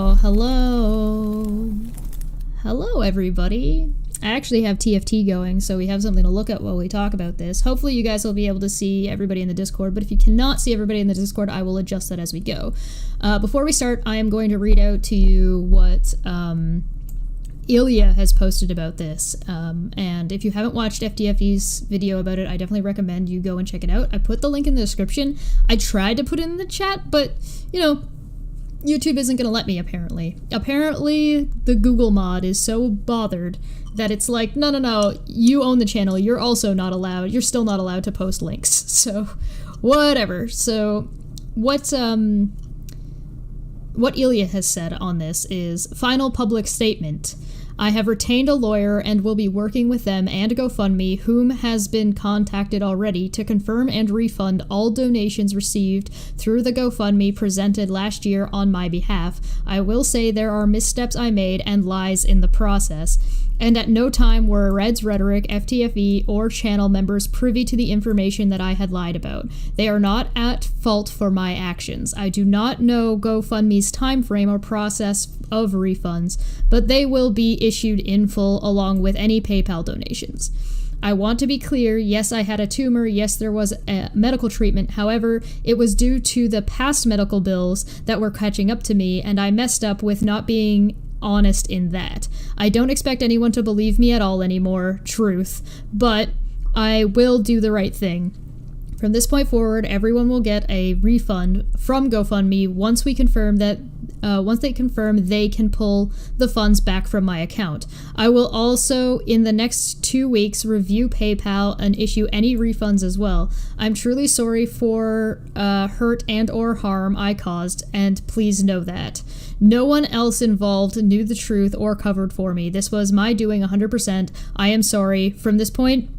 Oh, hello. Hello, everybody. I actually have TFT going, so we have something to look at while we talk about this. Hopefully you guys will be able to see everybody in the Discord, but if you cannot see everybody in the Discord, I will adjust that as we go. Before we start, I am going to read out to you what Ilya has posted about this. And if you haven't watched FTFE's video about it, I definitely recommend you go and check it out. I put the link in the description. I tried to put it in the chat, but, you know, YouTube isn't going to let me, apparently. Apparently, the Google mod is so bothered that it's like, no, you own the channel, you're also not allowed, you're still not allowed to post links. So, whatever. So, what Ilya has said on this is, final public statement. I have retained a lawyer and will be working with them and GoFundMe, whom has been contacted already, to confirm and refund all donations received through the GoFundMe presented last year on my behalf. I will say there are missteps I made and lies in the process, and at no time were Red's Rhetoric, FTFE, or channel members privy to the information that I had lied about. They are not at fault for my actions. I do not know GoFundMe's time frame or process of refunds, but they will be issued in full along with any PayPal donations. I want to be clear, yes, I had a tumor, yes, there was a medical treatment, however, it was due to the past medical bills that were catching up to me, and I messed up with not being honest in that. I don't expect anyone to believe me at all anymore, truth, but I will do the right thing. From this point forward, everyone will get a refund from GoFundMe once we confirm that once they confirm they can pull the funds back from my account. I will also, in the next 2 weeks, review PayPal and issue any refunds as well. I'm truly sorry for hurt and or harm I caused, and please know that. No one else involved knew the truth or covered for me. This was my doing 100%. I am sorry. From this point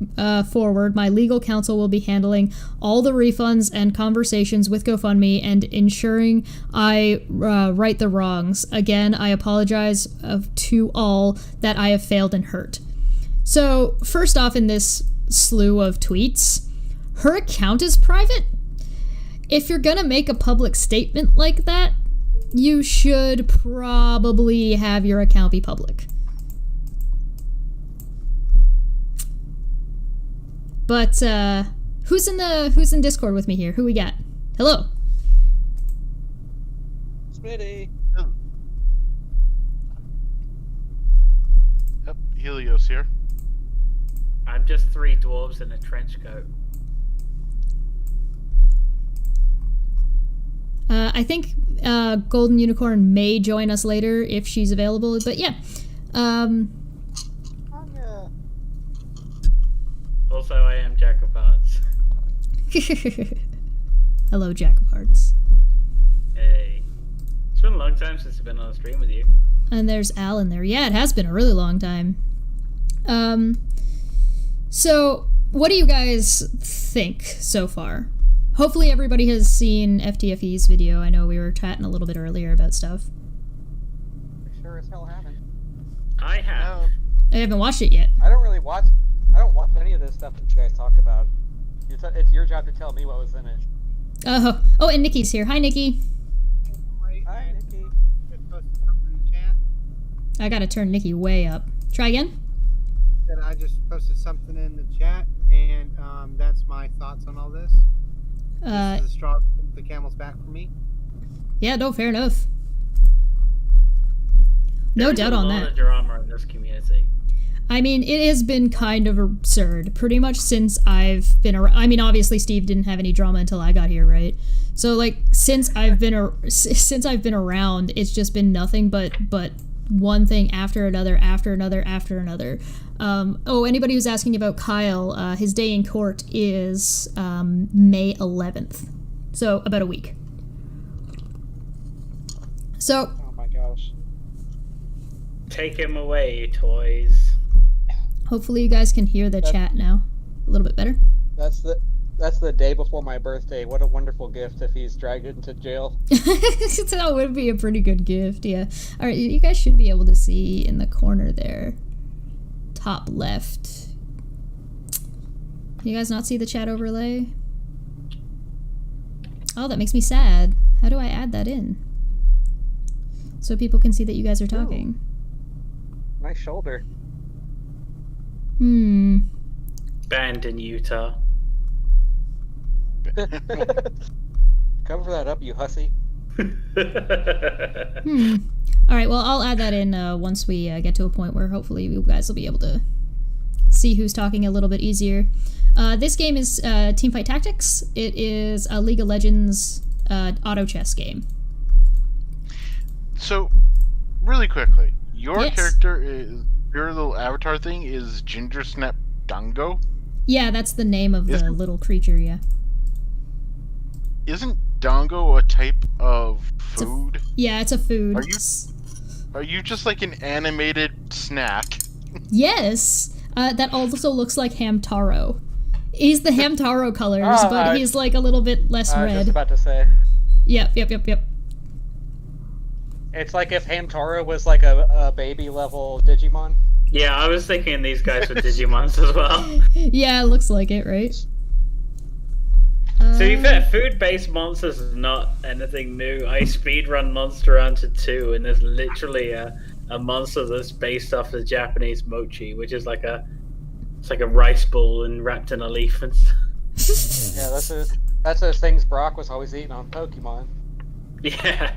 forward, my legal counsel will be handling all the refunds and conversations with GoFundMe and ensuring I right the wrongs. Again, I apologize to all that I have failed and hurt. So, first off in this slew of tweets, her account is private. If you're gonna make a public statement like that, you should probably have your account be public. But who's in Discord with me here? Who we got? Hello. Smitty. Oh. Yep, Helios here. I'm just 3 dwarves in a trench coat. I think Golden Unicorn may join us later if she's available, but yeah. Oh, yeah. Also, I am Jack of Hearts. Hello, Jack of Hearts. Hey. It's been a long time since I've been on a stream with you. And there's Alan there. Yeah, it has been a really long time. So, what do you guys think so far? Hopefully everybody has seen FTFE's video. I know we were chatting a little bit earlier about stuff. I sure as hell haven't. I have. No, I haven't watched it yet. I don't watch any of this stuff that you guys talk about. It's your job to tell me what was in it. Oh, and Nikki's here. Hi, Nikki. Hi, Nikki. I gotta turn Nikki way up. Try again? That I just posted something in the chat, and that's my thoughts on all this. This is the straw that broke the camel's back for me. Yeah, no, fair enough. No doubt on that. There's a lot of drama in this community. I mean, it has been kind of absurd pretty much since I've been around. I mean, obviously Steve didn't have any drama until I got here, right? So like since I've been around, it's just been nothing but one thing after another, after another, after another. Anybody who's asking about Kyle, his day in court is May 11th. So about a week. So. Oh my gosh. Take him away, toys. Hopefully you guys can hear the chat now a little bit better. That's the day before my birthday. What a wonderful gift if he's dragged into jail. That would be a pretty good gift, yeah. Alright, you guys should be able to see in the corner there. Top left. You guys not see the chat overlay? Oh, that makes me sad. How do I add that in? so people can see that you guys are talking. Ooh. Nice shoulder. Banned in Utah. Cover that up, you hussy. All right, well, I'll add that in once we get to a point where hopefully you guys will be able to see who's talking a little bit easier. This game is Teamfight Tactics. It is a League of Legends auto chess game. So, really quickly, your Yes. character is, your little avatar thing is Ginger Snap Dango? Yeah, that's the name of the little creature, yeah. Isn't Dango a type of food? Yeah, it's a food. Are you just like an animated snack? Yes! That also looks like Hamtaro. He's the Hamtaro colors, but he's like a little bit less I was just red. about to say. Yep. It's like if Hamtaro was like a baby level Digimon. Yeah, I was thinking these guys were Digimons as well. Yeah, it looks like it, right? To be fair, food-based monsters is not anything new. I speedrun Monster Hunter 2, and there's literally a monster that's based off the Japanese mochi, which is like it's like a rice ball and wrapped in a leaf and stuff. Yeah, that's those things Brock was always eating on Pokemon. Yeah.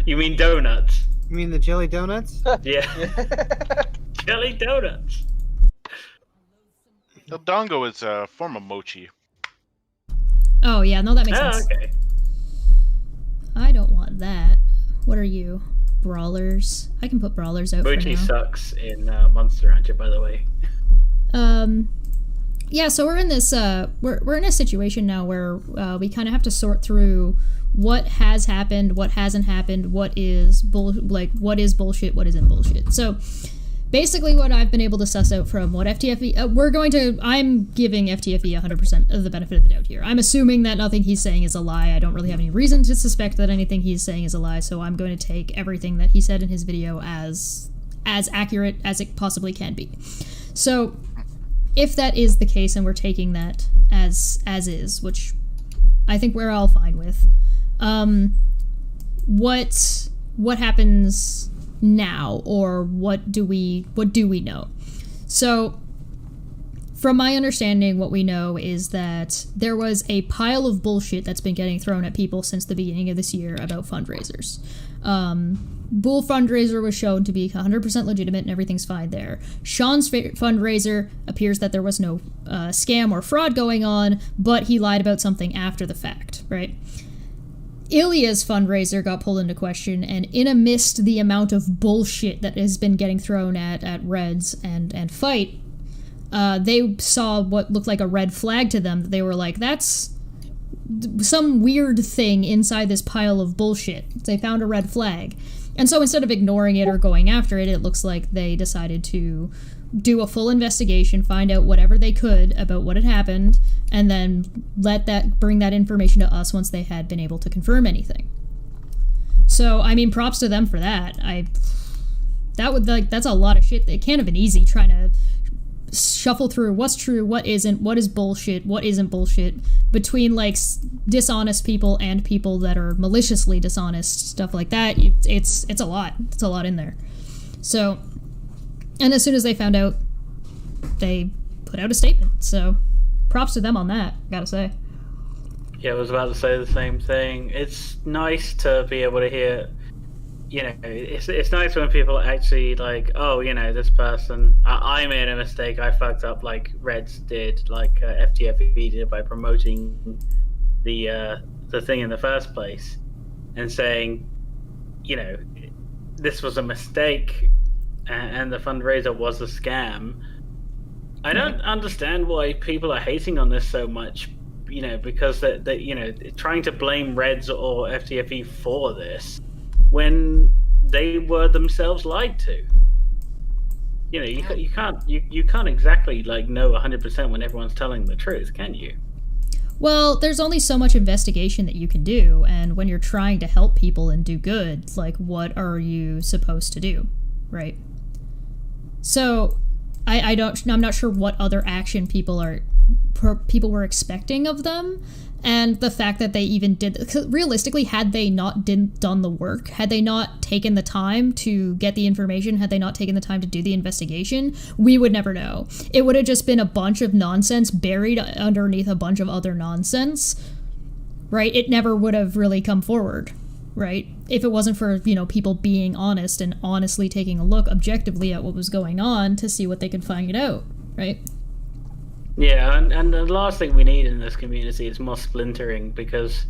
You mean donuts? You mean the jelly donuts? Yeah. Jelly donuts. The Dango is a form of mochi. Oh, yeah, no, that makes sense. Okay. I don't want that. What are you? Brawlers? I can put brawlers out Mochi for now. sucks in Monster Hunter, by the way. Yeah, so we're in this, we're in a situation now where we kind of have to sort through what has happened, what hasn't happened, what is what is bullshit, what isn't bullshit. So basically what I've been able to suss out from what FTFE, I'm giving FTFE 100% of the benefit of the doubt here. I'm assuming that nothing he's saying is a lie. I don't really have any reason to suspect that anything he's saying is a lie, so I'm going to take everything that he said in his video as accurate as it possibly can be. So if that is the case and we're taking that as is, which I think we're all fine with, what happens now, or what do we know? So from my understanding, what we know is that there was a pile of bullshit that's been getting thrown at people since the beginning of this year about fundraisers. Bull Fundraiser was shown to be 100% legitimate and everything's fine there. Sean's fundraiser appears that there was no scam or fraud going on, but he lied about something after the fact, right? Ilya's fundraiser got pulled into question, and in amidst the amount of bullshit that has been getting thrown at Reds and Fight, they saw what looked like a red flag to them. They were like, that's some weird thing inside this pile of bullshit. They found a red flag. And so instead of ignoring it or going after it, it looks like they decided to do a full investigation, find out whatever they could about what had happened, and then bring that information to us once they had been able to anything. So, I mean, props to them for that. That's a lot of shit. It can't have been easy trying to shuffle through what's true, what isn't, what is bullshit, what isn't bullshit, between like dishonest people and people that are maliciously dishonest, stuff like that. It's a lot. It's a lot in there. So, and as soon as they found out, they put out a statement. So, props to them on that, gotta say. Yeah, I was about to say the same thing. It's nice to be able to hear, you know, it's nice when people actually like, oh, you know, this person, I made a mistake, I fucked up like Reds did, like FTFE did by promoting the thing in the first place, and saying, you know, this was a mistake and the fundraiser was a scam. I don't understand why people are hating on this so much, you know, because that you know, trying to blame Reds or FTFE for this when they were themselves lied to. You know, you can't exactly like know 100% when everyone's telling the truth, can you? Well, there's only so much investigation that you can do, and when you're trying to help people and do good, like, what are you supposed to do, right? So, I'm not sure what other action people are people were expecting of them. And the fact that they even did, realistically, had they not done the work, had they not taken the time to get the information, had they not taken the time to do the investigation, we would never know. It would have just been a bunch of nonsense buried underneath a bunch of other nonsense, right? It never would have really come forward, right? If it wasn't for, people being honest and honestly taking a look objectively at what was going on to see what they could find out, right? Yeah, and the last thing we need in this community is more splintering, because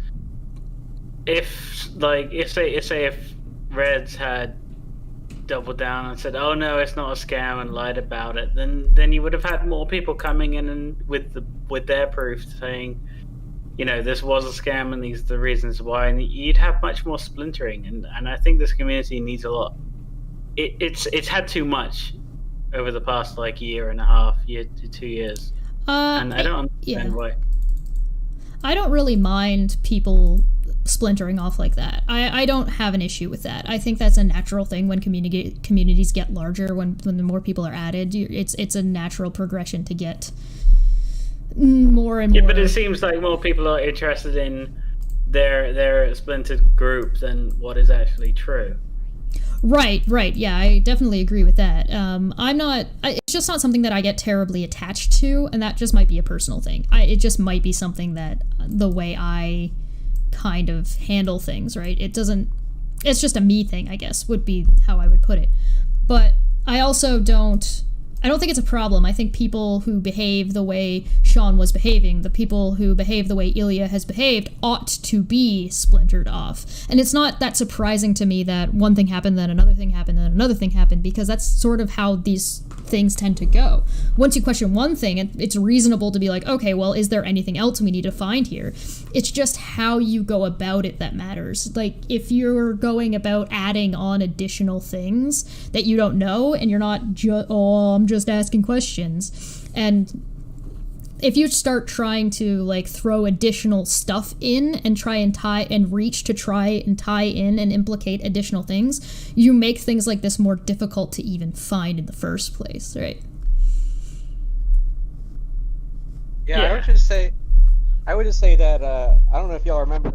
if Reds had doubled down and said, "Oh no, it's not a scam," and lied about it, then you would have had more people coming in and with their proof saying, this was a scam and these are the reasons why, and you'd have much more splintering, and I think this community needs a lot. It's had too much over the past year and a half, 2 years. And I don't understand why. I don't really mind people splintering off like that. I don't have an issue with that. I think that's a natural thing when communities get larger, when the more people are added. It's a natural progression to get more and more. Yeah, but it seems like more people are interested in their splintered group than what is actually true. Right. Yeah, I definitely agree with that. It's just not something that I get terribly attached to, and that just might be a personal thing. It just might be something that the way I kind of handle things, right? It's just a me thing, I guess, would be how I would put it. But I also don't think it's a problem. I think people who behave the way Sean was behaving, the people who behave the way Ilya has behaved, ought to be splintered off. And it's not that surprising to me that one thing happened, then another thing happened, then another thing happened, because that's sort of how these things tend to go. Once you question one thing, it's reasonable to be like, okay, well, is there anything else we need to find here? It's just how you go about it that matters. Like, if you're going about adding on additional things that you don't know, and you're not I'm just asking questions, and if you start trying to throw additional stuff in and try and tie and reach to try and tie in and implicate additional things, you make things like this more difficult to even find in the first place, right? Yeah. I would just say that I don't know if y'all remember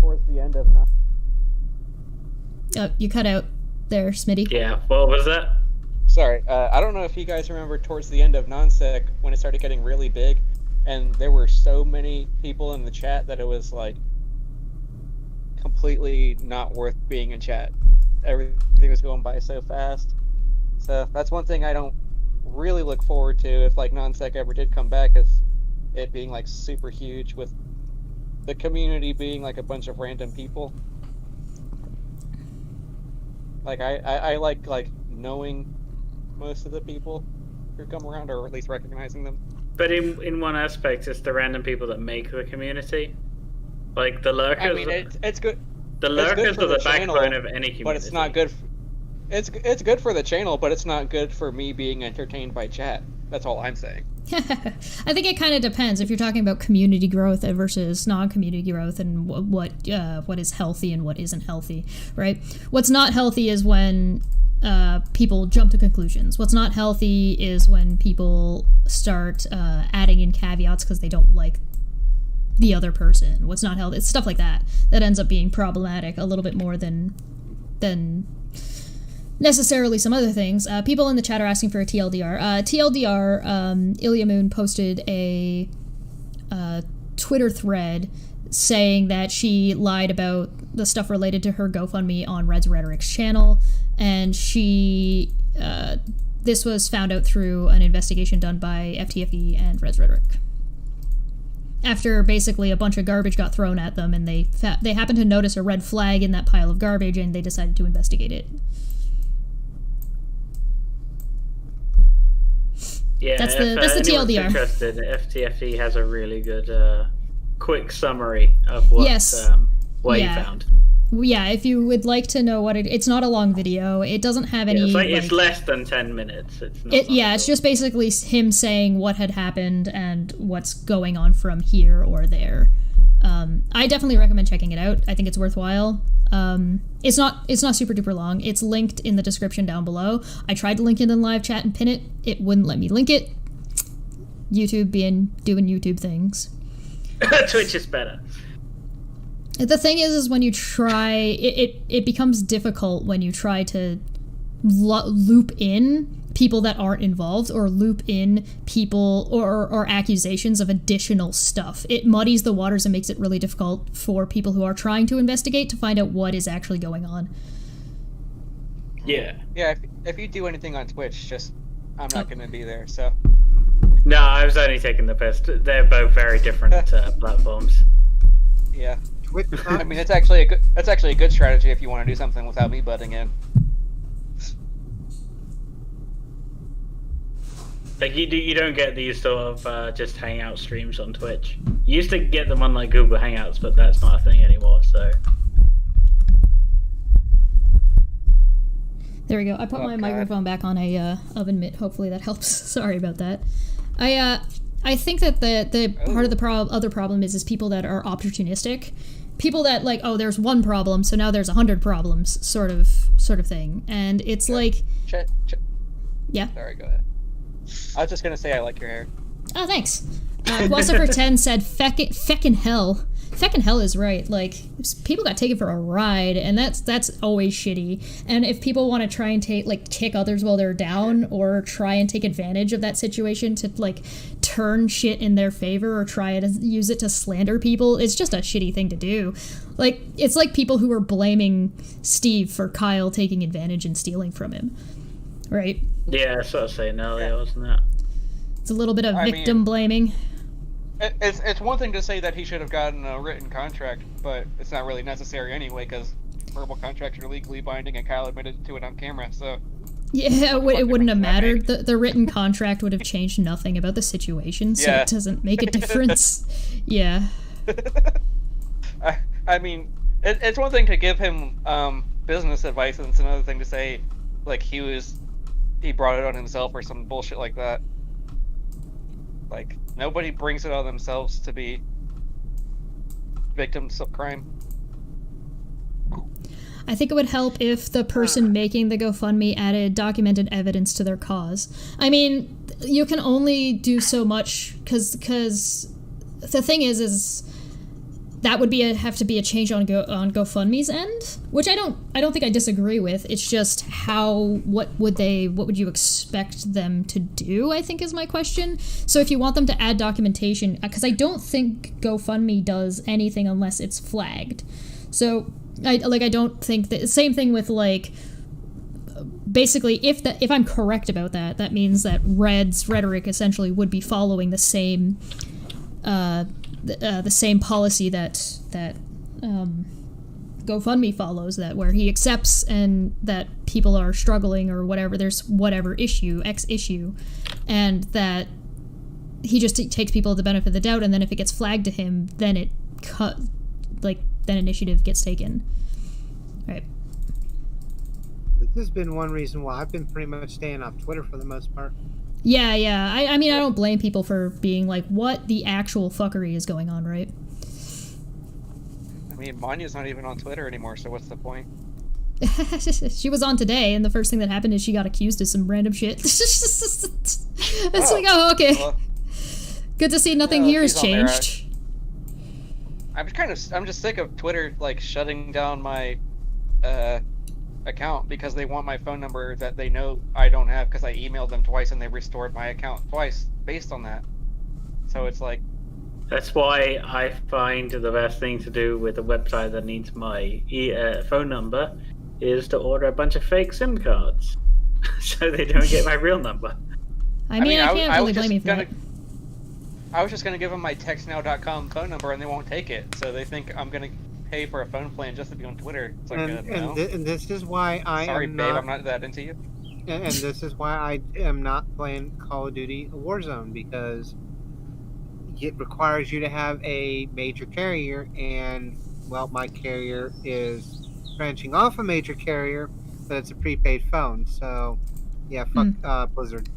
towards the end of. Oh, you cut out there, Smitty. Yeah, what was that? Sorry, I don't know if you guys remember towards the end of non-sec when it started getting really big, and there were so many people in the chat that it was completely not worth being in chat. Everything was going by so fast. So that's one thing I don't really look forward to if non-sec ever did come back, is it being super huge with the community being a bunch of random people. I like knowing most of the people who come around, or at least recognizing them. But in one aspect, it's the random people that make the community. The lurkers. I mean, it's good. The lurkers are the backbone of any community. But it's not good. It's good for the channel, but it's not good for me being entertained by chat. That's all I'm saying. I think it kind of depends if you're talking about community growth versus non-community growth, and what is healthy and what isn't healthy, right? What's not healthy is when people jump to conclusions. What's not healthy is when people start adding in caveats because they don't like the other person. What's not healthy, it's stuff like that ends up being problematic a little bit more than necessarily some other things. People in the chat are asking for a TLDR. Ilya Moon posted a Twitter thread saying that she lied about the stuff related to her GoFundMe on Red's Rhetoric's channel, and this was found out through an investigation done by FTFE and Red's Rhetoric. After basically a bunch of garbage got thrown at them, and they happened to notice a red flag in that pile of garbage, and they decided to investigate it. Yeah, that's the TLDR. Interested, FTFE has a really good quick summary of what you found. Yeah, if you would like to know what it's not a long video. It doesn't have any. It's less than 10 minutes. It's just basically him saying what had happened and what's going on from here or there. I definitely recommend checking it out. I think it's worthwhile. It's not super duper long. It's linked in the description down below. I tried to link it in live chat and pin it. It wouldn't let me link it. YouTube doing YouTube things. Twitch is better. The thing is when you try, it becomes difficult when you try to loop in people that aren't involved, or loop in people or accusations of additional stuff. It muddies the waters and makes it really difficult for people who are trying to investigate to find out what is actually going on. Yeah. Yeah, if you do anything on Twitch, just I'm not going to be there. So. No, I was only taking the piss. They're both very different platforms. Yeah. I mean, that's actually a good strategy if you want to do something without me butting in. Like you don't get these sort of just hangout streams on Twitch. You used to get them on like Google Hangouts, but that's not a thing anymore. So there we go. I put my microphone back on a oven mitt. Hopefully that helps. Sorry about that. I think that the part of the other problem is people that are opportunistic. People that like, oh, there's one problem, so now there's 100 problems, sort of thing. And it's like, yeah. Sorry, go ahead. I was just gonna say I like your hair. Oh, thanks. Philosopher10 said, feckin' hell. Feckin' hell is right. Like, people got taken for a ride, and that's always shitty. And if people want to try and kick others while they're down, or try and take advantage of that situation to, like, turn shit in their favor, or try to use it to slander people, it's just a shitty thing to do. Like, it's like people who were blaming Steve for Kyle taking advantage and stealing from him. Right? Yeah, I sort of saying earlier, wasn't it? It's a little bit of victim blaming. It's one thing to say that he should have gotten a written contract, but it's not really necessary anyway, because verbal contracts are legally binding, and Kyle admitted to it on camera, so... Yeah, it wouldn't have mattered. The written contract would have changed nothing about the situation, so it doesn't make a difference. Yeah. I mean, it's one thing to give him business advice, and it's another thing to say, like, he brought it on himself or some bullshit like that. Like, nobody brings it on themselves to be victims of crime. I think it would help if the person making the GoFundMe added documented evidence to their cause. I mean, you can only do so much because the thing is that would have to be a change on GoFundMe's end, which I don't think I disagree with. It's just what would you expect them to do, I think is my question. So if you want them to add documentation, because I don't think GoFundMe does anything unless it's flagged. So I don't think that, same thing with like, basically if I'm correct about that, that means that Red's rhetoric essentially would be following the same the same policy that GoFundMe follows, that where he accepts and that people are struggling or whatever, there's whatever X issue, and that he just takes people the benefit of the doubt, and then if it gets flagged to him, then then initiative gets taken. Right. This has been one reason why I've been pretty much staying off Twitter for the most part. Yeah. I mean, I don't blame people for being like, what the actual fuckery is going on, right? I mean, Manya's not even on Twitter anymore, so what's the point? She was on today, and the first thing that happened is she got accused of some random shit. It's okay. Well, good to see nothing here has changed. I'm just sick of Twitter, like, shutting down my account because they want my phone number that they know I don't have because I emailed them twice and they restored my account twice based on that. So it's like... That's why I find the best thing to do with a website that needs my phone number is to order a bunch of fake SIM cards so they don't get my real number. I mean, I can't really blame you for that. I was just going to give them my textnow.com phone number and they won't take it. So they think I'm going to pay for a phone plan just to be on Twitter. It's like, and this is why I'm not that into you. And this is why I am not playing Call of Duty Warzone, because it requires you to have a major carrier, and, well, my carrier is branching off a major carrier, but it's a prepaid phone. So, yeah, fuck Blizzard.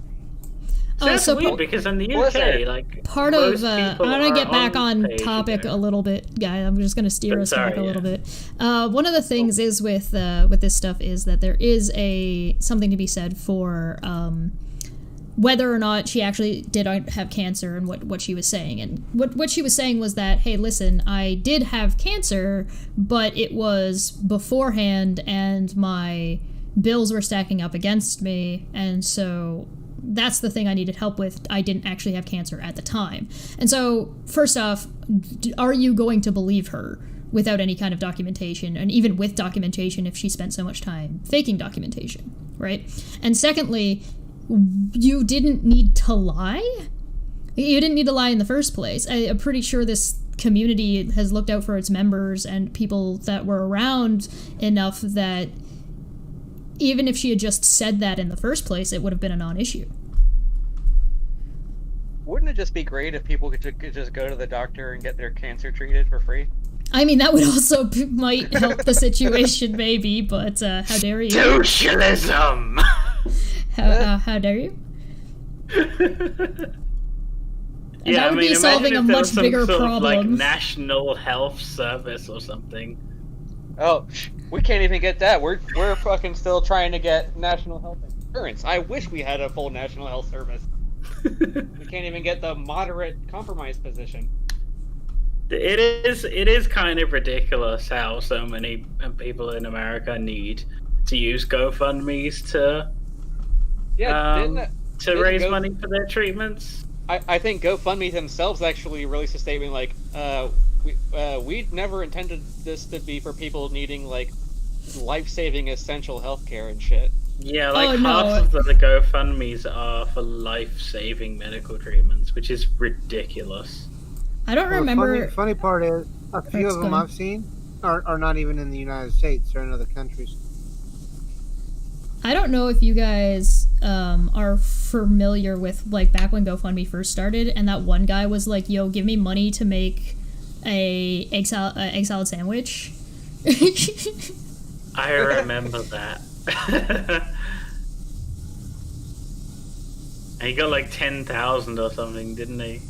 That's weird because in the UK, like, part of I'm gonna get back on topic a little bit, guys. I'm just gonna steer us back a little bit. One of the things is with this stuff is that there is something to be said for whether or not she actually did have cancer and what she was saying. And what she was saying was that, hey, listen, I did have cancer, but it was beforehand and my bills were stacking up against me, and so that's the thing I needed help with. I didn't actually have cancer at the time. And so, first off, are you going to believe her without any kind of documentation, and even with documentation if she spent so much time faking documentation, right? And secondly, you didn't need to lie. You didn't need to lie in the first place. I'm pretty sure this community has looked out for its members and people that were around enough that even if she had just said that in the first place, it would have been a non-issue. Wouldn't it just be great if people could just go to the doctor and get their cancer treated for free? I mean, that would also might help the situation, maybe, but how dare you? Socialism! How dare you? And that would be solving a much bigger problem. Of, like, National Health Service or something. Oh, we can't even get that. We're fucking still trying to get national health insurance. I wish we had a full national health service. We can't even get the moderate compromise position. It is kind of ridiculous how so many people in America need to use GoFundMes to raise money for their treatments. I think GoFundMe themselves actually released a statement like, we never intended this to be for people needing like life-saving essential healthcare and shit. Yeah, like half of the GoFundMes are for life-saving medical treatments, which is ridiculous. I don't remember. The funny part is, a few of them I've seen are not even in the United States; they're in other countries. I don't know if you guys are familiar with, like, back when GoFundMe first started, and that one guy was like, "Yo, give me money to make a egg salad sandwich." I remember that. And he got like 10,000 or something, didn't he?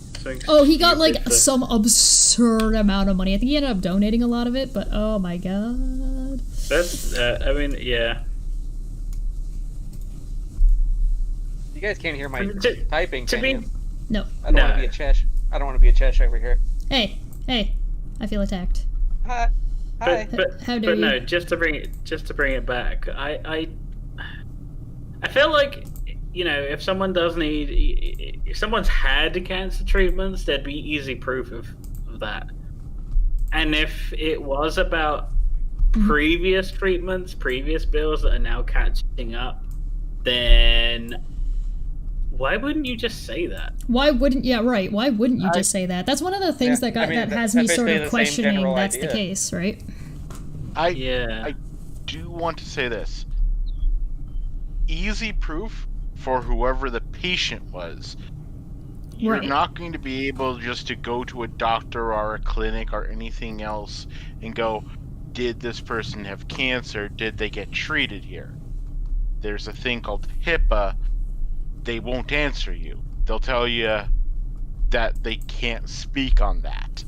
Oh, he got like some absurd amount of money. I think he ended up donating a lot of it, but oh my god. That's, I mean, yeah. You guys can't hear my typing, can you? No. I don't want to be a chesh. I don't want to be a chesh over here. Hey, I feel attacked. Hi. But how dare you? No, just to bring it back, I feel like, you know, if someone if someone's had cancer treatments, there'd be easy proof of that. And if it was about previous treatments, previous bills that are now catching up, then why wouldn't you just say that? Why wouldn't you just say that? That's one of the things that has me sort of questioning that's the case, right? I do want to say this. Easy proof for whoever the patient was. You're not going to be able just to go to a doctor or a clinic or anything else and go, did this person have cancer? Did they get treated here? There's a thing called HIPAA. They won't answer you. They'll tell you that they can't speak on that.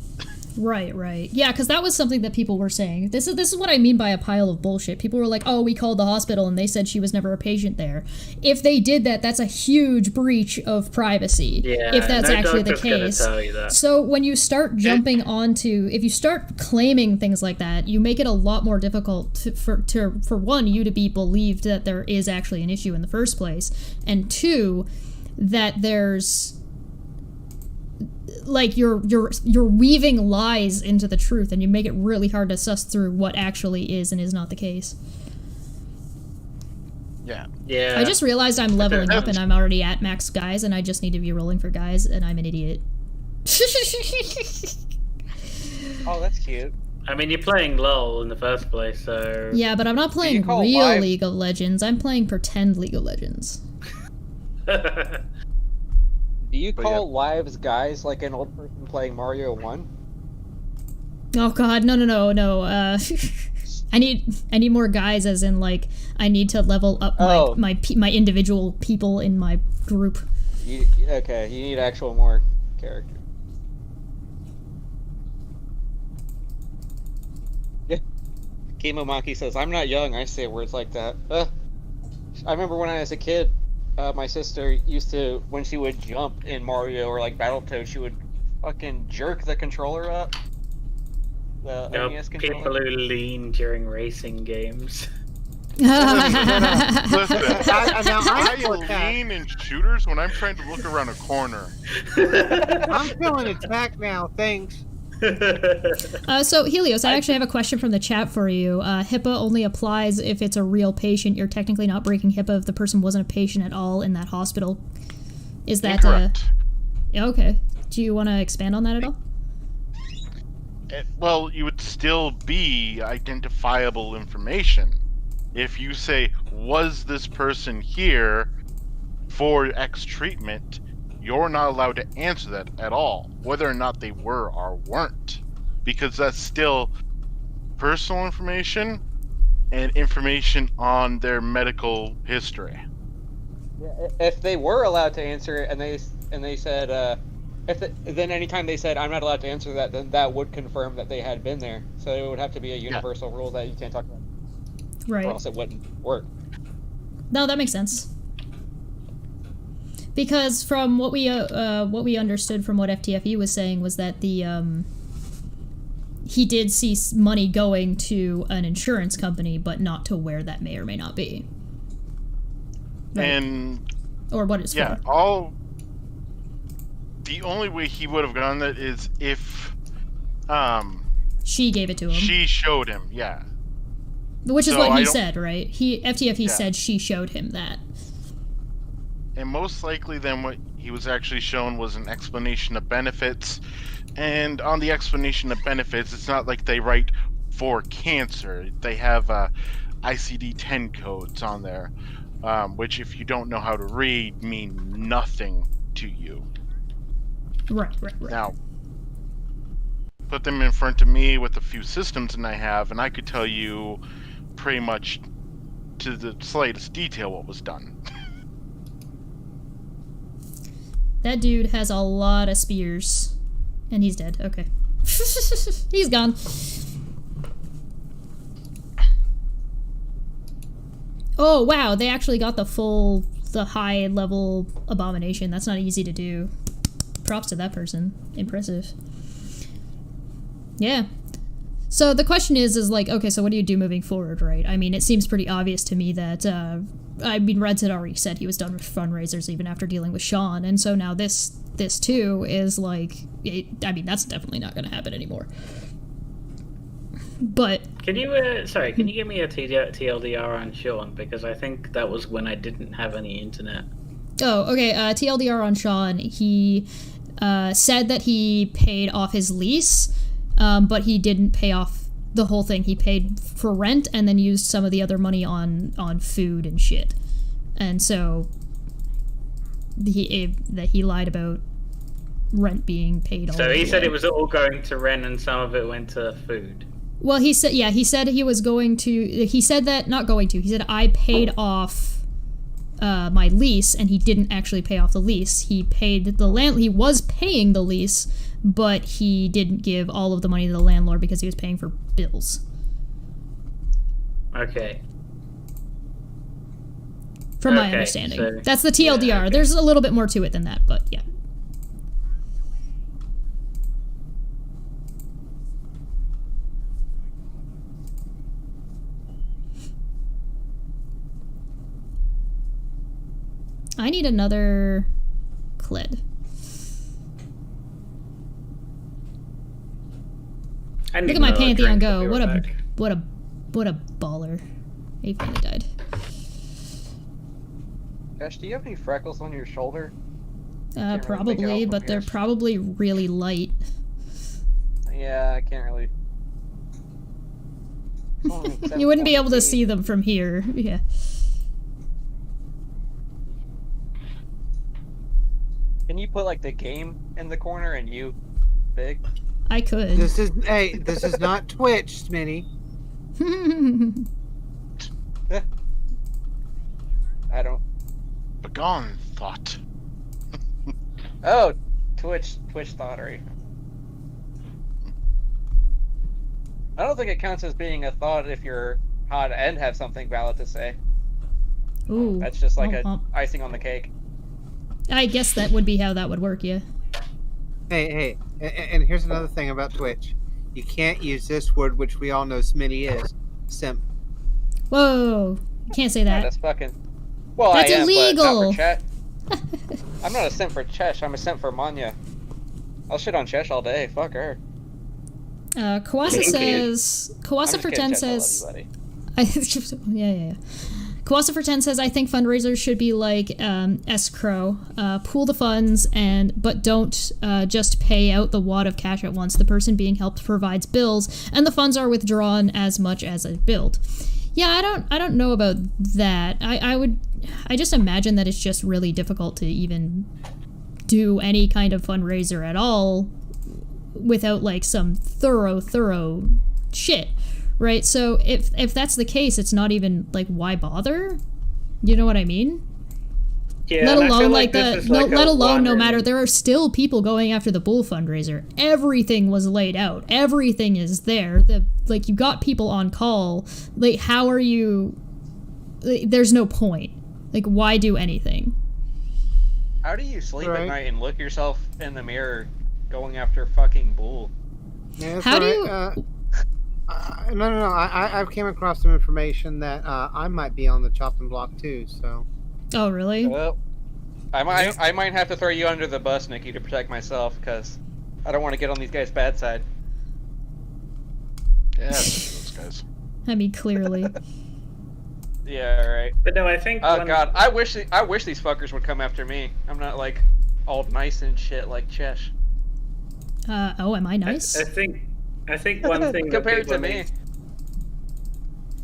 Right. Yeah, because that was something that people were saying. This is what I mean by a pile of bullshit. People were like, oh, we called the hospital and they said she was never a patient there. If they did that, that's a huge breach of privacy. Yeah, if that's actually the case. Tell you that. So when you start jumping onto, if you start claiming things like that, you make it a lot more difficult for one, you to be believed that there is actually an issue in the first place, and two, that there's like you're weaving lies into the truth, and you make it really hard to suss through what actually is and is not the case. Yeah. I just realized I'm leveling up and I'm already at max guys, and I just need to be rolling for guys, and I'm an idiot. Oh, that's cute. I mean, you're playing LOL in the first place, so... Yeah, but I'm not playing real League of Legends. I'm playing pretend League of Legends. Do you call lives guys like an old person playing Mario 1? Oh god, no. I need more guys, as in, like, I need to level up my individual people in my group. You need actual more characters. Chemo Monkey says, I'm not young, I say words like that. I remember when I was a kid, my sister used to, when she would jump in Mario or like Battletoads, she would fucking jerk the controller up. The NES controller. People who lean during racing games. Listen, I lean in shooters when I'm trying to look around a corner. I'm feeling attacked now, thanks. So, Helios, I actually have a question from the chat for you. HIPAA only applies if it's a real patient. You're technically not breaking HIPAA if the person wasn't a patient at all in that hospital. Is that... Incorrect. Okay. Do you want to expand on that at all? Well, you would still be identifiable information. If you say, was this person here for X treatment, you're not allowed to answer that at all, whether or not they were or weren't. Because that's still personal information and information on their medical history. Yeah, if they were allowed to answer it and they said, then anytime they said, I'm not allowed to answer that, then that would confirm that they had been there. So it would have to be a universal rule that you can't talk about. Right. Or else it wouldn't work. No, that makes sense. Because from what we understood from what FTFE was saying was that he did see money going to an insurance company, but not to where that may or may not be. Right. And or what it's for. Yeah, the only way he would have done that is if she gave it to him. She showed him, yeah. Which is what he said, right? FTFE said she showed him that. And most likely then what he was actually shown was an explanation of benefits. And on the explanation of benefits, it's not like they write for cancer. They have ICD-10 codes on there, which if you don't know how to read, mean nothing to you. Right. Now, put them in front of me with a few systems that I have, and I could tell you pretty much to the slightest detail what was done. That dude has a lot of spears. And he's dead. Okay. He's gone. Oh, wow. They actually got the high level abomination. That's not easy to do. Props to that person. Impressive. Yeah. So the question is like, okay, so what do you do moving forward, right? I mean, it seems pretty obvious to me that, Reds had already said he was done with fundraisers even after dealing with Sean, and so now this too is like, that's definitely not going to happen anymore. But... Can you give me a TLDR on Sean? Because I think that was when I didn't have any internet. Oh, okay, TLDR on Sean, he said that he paid off his lease, but he didn't pay off the whole thing. He paid for rent and then used some of the other money on food and shit. And so he lied about rent being paid. So he said it was all going to rent and some of it went to food. Well, he said he was going to. He said that not going to. He said I paid off my lease, and he didn't actually pay off the lease. He paid the land. He was paying the lease, but he didn't give all of the money to the landlord because he was paying for bills. Okay. From my understanding. So, that's the TLDR. Yeah, okay. There's a little bit more to it than that, but yeah. I need another Kled. Look at my Pantheon go. What a baller. He finally died. Gosh, do you have any freckles on your shoulder? Probably, but they're probably really light. Yeah, I can't really... You wouldn't be able to see them from here. Yeah. Can you put like the game in the corner and you big? I could. This is not Twitch, Smitty. I don't. Begone, thought. Oh, Twitch thoughtery. I don't think it counts as being a thought if you're hot and have something valid to say. Ooh. That's just like icing on the cake. I guess that would be how that would work, yeah. Hey, and here's another thing about Twitch. You can't use this word, which we all know Smitty is, simp. Whoa. You can't say Yeah, that. that's fucking... Well, That's I am, illegal. but not for Chet. I'm not a simp for Chesh, I'm a simp for Manya. I'll shit on Chesh all day, fuck her. Kawasa says... Kawasa for 10 says... yeah. Kawasa for 10 says, I think fundraisers should be like escrow. Pool the funds, but don't just pay out the wad of cash at once. The person being helped provides bills, and the funds are withdrawn as much as a build. Yeah, I don't know about that. I just imagine that it's just really difficult to even do any kind of fundraiser at all without like some thorough shit. Right, so if that's the case, it's not even, like, why bother? You know what I mean? Yeah, let alone, like, no matter, in... there are still people going after the Bull fundraiser. Everything was laid out. Everything is there. You got people on call. Like, how are you... Like, there's no point. Like, why do anything? How do you sleep at night and look yourself in the mirror going after fucking Bull? Yeah, how do you... No. I've came across some information that I might be on the chopping block too. So. Oh really? Well, I might have to throw you under the bus, Nikki, to protect myself, because I don't want to get on these guys' bad side. Yeah, those guys. I mean, clearly. Yeah, right. But no, I think. Oh God, I wish these fuckers would come after me. I'm not like all nice and shit like Chesh. Am I nice? I think one thing compared to me.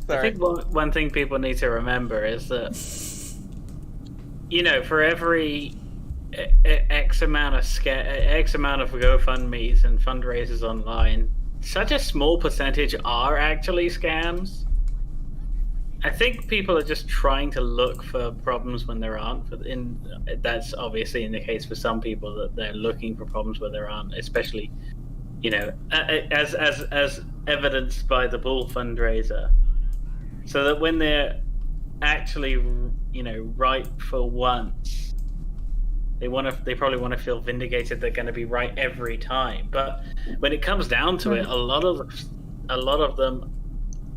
I think one thing people need to remember is that, you know, for every X amount of GoFundMe's and fundraisers online, such a small percentage are actually scams. I think people are just trying to look for problems when there aren't. That's obviously in the case for some people, that they're looking for problems where there aren't, especially. You know, as evidenced by the Bull fundraiser, so that when they're actually, you know, right for once, they probably want to feel vindicated. They're going to be right every time. But when it comes down to it, a lot of them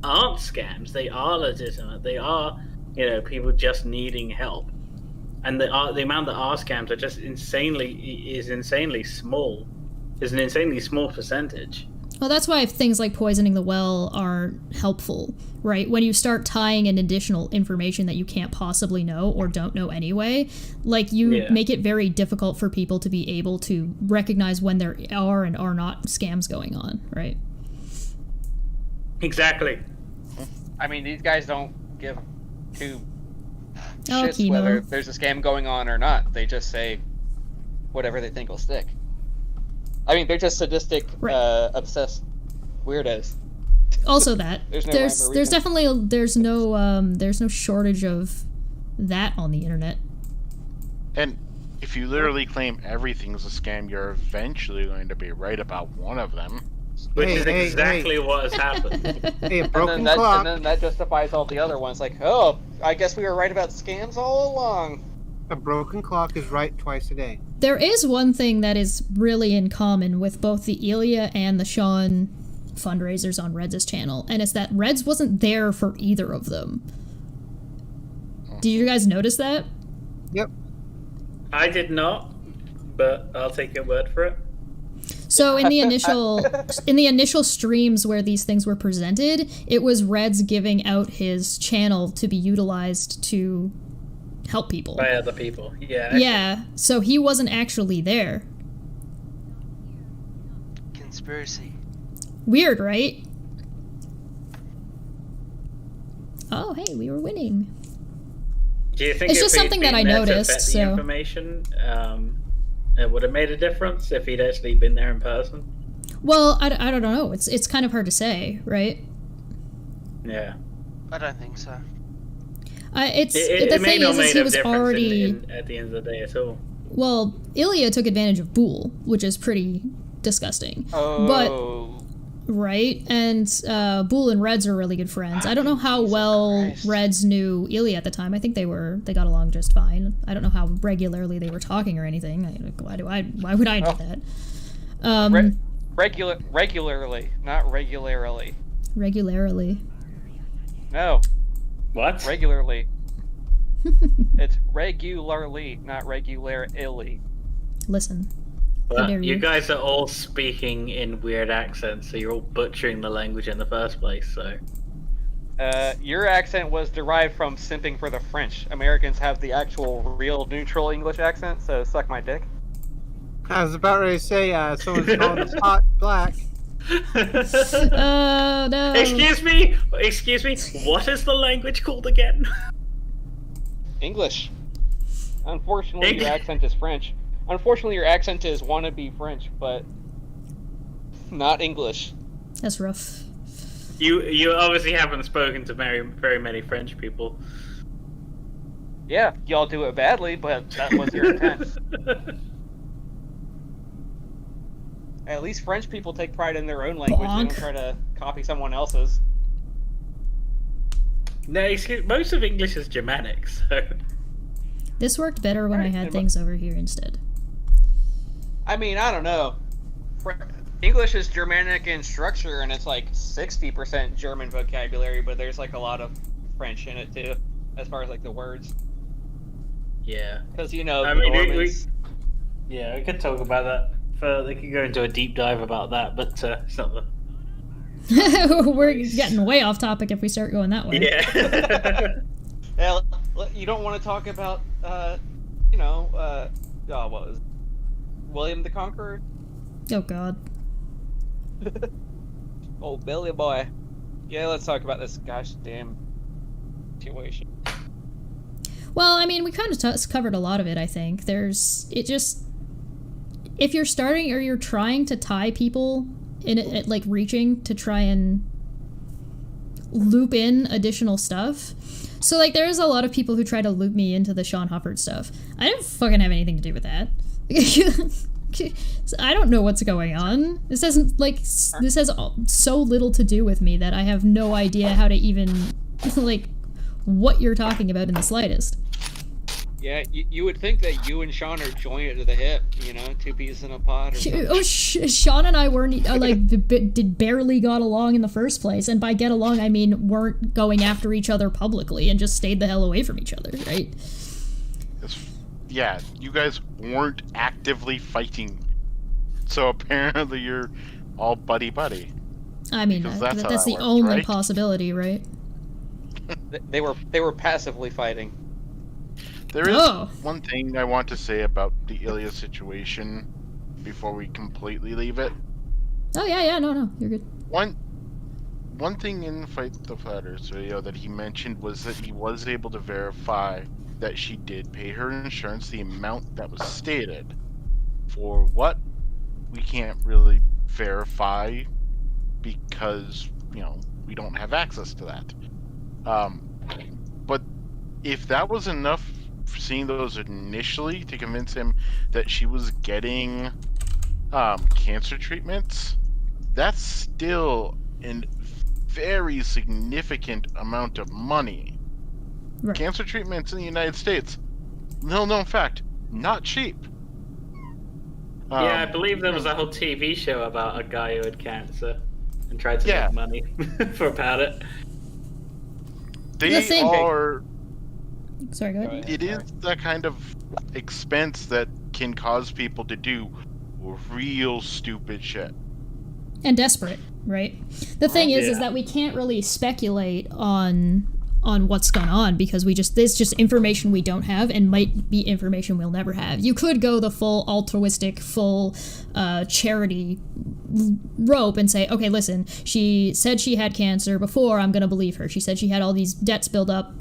aren't scams. They are legitimate. They are, you know, people just needing help, and the amount that are scams are just insanely small. Is an insanely small percentage. Well, that's why things like poisoning the well are helpful, right? When you start tying in additional information that you can't possibly know or don't know anyway, like you make it very difficult for people to be able to recognize when there are and are not scams going on, right? Exactly. I mean, these guys don't give two shits whether there's a scam going on or not. They just say whatever they think will stick. I mean, they're just sadistic, obsessed weirdos. Also, that there's no shortage of that on the internet. And if you literally claim everything's a scam, you're eventually going to be right about one of them. Which is exactly what has happened. Hey, a broken clock. And then that justifies all the other ones. Like, oh, I guess we were right about scams all along. A broken clock is right twice a day. There is one thing that is really in common with both the Ilya and the Sean fundraisers on Reds' channel, and it's that Reds wasn't there for either of them. Did you guys notice that? Yep. I did not, but I'll take your word for it. So in the initial streams where these things were presented, it was Reds giving out his channel to be utilized to help people. By other people, yeah. Yeah, so he wasn't actually there. Conspiracy. Weird, right? Oh, hey, we were winning. Do you think it's just something that I noticed? The information, it would have made a difference if he'd actually been there in person. Well, I don't know. It's kind of hard to say, right? Yeah. I don't think so. The thing is he was already at the end of the day at all. Well, Ilya took advantage of Boole, which is pretty disgusting. Oh. Right, and Boole and Reds are really good friends. I don't know how well Reds knew Ilya at the time. I think they got along just fine. I don't know how regularly they were talking or anything. Why would I do that? Regularly, not regularly. Regularly. No. What? Regularly. It's regularly, not regularly. Listen. But you guys are all speaking in weird accents, so you're all butchering the language in the first place, so... Your accent was derived from simping for the French. Americans have the actual, real, neutral English accent, so suck my dick. I was about ready to say, someone's calling the spot black. Oh, no. Excuse me, what is the language called again? English. Unfortunately, your accent is French. Unfortunately, your accent is wannabe French, but not English. That's rough. You obviously haven't spoken to very many French people. Yeah, y'all do it badly, but that was your intent. At least French people take pride in their own language. They don't try to copy someone else's. No, most of English is Germanic, so... This worked better when I had things over here instead. I mean, I don't know. English is Germanic in structure, and it's like 60% German vocabulary, but there's like a lot of French in it too, as far as like the words. Yeah. Because we could talk about that. They could go into a deep dive about that, but it's not the... We're getting way off topic if we start going that way. Yeah. Yeah, you don't want to talk about, what was it? William the Conqueror? Oh, God. Oh, Billy boy. Yeah, let's talk about this gosh damn situation. Well, I mean, we kind of covered a lot of it, I think. If you're starting or you're trying to tie people in it, like reaching to try and loop in additional stuff. So, like, there's a lot of people who try to loop me into the Sean Hufford stuff. I didn't fucking have anything to do with that. I don't know what's going on. This has so little to do with me that I have no idea how to even, like, what you're talking about in the slightest. Yeah, you would think that you and Sean are joined at the hip, two peas in a pod. Or Sean and I weren't, barely got along in the first place, and by get along, I mean weren't going after each other publicly and just stayed the hell away from each other, right? Yeah, you guys weren't actively fighting, so apparently you're all buddy-buddy. I mean, that's the only possibility, right? They were passively fighting. There is one thing I want to say about the Ilya situation before we completely leave it. Oh, yeah, no, you're good. One thing in Fight the Flat Earth video that he mentioned was that he was able to verify that she did pay her insurance the amount that was stated. For what? We can't really verify because, we don't have access to that. But if that was enough, seeing those initially to convince him that she was getting cancer treatments, that's still a very significant amount of money. Right. Cancer treatments in the United States, little known fact, not cheap. Yeah, I believe there was a whole TV show about a guy who had cancer and tried to make money about it. They are... Sorry, go ahead. It is that kind of expense that can cause people to do real stupid shit. And desperate, right? The thing is that we can't really speculate on what's going on because there's just information we don't have and might be information we'll never have. You could go the full altruistic, full charity rope and say, okay, listen, she said she had cancer before, I'm going to believe her. She said she had all these debts built up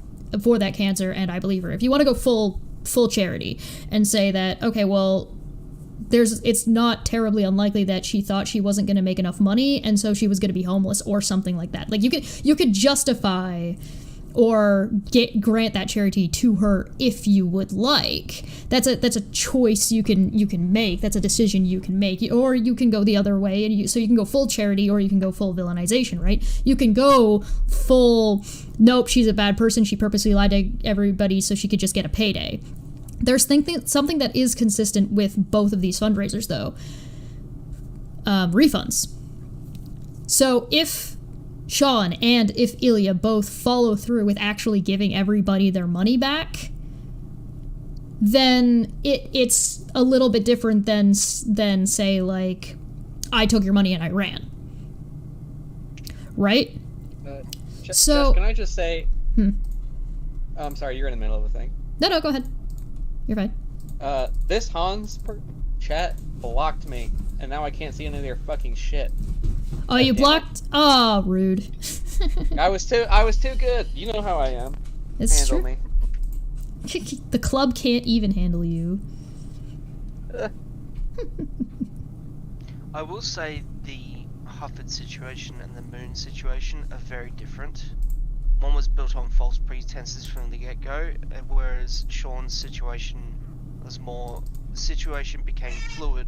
for that cancer, and I believe her. If you want to go full charity and say that, okay, well, it's not terribly unlikely that she thought she wasn't going to make enough money, and so she was going to be homeless or something like that. Like, you could justify or grant that charity to her if you would like. That's a choice you can make. That's a decision you can make. Or you can go the other way, and so you can go full charity, or you can go full villainization, right? You can go full, nope, she's a bad person, she purposely lied to everybody so she could just get a payday. There's something that is consistent with both of these fundraisers, though. Refunds. So if Sean and if Ilya both follow through with actually giving everybody their money back, then it's a little bit different than say, like, I took your money and I ran. Right? So... Jess, can I just say... I'm sorry, you're in the middle of a thing. No, go ahead. You're fine. This Hans chat blocked me, and now I can't see any of their fucking shit. Oh, you blocked? Oh, rude. I was too good. You know how I am. It's Handle true. me. The club can't even handle you. I will say the Hufford situation and the Moon situation are very different. One was built on false pretenses from the get-go, whereas Sean's situation was more... The situation became fluid,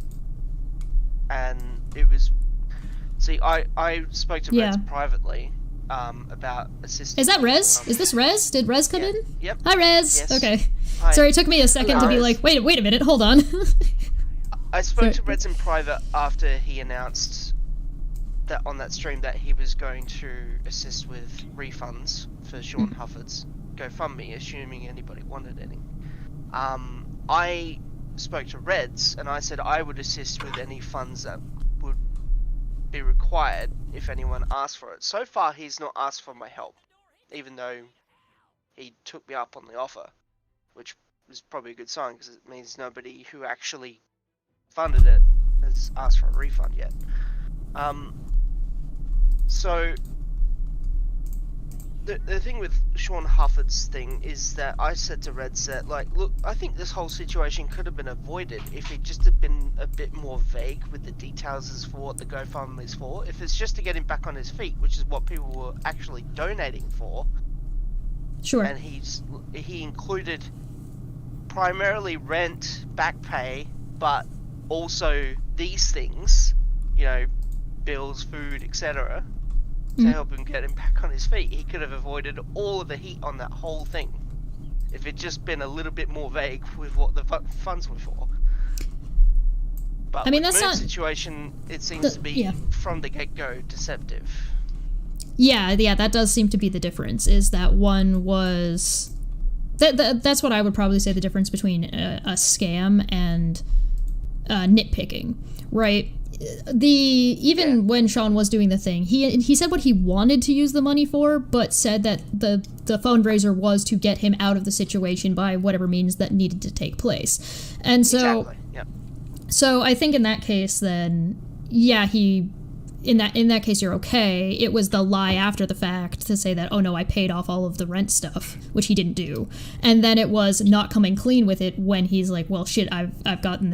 and it was... See, I spoke to Rez privately about assisting... Is that Rez? Is this Rez? Did Rez come in? Yep. Hi, Rez! Yes. Okay. Hi. Sorry, it took me a second to be like, wait a minute, hold on. I spoke to Rez in private after he announced that on that stream that he was going to assist with refunds for Sean Hufford's GoFundMe, assuming anybody wanted any. I spoke to Reds and I said I would assist with any funds that would be required if anyone asked for it. So far he's not asked for my help, even though he took me up on the offer, which was probably a good sign because it means nobody who actually funded it has asked for a refund yet. So the thing with Sean Hufford's thing is that I said to Reds that, like, look, I think this whole situation could have been avoided if it just had been a bit more vague with the details as for what the GoFundMe is for. If it's just to get him back on his feet, which is what people were actually donating for. Sure. And he included primarily rent, back pay, but also these things, you know, bills, food, etc., to help him get him back on his feet. He could have avoided all of the heat on that whole thing if it just been a little bit more vague with what the funds were for. But I mean, with that's Moon's not situation, it seems to be from the get-go deceptive. Yeah, that does seem to be the difference, is that one was... That's what I would probably say the difference between a scam and nitpicking, right? Even when Sean was doing the thing, he said what he wanted to use the money for, but said that the fundraiser was to get him out of the situation by whatever means that needed to take place. And so, Exactly. Yep. So I think in that case, then, in that case you're okay. It was the lie after the fact to say that, oh no, I paid off all of the rent stuff, which he didn't do. And then it was not coming clean with it when he's like, well shit, I've gotten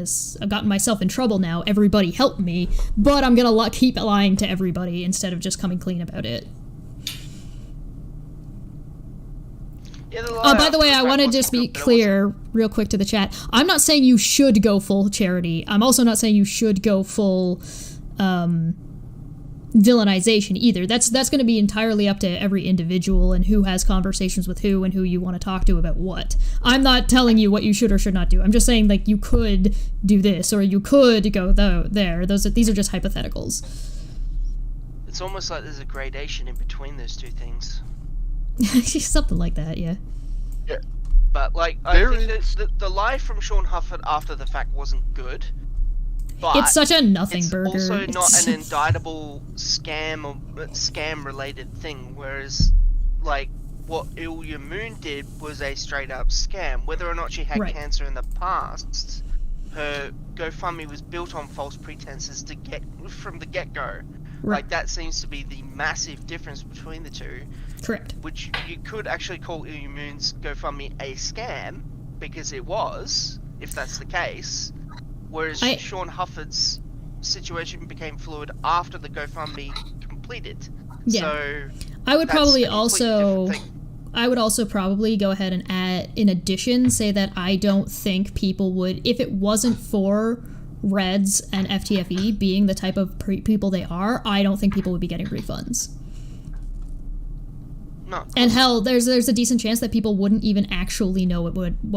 myself in trouble now, everybody help me, but I'm gonna keep lying to everybody instead of just coming clean about it. By the way, I want to just be clear real quick to the chat. I'm not saying you should go full charity. I'm also not saying you should go full villainization either. That's going to be entirely up to every individual and who has conversations with who and who you want to talk to about what. I'm not telling you what you should or should not do. I'm just saying, like, you could do this or you could go there. These are just hypotheticals. It's almost like there's a gradation in between those two things. Something like that, yeah. Yeah. But, like, I think the lie from Sean Hufford after the fact wasn't good. But it's such a nothing burger. It's also not an indictable scam or scam-related thing, whereas, like, what Ilya Moon did was a straight-up scam. Whether or not she had cancer in the past, her GoFundMe was built on false pretenses from the get-go. Like, that seems to be the massive difference between the two. Correct. Which you could actually call Ilya Moon's GoFundMe a scam, because it was, if that's the case. Whereas Sean Hufford's situation became fluid after the GoFundMe completed. Yeah. So I would probably also I would also probably go ahead and add, in addition, say that I don't think people would, if it wasn't for Reds and FTFE being the type of people they are, I don't think people would be getting refunds. No. And hell, there's a decent chance that people wouldn't even actually know what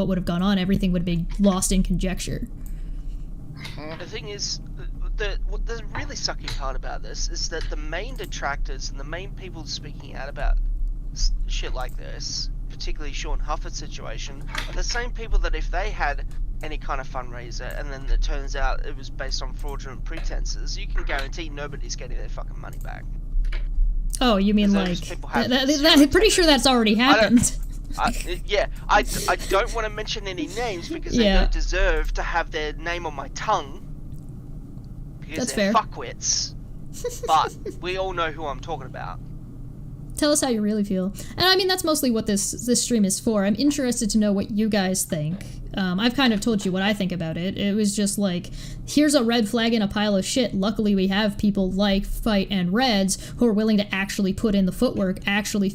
would have gone on. Everything would be lost in conjecture. The thing is, the really sucky part about this is that the main detractors and the main people speaking out about shit like this, particularly Sean Hufford's situation, are the same people that if they had any kind of fundraiser and then it turns out it was based on fraudulent pretenses, you can guarantee nobody's getting their fucking money back. Oh, you mean like... I'm pretty sure that's already happened. I don't want to mention any names because they don't deserve to have their name on my tongue. Because that's they're fair. fuckwits. But we all know who I'm talking about. Tell us how you really feel. And I mean, that's mostly what this stream is for. I'm interested to know what you guys think. I've kind of told you what I think about it. It was just like, here's a red flag in a pile of shit. Luckily, we have people like Fight and Reds who are willing to actually put in the footwork, actually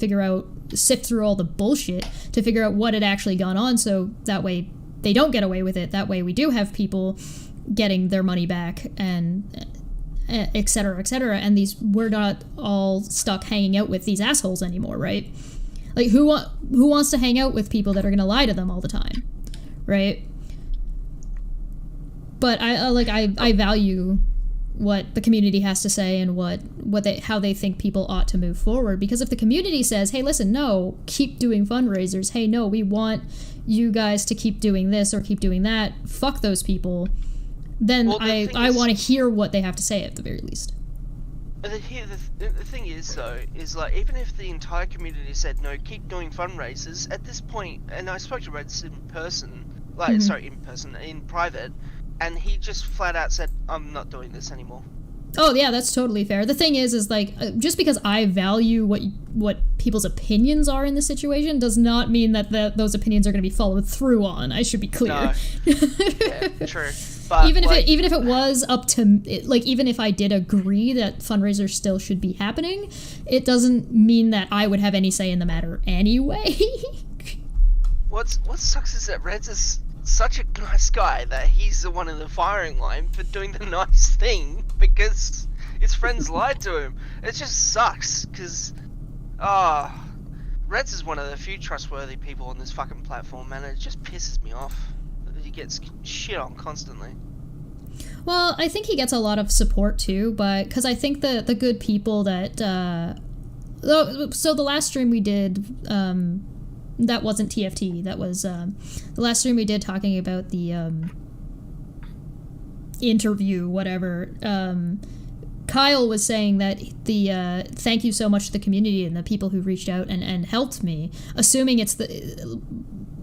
sift through all the bullshit to figure out what had actually gone on, so that way they don't get away with it. That way we do have people getting their money back, and et cetera, and we're not all stuck hanging out with these assholes anymore, right? Like, who wants to hang out with people that are gonna lie to them all the time, right? But I value what the community has to say and how they think people ought to move forward. Because if the community says, hey, listen, no, keep doing fundraisers, hey, no, we want you guys to keep doing this or keep doing that, fuck those people, then I want to hear what they have to say at the very least. The thing is, though, is like, even if the entire community said, no, keep doing fundraisers, at this point, and I spoke to Reds in person, in private, and he just flat out said, I'm not doing this anymore. Oh, yeah, that's totally fair. The thing is like, just because I value what people's opinions are in this situation does not mean that those opinions are going to be followed through on. I should be clear. No. Yeah, true. But even if it was up to, like, even if I did agree that fundraisers still should be happening, it doesn't mean that I would have any say in the matter anyway. What sucks is that Reds is such a nice guy that he's the one in the firing line for doing the nice thing because his friends lied to him. It just sucks because, Reds is one of the few trustworthy people on this fucking platform, man. It just pisses me off. He gets shit on constantly. Well, I think he gets a lot of support too, but because I think the good people that so the last stream we did, that wasn't TFT, that was the last stream we did talking about the interview, whatever. Kyle was saying that the thank you so much to the community and the people who reached out and helped me, assuming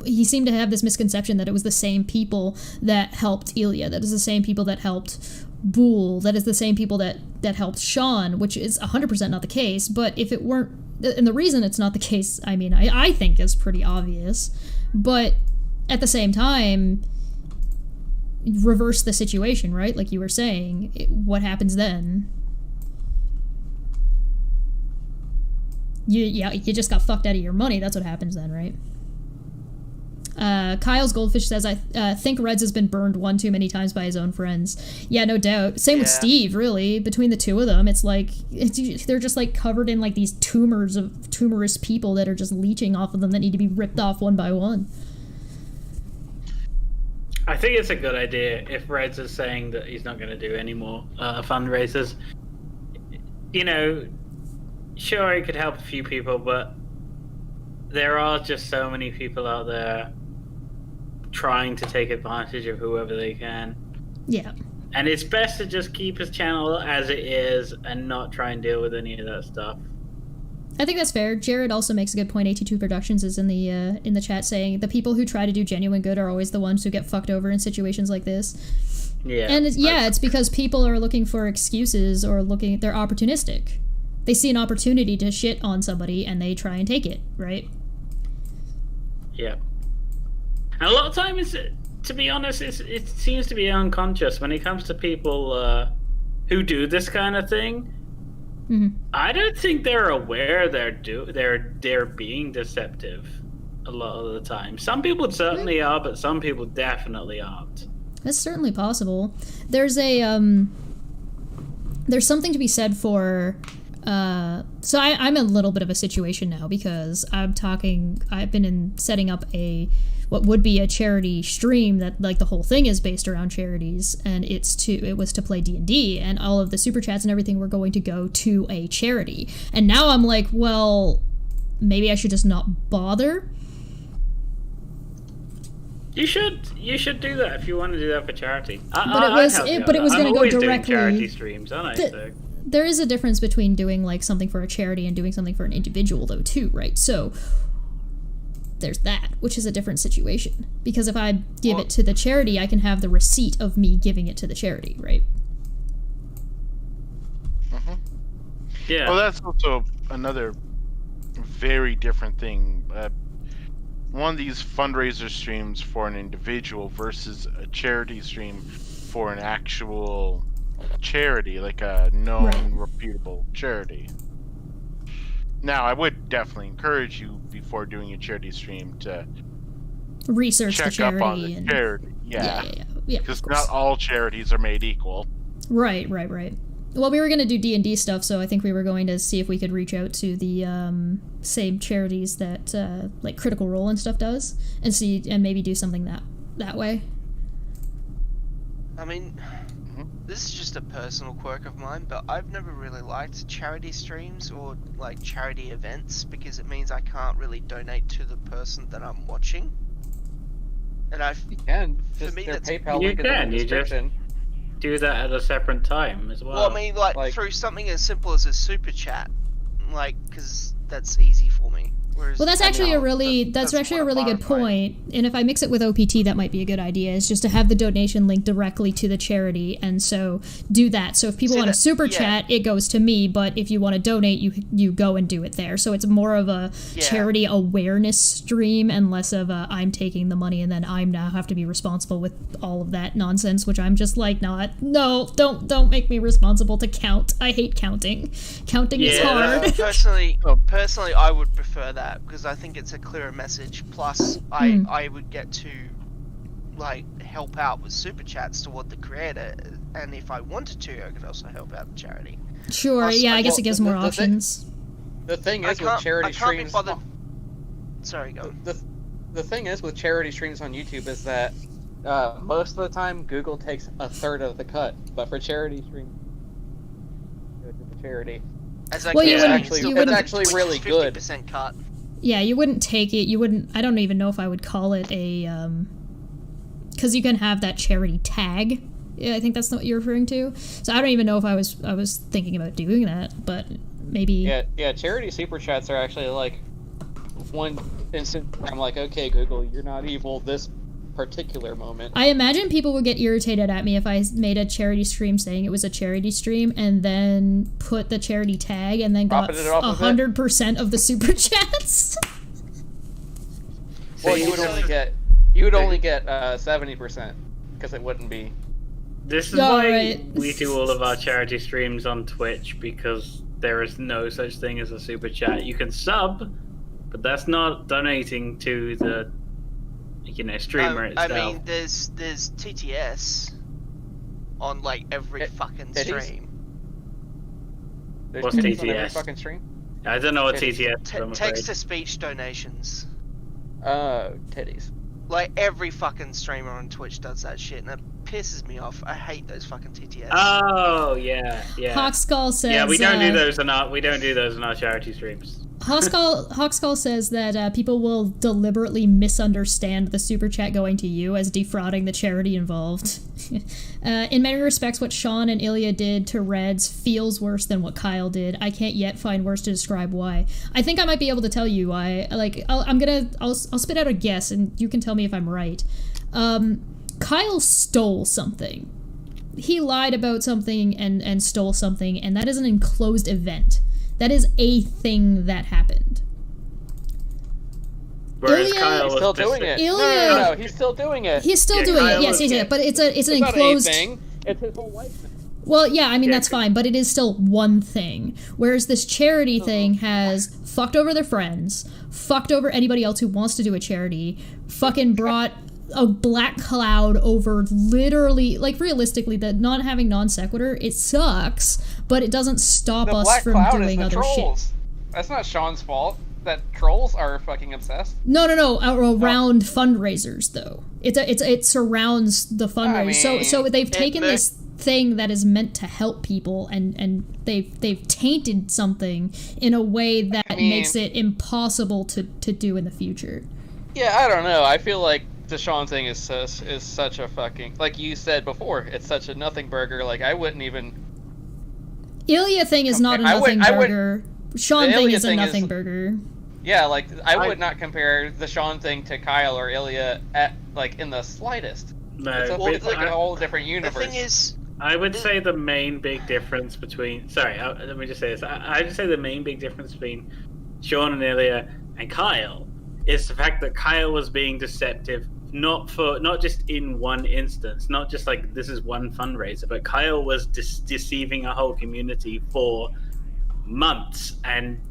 he seemed to have this misconception that it was the same people that helped Ilya, that is the same people that helped Boole, that is the same people that helped Sean, which is 100% not the case. But if it weren't, and the reason it's not the case, I mean, I think is pretty obvious, but at the same time, reverse the situation, right? Like you were saying, what happens then? You just got fucked out of your money. That's what happens then, right? Kyle's Goldfish says, I think Reds has been burned one too many times by his own friends. Yeah, no doubt. Same with Steve, really. Between the two of them, it's like, they're just like covered in like these tumorous people that are just leeching off of them that need to be ripped off one by one. I think it's a good idea if Reds is saying that he's not going to do any more fundraisers. You know, sure, he could help a few people, but there are just so many people out there trying to take advantage of whoever they can. Yeah. And it's best to just keep his channel as it is and not try and deal with any of that stuff. I think that's fair. Jared also makes a good point. 82 Productions is in the chat saying the people who try to do genuine good are always the ones who get fucked over in situations like this. Yeah. And it's because people are looking for excuses or they're opportunistic. They see an opportunity to shit on somebody and they try and take it, right? Yeah. And a lot of times, to be honest, it seems to be unconscious when it comes to people who do this kind of thing. I don't think they're aware they're being deceptive a lot of the time. Some people certainly are, but some people definitely aren't. That's certainly possible. There's there's something to be said for. So I'm in a little bit of a situation now because I've been setting up what would be a charity stream that like the whole thing is based around charities, and it was to play D&D, and all of the super chats and everything were going to go to a charity. And now I'm like, well, maybe I should just not bother. You should do that if you want to do that for charity. But it was going to go directly. Charity streams, aren't I? There is a difference between doing like something for a charity and doing something for an individual, though, too, right? So there's that, which is a different situation. Because if I give it to the charity, I can have the receipt of me giving it to the charity, right? Mm-hmm. Yeah. Well, that's also another very different thing. One of these fundraiser streams for an individual versus a charity stream for an actual charity, like a known, reputable charity. Now, I would definitely encourage you before doing a charity stream to research check the charity up on the charity. Yeah, because not all charities are made equal. Right. Well, we were going to do D&D stuff, so I think we were going to see if we could reach out to the same charities that like Critical Role and stuff does, and maybe do something that way. I mean, this is just a personal quirk of mine, but I've never really liked charity streams or like charity events because it means I can't really donate to the person that I'm watching. And you can. For me, their that's PayPal link is in the description. Do that at a separate time as well. Well, I mean, like through something as simple as a super chat, like, because that's easy for me. Whereas well, that's actually a really good point. And if I mix it with OPT, that might be a good idea. Is just to have the donation link directly to the charity, and so do that. So if people want to super chat, it goes to me. But if you want to donate, you go and do it there. So it's more of a charity awareness stream and less of a I'm taking the money and then I now have to be responsible with all of that nonsense, which I'm just like don't make me responsible to count. I hate counting. Counting is hard. Personally, I would prefer that. Because I think it's a clearer message. Plus, I would get to like help out with super chats toward the creator, and if I wanted to, I could also help out the charity. Sure, plus, I guess it gives more options. The thing is with charity streams. Sorry, go. The thing is with charity streams on YouTube is that most of the time Google takes a third of the cut, but for charity streams, go to the charity. It's actually really good. 50% cut. Yeah, you wouldn't take it. You wouldn't. I don't even know if I would call it a because you can have that charity tag. Yeah, I think that's what you're referring to. So I don't even know if I was thinking about doing that, but maybe. Yeah. Charity super chats are actually like one instant. I'm like, okay, Google, you're not evil. This particular moment. I imagine people would get irritated at me if I made a charity stream saying it was a charity stream and then put the charity tag and then got 100% of the super chats. Well, you would only get 70% because it wouldn't be. This is why we do all of our charity streams on Twitch, because there is no such thing as a super chat. You can sub, but that's not donating to the streamer itself. I mean, there's TTS on like every fucking stream. What's TTS? On every fucking stream? I don't know what TTS is. Text-to-speech donations. Titties. Like every fucking streamer on Twitch does that shit, and it pisses me off. I hate those fucking TTS. Oh yeah. Hawkskull says. Yeah, we don't do those in our charity streams. Hawkskull says that people will deliberately misunderstand the super chat going to you as defrauding the charity involved. In many respects, what Sean and Ilya did to Reds feels worse than what Kyle did. I can't yet find words to describe why. I think I might be able to tell you why. I'll spit out a guess, and you can tell me if I'm right. Kyle stole something. He lied about something and stole something, and that is an enclosed event. That is a thing that happened. Whereas Kyle is still doing it. No, he's still doing it. He's still doing it. Yes, but it's an enclosed thing. It's his whole life. Well, yeah, I mean, that's fine, but it is still one thing. Whereas this charity thing has fucked over their friends, fucked over anybody else who wants to do a charity, fucking brought a black cloud over literally, like, realistically, that not having non sequitur, it sucks, but it doesn't stop us from doing other shit. That's not Sean's fault. That trolls are fucking obsessed. No, around fundraisers, though. It surrounds the fundraiser. I mean, so they've taken this thing that is meant to help people and they've tainted something in a way that makes it impossible to do in the future. Yeah, I don't know. I feel like the Sean thing is such a fucking, like you said before, it's such a nothing burger. Like, I wouldn't even. Ilya thing is not a nothing burger. Sean thing is a nothing burger. Yeah, like, I would not compare the Sean thing to Kyle or Ilya in the slightest. No, it's like a whole different universe. The thing is, I would say the main big difference between... Sorry, let me just say this. I would say the main big difference between Sean and Ilya and Kyle is the fact that Kyle was being deceptive, not just in one instance, not just like this is one fundraiser, but Kyle was deceiving a whole community for months and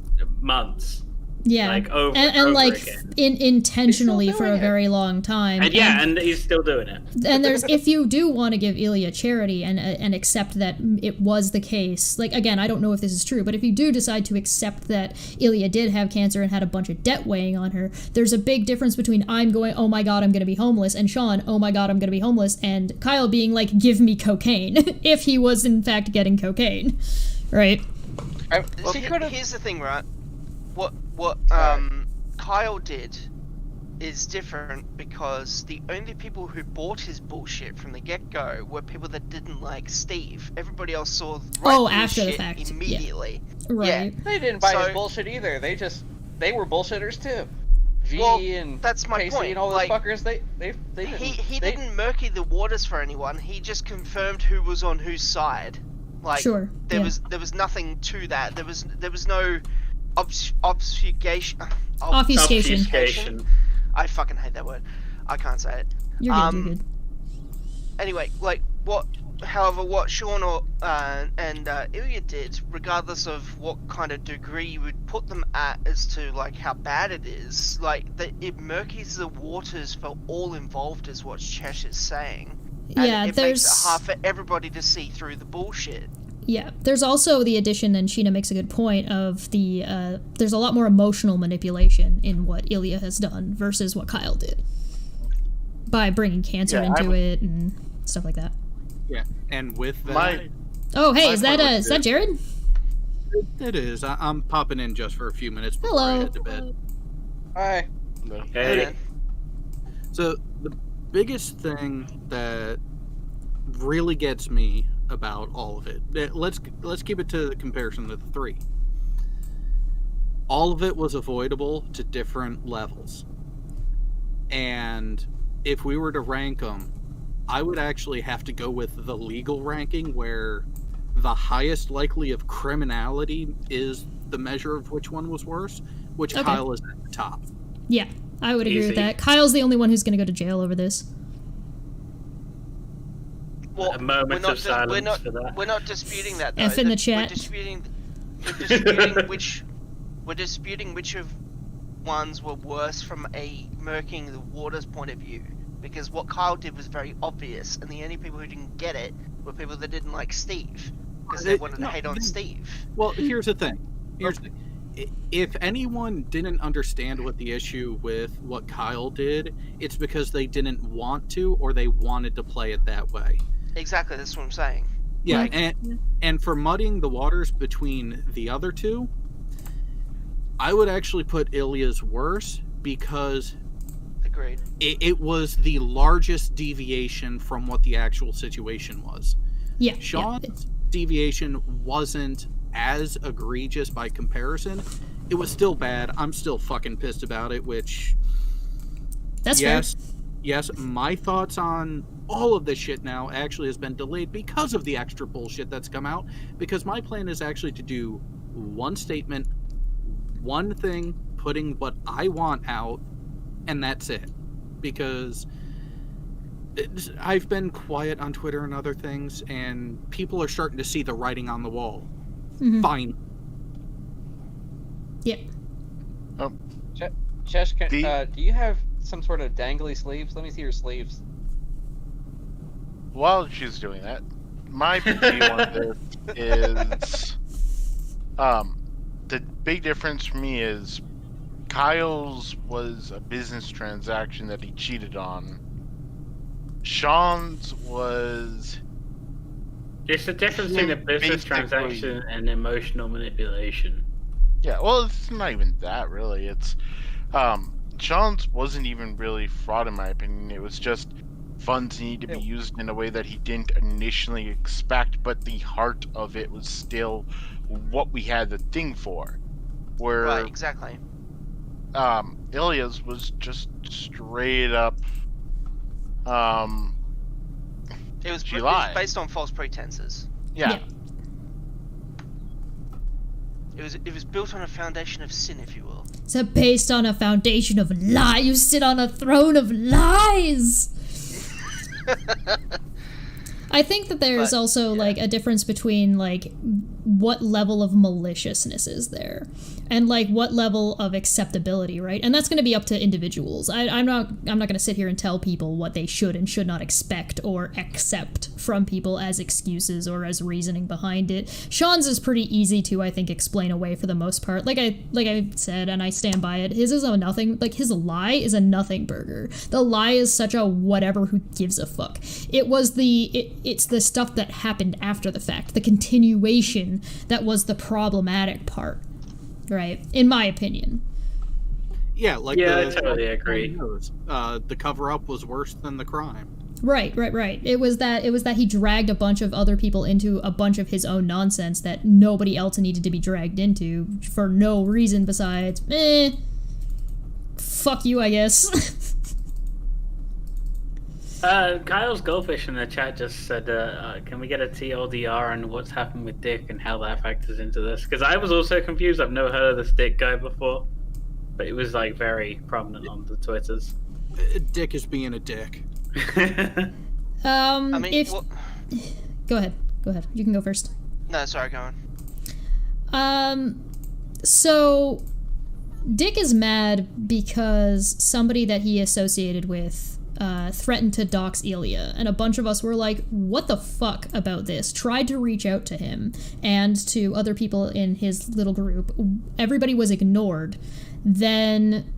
months. Yeah, like over and like again. Intentionally for a very long time. And he's still doing it. And there's, if you do want to give Ilya charity and accept that it was the case, like, again, I don't know if this is true, but if you do decide to accept that Ilya did have cancer and had a bunch of debt weighing on her, there's a big difference between I'm going, oh my god, I'm going to be homeless, and Sean, oh my god, I'm going to be homeless, and Kyle being like, give me cocaine, if he was in fact getting cocaine, right? Here's the thing, right? What Kyle did is different because the only people who bought his bullshit from the get-go were people that didn't like Steve. Everybody else saw after the fact immediately. Yeah. Right. Yeah. They didn't buy his bullshit either. They were bullshitters too. And that's my Casey point. And all those fuckers, they didn't murky the waters for anyone. He just confirmed who was on whose side. Like, sure. There was nothing to that. There was no obfuscation. I fucking hate that word. I can't say it. You're good. Anyway, like what Sean and Ilya did, regardless of what kind of degree you would put them at as to like how bad it is, like it murkies the waters for all involved, is what Chesh is saying. And it makes it hard for everybody to see through the bullshit. Yeah, there's also the addition, and Sheena makes a good point, of there's a lot more emotional manipulation in what Ilya has done versus what Kyle did. By bringing cancer into it and stuff like that. Yeah, and with that... Oh, hey, is that Jared? It is. I'm popping in just for a few minutes before Hello. I head to bed. Hi. Hey. So, the biggest thing that really gets me about all of it, let's keep it to the comparison of the three. All of it was avoidable to different levels. And if we were to rank them, I would actually have to go with the legal ranking, where the highest likely of criminality is the measure of which one was worse, which Kyle is at the top. Yeah, I would agree with that. Kyle's the only one who's going to go to jail over this. Well, a moment of silence for that. We're not disputing that, though. F in the chat. We're disputing which of ones were worse from a murking the waters point of view. Because what Kyle did was very obvious, and the only people who didn't get it were people that didn't like Steve. Because they wanted to hate on Steve. Well, here's the thing. If anyone didn't understand what the issue with what Kyle did, it's because they didn't want to, or they wanted to play it that way. Exactly, that's what I'm saying. Yeah, and for muddying the waters between the other two, I would actually put Ilya's worse, because agreed. It was the largest deviation from what the actual situation was. Yeah. Sean's deviation wasn't as egregious by comparison. It was still bad. I'm still fucking pissed about it, which... That's fair. Yes, my thoughts on all of this shit now actually has been delayed because of the extra bullshit that's come out. Because my plan is actually to do one statement, one thing, putting what I want out, and that's it. Because I've been quiet on Twitter and other things, and people are starting to see the writing on the wall. Mm-hmm. Fine. Yeah. Chesh, do you have some sort of dangly sleeves? Let me see your sleeves. While she's doing that, my big deal on this is, the big difference for me is Kyle's was a business transaction that he cheated on. Sean's was... It's the difference between a business transaction and emotional manipulation. Yeah, well, it's not even that, really. It's, Sean's wasn't even really fraud, in my opinion. It was just funds need to be used in a way that he didn't initially expect, but the heart of it was still what we had the thing for. Where, right, exactly. Ilya's was just straight up, it was based on false pretenses. Yeah. It was built on a foundation of sin, if you will. It's based on a foundation of lies. You sit on a throne of lies. I think that there's also like a difference between like what level of maliciousness is there and like what level of acceptability, right? And that's going to be up to individuals. I'm not going to sit here and tell people what they should and should not expect or accept from people as excuses or as reasoning behind it. Sean's is pretty easy to, I think, explain away for the most part. Like I said, and I stand by it, his is a nothing, like his lie is a nothing burger. The lie is such a whatever, who gives a fuck. It was it's the stuff that happened after the fact, the continuation, that was the problematic part, right? In my opinion. Yeah, like I totally agree. The cover-up was worse than the crime. Right. It was that he dragged a bunch of other people into a bunch of his own nonsense that nobody else needed to be dragged into for no reason besides, fuck you, I guess. Kyle's Goldfish in the chat just said, can we get a TLDR on what's happened with Dick and how that factors into this? Because I was also confused. I've never heard of this Dick guy before, but it was like very prominent on the Twitters. Dick is being a dick. I mean, Go ahead. You can go first. No, sorry, go on. So Dick is mad because somebody that he associated with threatened to dox Ilya, and a bunch of us were like, what the fuck about this? Tried to reach out to him and to other people in his little group. Everybody was ignored. Then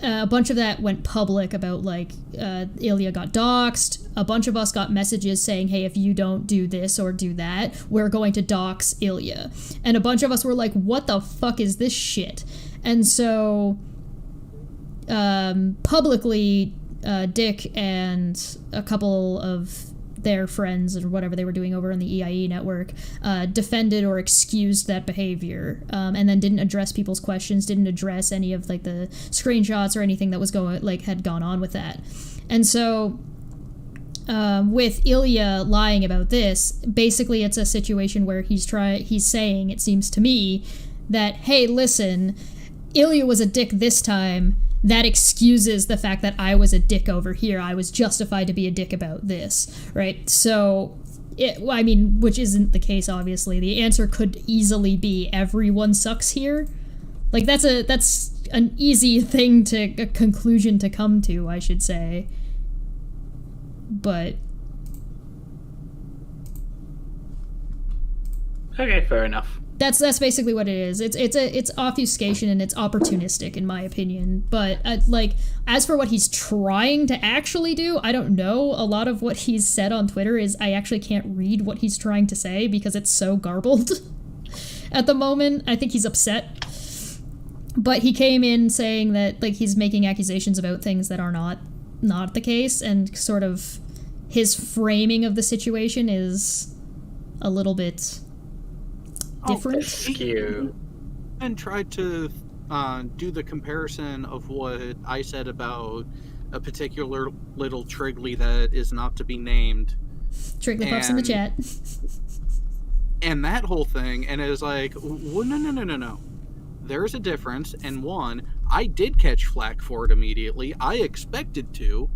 a bunch of that went public about like Ilya got doxed. A bunch of us got messages saying, hey, if you don't do this or do that, we're going to dox Ilya. And a bunch of us were like, what the fuck is this shit? And so publicly, Dick and a couple of their friends or whatever they were doing over on the EIE network defended or excused that behavior, and then didn't address people's questions, didn't address any of like the screenshots or anything that was had gone on with that. And so with Ilya lying about this, basically it's a situation where he's saying, it seems to me, that, hey, listen, Ilya was a dick this time. That excuses the fact that I was a dick over here. I was justified to be a dick about this, right? So, which isn't the case, obviously. The answer could easily be everyone sucks here. Like, that's an easy thing a conclusion to come to, I should say. But... Okay, fair enough. That's basically what it is. It's obfuscation and it's opportunistic in my opinion. But as for what he's trying to actually do, I don't know. A lot of what he's said on Twitter is I actually can't read what he's trying to say because it's so garbled at the moment. I think he's upset. But he came in saying that like he's making accusations about things that are not the case, and sort of his framing of the situation is a little bit different. Skew. And tried to do the comparison of what I said about a particular little Trigley that is not to be named. Trigley pops in the chat. And that whole thing, and it was like, well, no. There's a difference, and one, I did catch flack for it immediately. I expected to,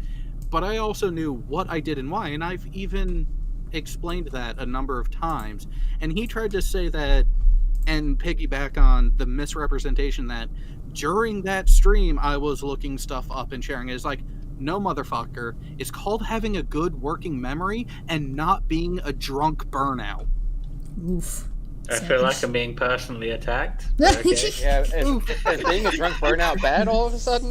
but I also knew what I did and why, and I've even explained that a number of times. And he tried to say that and piggyback on the misrepresentation that during that stream I was looking stuff up and sharing it. It's like, no, motherfucker. It's called having a good working memory and not being a drunk burnout. Oof. I feel like I'm being personally attacked. Okay. Yeah, is being a drunk burnout bad all of a sudden?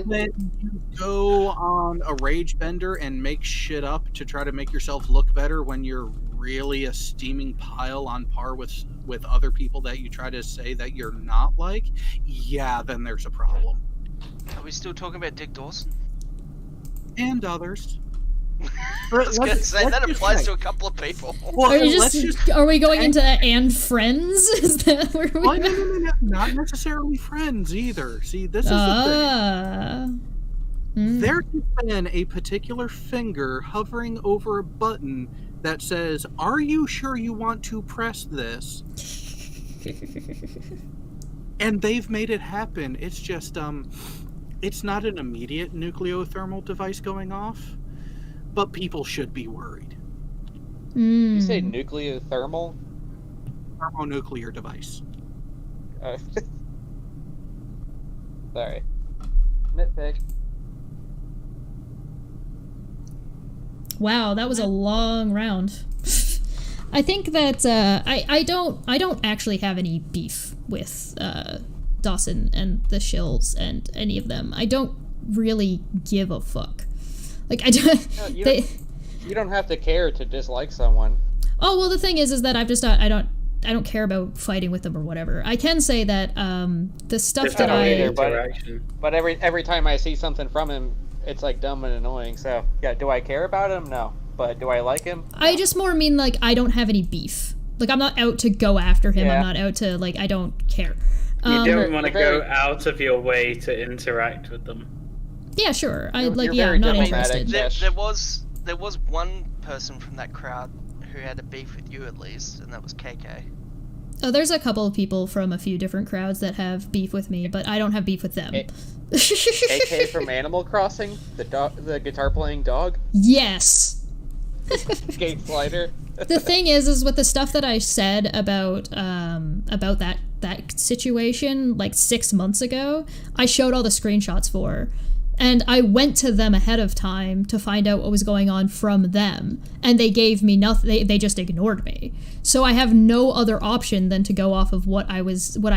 Then you go on a rage bender and make shit up to try to make yourself look better when you're really a steaming pile on par with other people that you try to say that you're not like, yeah, then there's a problem. Are we still talking about Dick Dawson? And others. I was going to say, that applies to a couple of people. Well, are we going into and friends? Is that where we well, no, not necessarily friends either. See, this is the thing. There has been a particular finger hovering over a button that says, "Are you sure you want to press this?" And they've made it happen. It's just, it's not an immediate nucleothermal device going off, but people should be worried. You say nucleothermal? Thermonuclear device. Sorry. Nitpick. Wow, that was a long round. I think that I don't actually have any beef with Dawson and the shills and any of them. I don't really give a fuck. Like I don't. No, you don't have to care to dislike someone. Oh well, the thing is that I've just I don't care about fighting with them or whatever. I can say that the stuff There's that but every time I see something from him, it's like dumb and annoying. So yeah, do I care about him? No. But do I like him? No. I just more mean like I don't have any beef. Like I'm not out to go after him. Yeah. I'm not out to like I don't care. You don't want to go out of your way to interact with them. Yeah, sure. I'm not interested. There was one person from that crowd who had a beef with you at least, and that was KK. Oh, there's a couple of people from a few different crowds that have beef with me, but I don't have beef with them. KK from Animal Crossing, the guitar playing dog. Yes. Gate slider. The thing is with the stuff that I said about that situation like 6 months ago, I showed all the screenshots for. And I went to them ahead of time to find out what was going on from them. And they gave me nothing. They just ignored me. So I have no other option than to go off of what I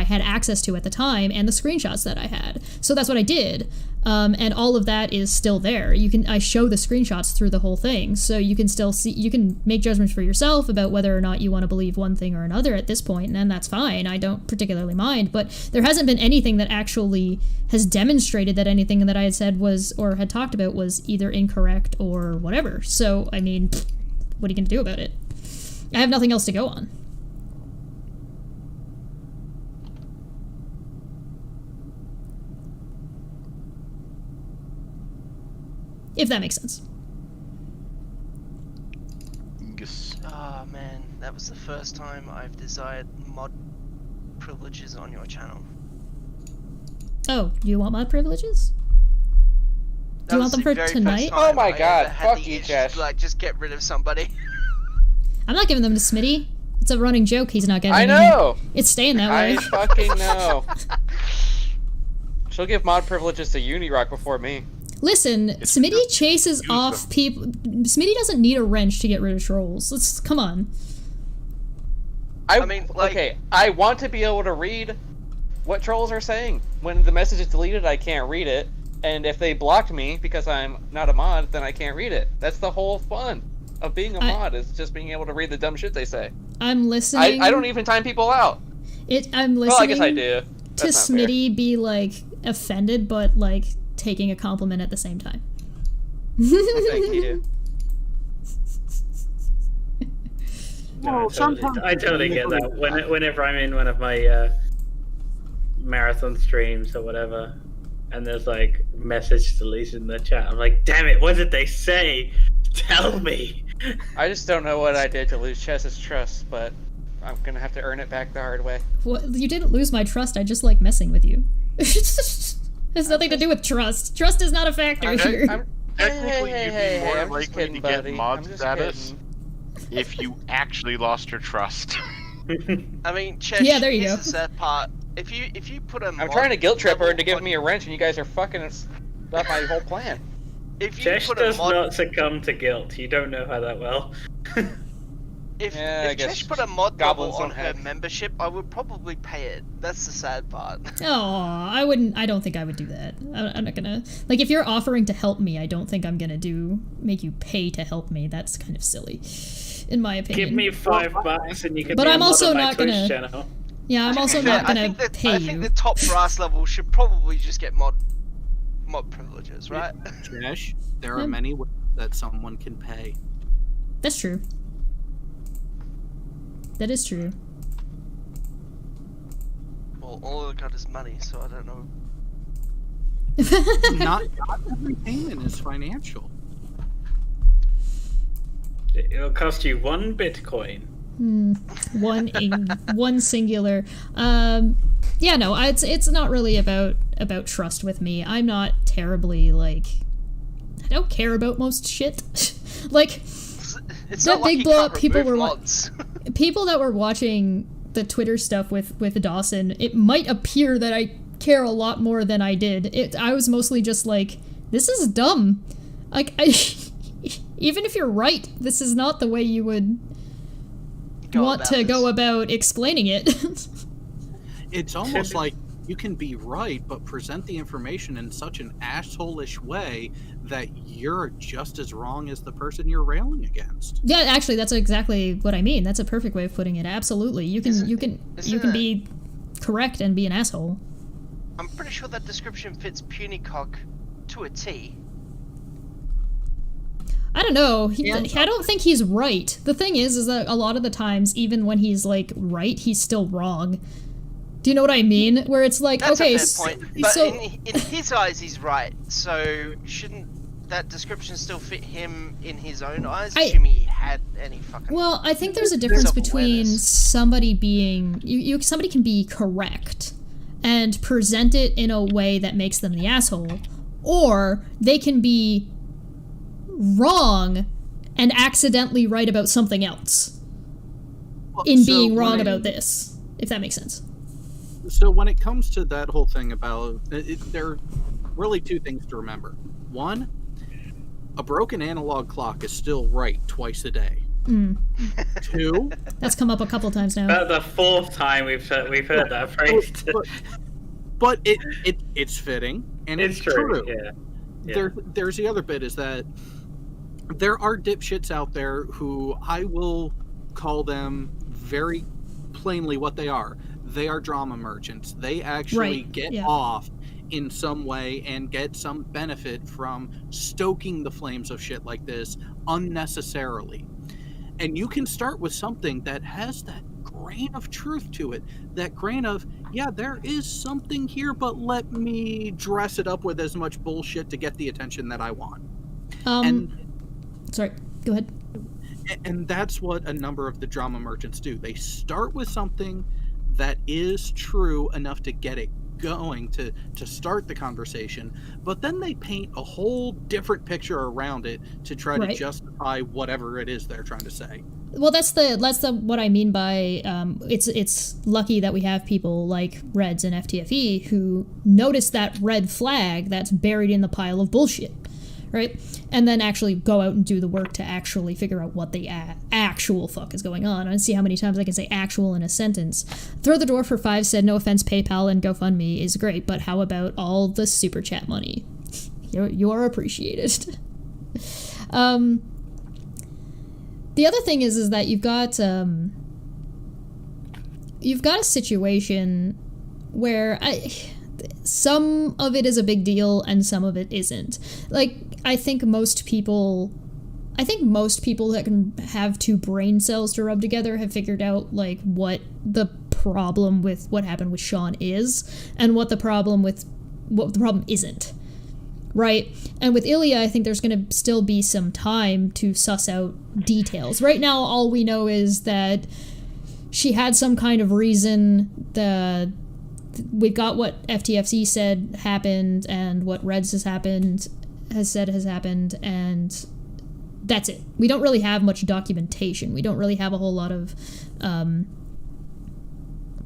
had access to at the time and the screenshots that I had. So that's what I did. And all of that is still there. I show the screenshots through the whole thing. So you can still see, you can make judgments for yourself about whether or not you want to believe one thing or another at this point, and that's fine. I don't particularly mind, but there hasn't been anything that actually has demonstrated that anything that I had said was, or had talked about was either incorrect or whatever. So, I mean, what are you going to do about it? I have nothing else to go on. If that makes sense. Oh man, that was the first time I've desired mod privileges on your channel. Oh, do you want mod privileges? Do you want them for tonight? Oh my god, fuck you, Jess. Like, just get rid of somebody. I'm not giving them to Smitty. It's a running joke he's not getting. I know! It's staying that way. I fucking know. She'll give mod privileges to Unirock before me. Listen, Smitty chases off people. Smitty doesn't need a wrench to get rid of trolls. Come on. I mean, like, okay, I want to be able to read what trolls are saying. When the message is deleted, I can't read it. And if they blocked me because I'm not a mod, then I can't read it. That's the whole fun of being a mod, is just being able to read the dumb shit they say. I'm listening. I don't even time people out. I'm listening. Well, I guess I do. To Smitty be, like, offended, but, like, taking a compliment at the same time. Thank you. No, I totally get that. Whenever I'm in one of my marathon streams or whatever, and there's like message deleted in the chat, I'm like, damn it, what did they say? Tell me. I just don't know what I did to lose Chess's trust, but I'm gonna have to earn it back the hard way. Well, you didn't lose my trust. I just like messing with you. Has nothing to do with trust. Trust is not a factor here. Technically, you'd be more I'm just likely kidding, to get buddy. mod I'm just status if you actually lost your trust. I mean, Chesh, Yeah, there you here's go. the sad part. If you put a I'm mod trying to guilt trip her level into giving on- me a wrench, and you guys are fucking up my whole plan. If you Chesh put a does mod, not succumb to guilt. You don't know her that well. if Yeah, I if guess Chesh put a mod goblins level on don't her have- membership, I would probably pay it. That's the sad part. Oh, I wouldn't. I don't think I would do that. I'm not gonna. Like, if you're offering to help me, I don't think I'm gonna make you pay to help me. That's kind of silly, in my opinion. Give me $5 and you can But be I'm a mod also on my not Twitch gonna- channel. Yeah, I'm also Yeah, not gonna I think pay I you. think the top brass level should probably just get mod privileges, right? Trash, there are Yeah. many ways that someone can pay. That's true. That is true. Well, all I got is money, so I don't know. Not every payment is financial. It'll cost you 1 Bitcoin. One singular. Yeah, no, it's not really about trust with me. I'm not terribly like. I don't care about most shit. Like It's That not like big you blow can't up, people remove were mods. people that were watching the Twitter stuff with Dawson. It might appear that I care a lot more than I did. I was mostly just like, this is dumb. Like even if you're right, this is not the way you would want to go about explaining it. It's almost like you can be right, but present the information in such an asshole-ish way that you're just as wrong as the person you're railing against. Yeah, actually, that's exactly what I mean. That's a perfect way of putting it. Absolutely, you can be correct and be an asshole. I'm pretty sure that description fits Punycock to a T. I don't know. I don't think he's right. The thing is that a lot of the times, even when he's like right, he's still wrong. Do you know what I mean? Where it's like, That's okay, a fair point. But so in his eyes, he's right. So shouldn't that description still fit him in his own eyes? Assuming he had any fucking. well, I think there's a difference between self-awareness. somebody being somebody can be correct and present it in a way that makes them the asshole, or they can be wrong and accidentally right about something else in being wrong about this, if that makes sense. So when it comes to that whole thing about there are really two things to remember. One, a broken analog clock is still right twice a day. Two, That's come up a couple times now. That's the 4th time we've heard that phrase. but it's fitting and it's true. Yeah. There's the other bit is that there are dipshits out there who I will call them very plainly what they are. They are drama merchants. They actually get off in some way and get some benefit from stoking the flames of shit like this unnecessarily. And you can start with something that has that grain of truth to it. That grain of, yeah, there is something here, but let me dress it up with as much bullshit to get the attention that I want. Sorry, go ahead. And that's what a number of the drama merchants do. They start with something that is true enough to get it going, to start the conversation, but then they paint a whole different picture around it to try to justify whatever it is they're trying to say. Well, that's the what I mean by it's lucky that we have people like Reds and FTFE who notice that red flag that's buried in the pile of bullshit, right? And then actually go out and do the work to actually figure out what the actual fuck is going on. And see how many times I can say actual in a sentence. Throw the Door for 5 said, no offense, PayPal and GoFundMe is great, but how about all the super chat money? You're appreciated. The other thing is that you've got a situation where some of it is a big deal and some of it isn't. Like, I think most people that can have 2 brain cells to rub together have figured out, like, what the problem with what happened with Sean is and what the problem isn't. Right? And with Ilya, I think there's going to still be some time to suss out details. Right now, all we know is that she had some kind of reason. We've got what FTFE said happened and what Reds has happened, and that's it. We don't really have much documentation. We don't really have a whole lot of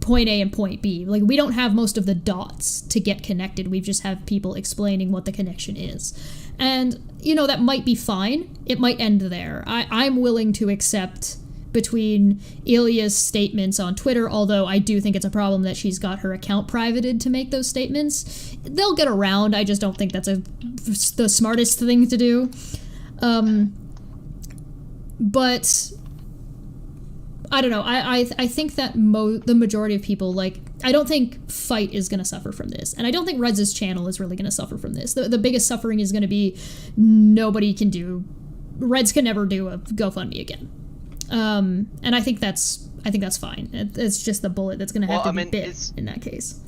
point A and point B. Like, we don't have most of the dots to get connected. We just have people explaining what the connection is. And, that might be fine. It might end there. I'm willing to accept between Ilya's statements on Twitter, although I do think it's a problem that she's got her account privated to make those statements. They'll get around. I just don't think that's the smartest thing to do. But I don't know. I think that the majority of people, I don't think Fight is going to suffer from this. And I don't think Reds' channel is really going to suffer from this. The biggest suffering is going to be Reds can never do a GoFundMe again. And I think that's fine. It's just the bullet that's going to have to be bit in that case.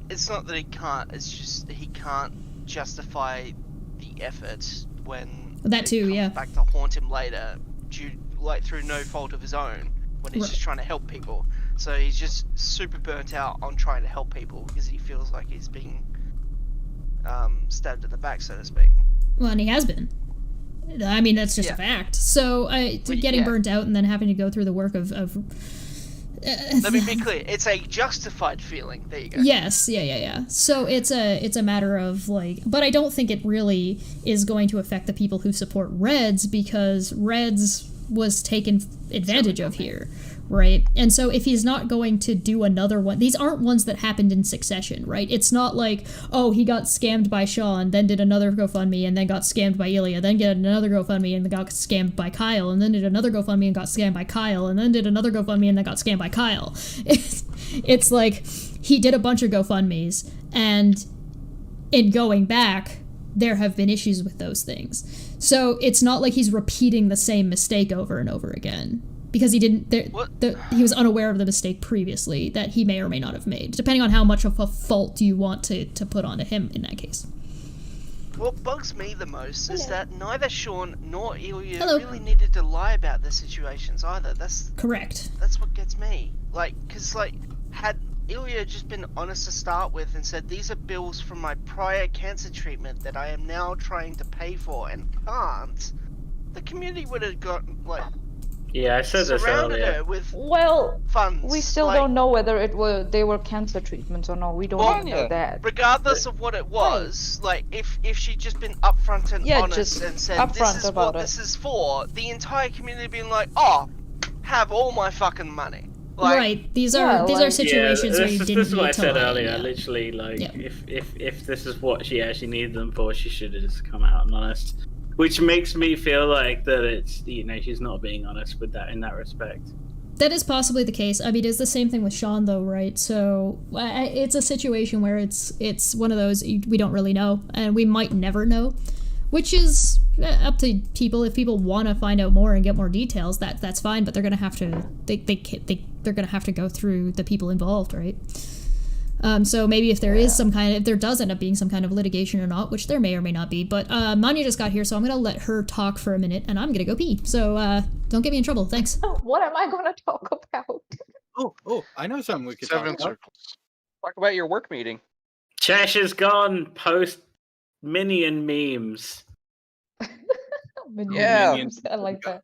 It's not that he can't. It's just he can't justify the effort when that too. Comes yeah. back to haunt him later, through no fault of his own, when he's just trying to help people. So he's just super burnt out on trying to help people because he feels like he's being stabbed in the back, so to speak. Well, and he has been. I mean, that's just a fact. So, getting burnt out and then having to go through the work of let me be clear. It's a justified feeling. There you go. Yes, yeah. So it's a matter of but I don't think it really is going to affect the people who support Reds, because Reds was taken advantage of here, right? And so if he's not going to do another one, these aren't ones that happened in succession, right? It's not like, oh, he got scammed by Sean, then did another GoFundMe, and then got scammed by Ilya, then did another GoFundMe and then got scammed by Kyle, and then did another GoFundMe and got scammed by Kyle, and then did another GoFundMe and then got scammed by Kyle. It's like he did a bunch of GoFundMes, and in going back, there have been issues with those things. So it's not like he's repeating the same mistake over and over again, because he didn't. He was unaware of the mistake previously that he may or may not have made, depending on how much of a fault you want to put onto him in that case. What bugs me the most is that neither Sean nor Ilya really needed to lie about their situations either. That's correct. That's what gets me. Because had Ilya just been honest to start with and said, these are bills from my prior cancer treatment that I am now trying to pay for and can't, the community would have got, yeah, I said this earlier. Her with funds. We still don't know whether they were cancer treatments or not. We don't know that. Regardless of what it was, if she'd just been upfront and honest and said, this is what this is for, the entire community being like, oh, have all my fucking money. Right. These are situations where you didn't need to lie. This is what I said earlier. Literally, if this is what she actually needed them for, she should have just come out and honest. Which makes me feel like that it's she's not being honest with that in that respect. That is possibly the case. I mean, it's the same thing with Sean, though, right? So it's a situation where it's one of those we don't really know, and we might never know, which is up to people. If people want to find out more and get more details, that's fine. But they're gonna have to they're gonna have to go through the people involved, right? So maybe if there is if there does end up being some kind of litigation or not, which there may or may not be, but Manya just got here, so I'm going to let her talk for a minute, and I'm going to go pee. So don't get me in trouble. Thanks. What am I going to talk about? Oh, I know something we could talk about. Circles. Talk about your work meeting. Chesh is gone post Minion memes. Minions. I like that.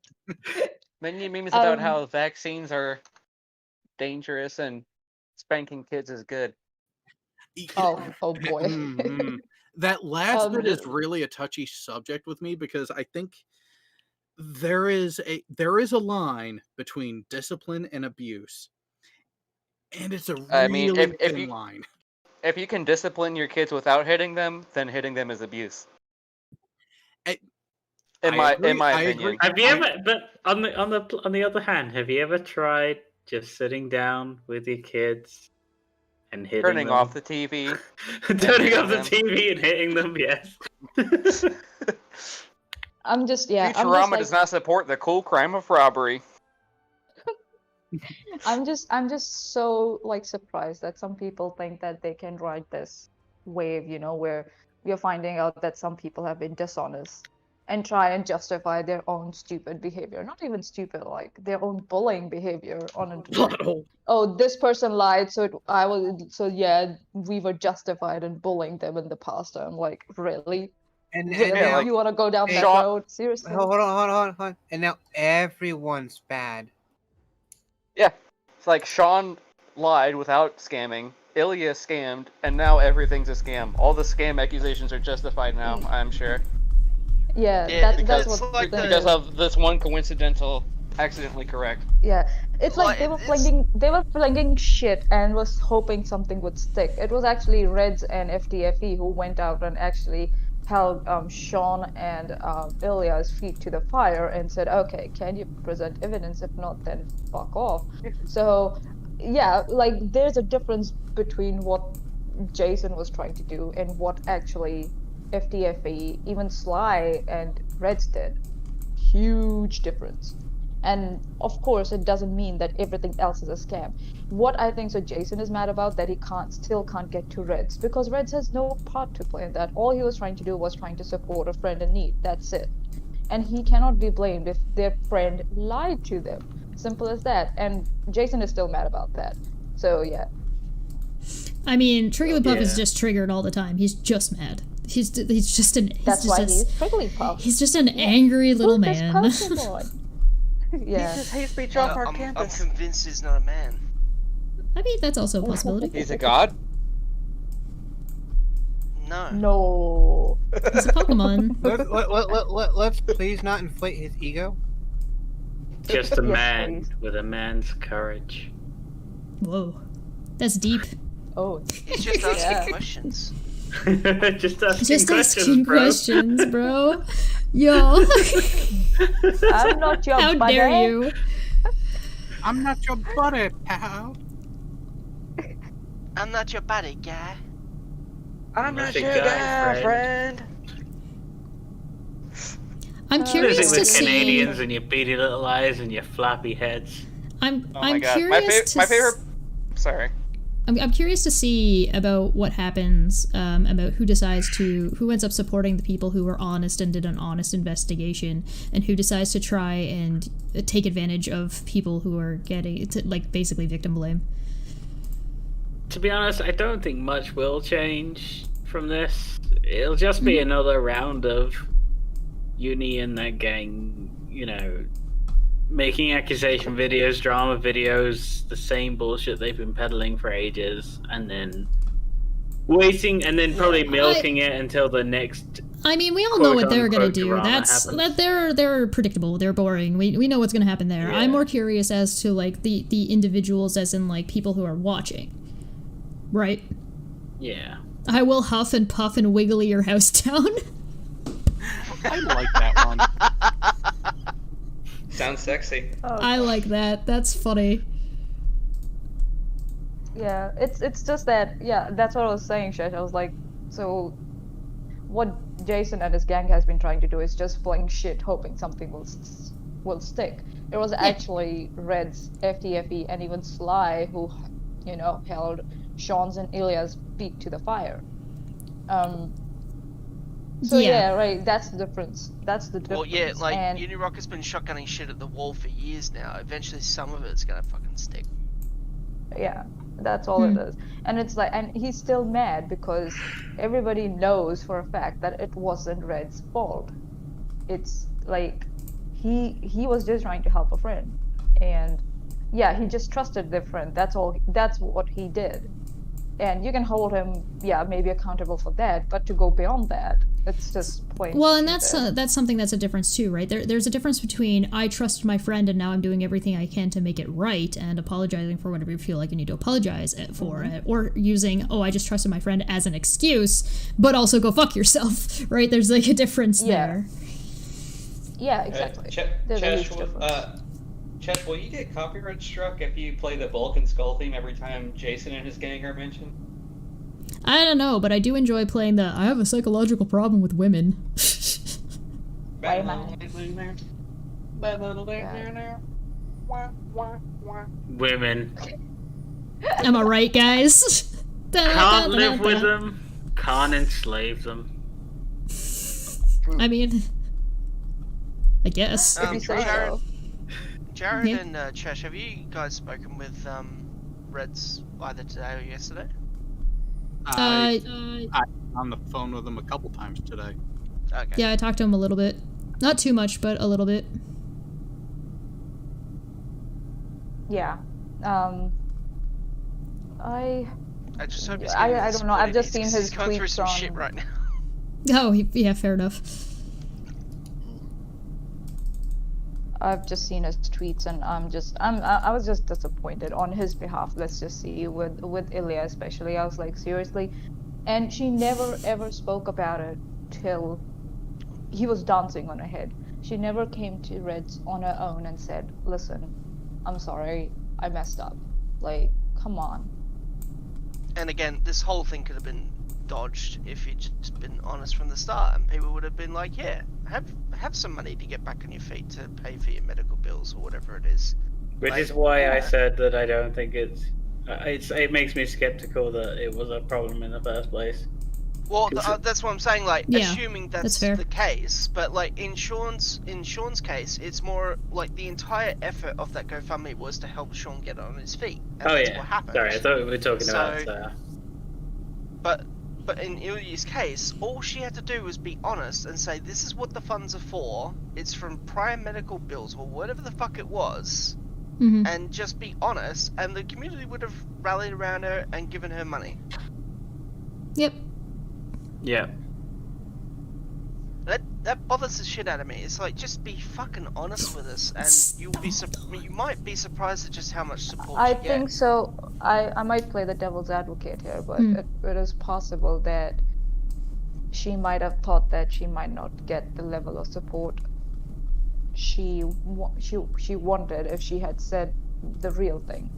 Minion memes about how vaccines are dangerous and spanking kids is good. Oh boy. That last bit is really a touchy subject with me, because I think there is a line between discipline and abuse, and it's a really thin line. If you can discipline your kids without hitting them, then hitting them is abuse. In my opinion. Have you ever? But on the other hand, have you ever tried just sitting down with your kids and hitting Turning them? off the TV. Turning off the TV and hitting them, yes. I'm just Futurama does not support the cool crime of robbery. I'm just so surprised that some people think that they can ride this wave, where we are finding out that some people have been dishonest. and try and justify their own stupid behavior. Not even stupid, like their own bullying behavior on internet. Oh, this person lied, so yeah, we were justified in bullying them in the past. I'm like, really? And really? yeah, like, you want to go down that Sean- road? Seriously? Hold on. And now everyone's bad. Yeah, it's like Sean lied without scamming, Ilya scammed, and now everything's a scam. All the scam accusations are justified now, I'm sure. Yeah, Yeah, that's it's what like Because of this one coincidental, accidentally correct. Yeah, it's like they Well, were flinging shit and was hoping something would stick. It was actually Reds and FTFE who went out and actually held Sean and Ilya's feet to the fire and said, okay, can you present evidence? If not, then fuck off. So, yeah, like there's a difference between what Jason was trying to do and what actually FTFE, even Sly and Reds did. Huge difference. And of course, it doesn't mean that everything else is a scam. What I think so Jason is mad about that he still can't get to Reds, because Reds has no part to play in that. All he was trying to do was trying to support a friend in need. That's it. And he cannot be blamed if their friend lied to them. Simple as that. And Jason is still mad about that. So yeah. I mean, Trigglypuff is just triggered all the time. He's just mad. He's just an. That's why he's Trigglypuff. He's just an angry little man. Yeah. He just hates being off our campus. I'm convinced he's not a man. I mean, that's also a possibility. He's a god? No. No. He's a Pokemon. Let's please not inflate his ego. Just a Yes, man please. with a man's courage. Whoa. That's deep. Oh. He's just asking questions. Just asking Just questions, asking bro. questions, bro. Yo. I'm not your How buddy. dare you? I'm not your buddy, pal. I'm not your buddy, guy. I'm not Nothing your guy, guy, friend. I'm curious Visit to with see. Canadians and your beady little eyes and your flappy heads. I'm Oh my god. curious My favorite. Sorry. I'm curious to see about what happens, about who ends up supporting the people who were honest and did an honest investigation, and who decides to try and take advantage of people who are getting, like, basically victim blame. To be honest, I don't think much will change from this. It'll just be another round of Uni and that gang, you know, making accusation videos, drama videos, the same bullshit they've been peddling for ages, and then waiting, and then probably milking it until the next. I mean, we all know what they're gonna do. drama They're predictable. They're boring. We know what's gonna happen there. Yeah. I'm more curious as to like the individuals, as in like people who are watching, right? Yeah. I will huff and puff and wiggle your house down. I like that one. Sounds sexy. I like that. That's funny. Yeah, it's just that, yeah, that's what I was saying, Shesh. I was like, so what Jason and his gang has been trying to do is just fling shit, hoping something will stick. It was actually Reds, FTFE, and even Sly who, you know, held Sean's and Ilya's feet to the fire. So yeah, right, that's the difference. Well, yeah, like, and Unirock has been shotgunning shit at the wall for years now. Eventually some of it's gonna fucking stick. yeah, that's all it is. And it's like, and he's still mad because everybody knows for a fact that it wasn't Red's fault. It's like he was just trying to help a friend, and yeah, he just trusted their friend. That's all. That's what he did. And you can hold him, yeah, maybe accountable for that, but to go beyond that, it's just plain. Well, and that's something that's a difference too, right? There's a difference between I trust my friend and now I'm doing everything I can to make it right, and apologizing for whatever you feel like you need to apologize for it, or using I just trusted my friend as an excuse, but also go fuck yourself, right? There's like a difference there. Yeah, exactly. There's a huge difference. Chet, will you get copyright struck if you play the Bulk and Skull theme every time Jason and his gang are mentioned? I don't know, but I do enjoy playing the I have a psychological problem with women. Bad little there. Women. Am I right, guys? Can't live with them. Can't enslave them. I mean, I guess. If you say so. Jared and Chesh, have you guys spoken with Reds either today or yesterday? I'm on the phone with him a couple times today. Okay. Yeah, I talked to him a little bit. Not too much, but a little bit. Yeah. I just hope he's I don't know. I've just seen his he's going through tweets some on. shit right now. Oh, yeah, fair enough. I've just seen his tweets, and I was just disappointed on his behalf. Let's just see with Ilya especially. I was like, seriously, and she never ever spoke about it till he was dancing on her head. She never came to Reds on her own and said, "Listen, I'm sorry, I messed up." Like, come on. And again, this whole thing could have been dodged if you'd just been honest from the start, and people would have been like, "Yeah, have some money to get back on your feet to pay for your medical bills or whatever it is." Which is why I said that I don't think it makes me skeptical that it was a problem in the first place. Well, that's what I'm saying. Like, Yeah, assuming that's the case, but like in Sean's case, it's more like the entire effort of that GoFundMe was to help Sean get on his feet. And that's what happened. Sorry, I thought we were talking about. But in Ilya's case, all she had to do was be honest and say, "This is what the funds are for. It's from prior medical bills or whatever the fuck it was," and just be honest, and the community would have rallied around her and given her money. Yep. Yeah. That bothers the shit out of me. It's like, just be fucking honest with us, and you might be surprised at just how much support I you get. think so. I might play the devil's advocate here, but it is possible that she might have thought that she might not get the level of support she wanted if she had said the real thing.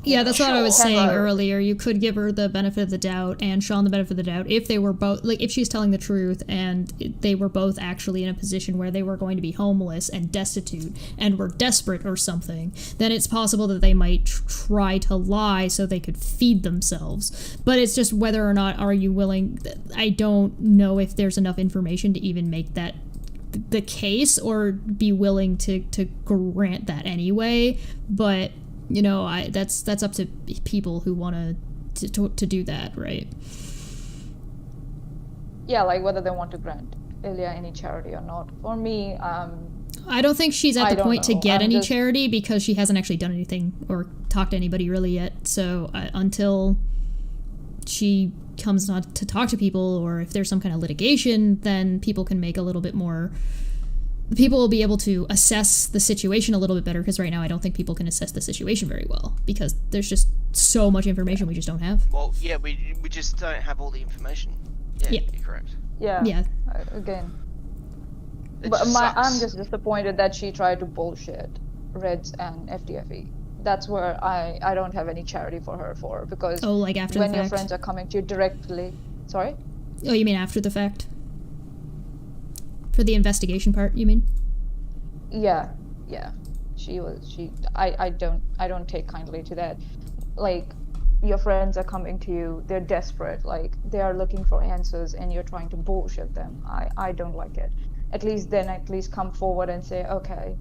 Yeah, that's what I was saying earlier. You could give her the benefit of the doubt and Sean the benefit of the doubt if they were both, like, if she's telling the truth and they were both actually in a position where they were going to be homeless and destitute and were desperate or something, then it's possible that they might try to lie so they could feed themselves. But it's just whether or not are you willing. I don't know if there's enough information to even make that the case or be willing to grant that anyway, but you know, that's up to people who want to do that, right? Yeah, like whether they want to grant Ilya any charity or not. For me, I don't think she's at the point to get any charity because she hasn't actually done anything or talked to anybody really yet. So until she comes not to talk to people, or if there's some kind of litigation, then people can make a little bit more. People will be able to assess the situation a little bit better, because right now I don't think people can assess the situation very well because there's just so much information we just don't have. Well, yeah, we just don't have all the information. Yeah, you're correct. Yeah. Again. But I'm just disappointed that she tried to bullshit Reds and FTFE. That's where I don't have any charity for her for, because like after when the fact? Your friends are coming to you directly. Sorry? Oh, you mean after the fact? For the investigation part, you mean? Yeah. I don't take kindly to that. Like, your friends are coming to you, they're desperate, like they are looking for answers, and you're trying to bullshit them. I don't like it. At least come forward and say, okay,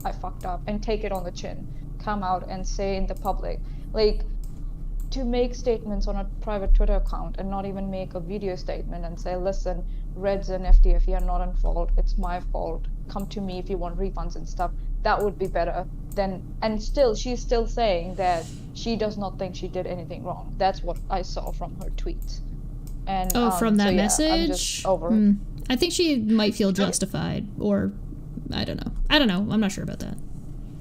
I fucked up, and take it on the chin. Come out and say in the public. Like, to make statements on a private Twitter account and not even make a video statement and say, listen, Reds and FTFE are not in fault, it's my fault, come to me if you want refunds and stuff, that would be better than. And still, she's still saying that she does not think she did anything wrong. That's what I saw from her tweets. And from that message? I'm just over it. I think she might feel justified, or I don't know, I'm not sure about that.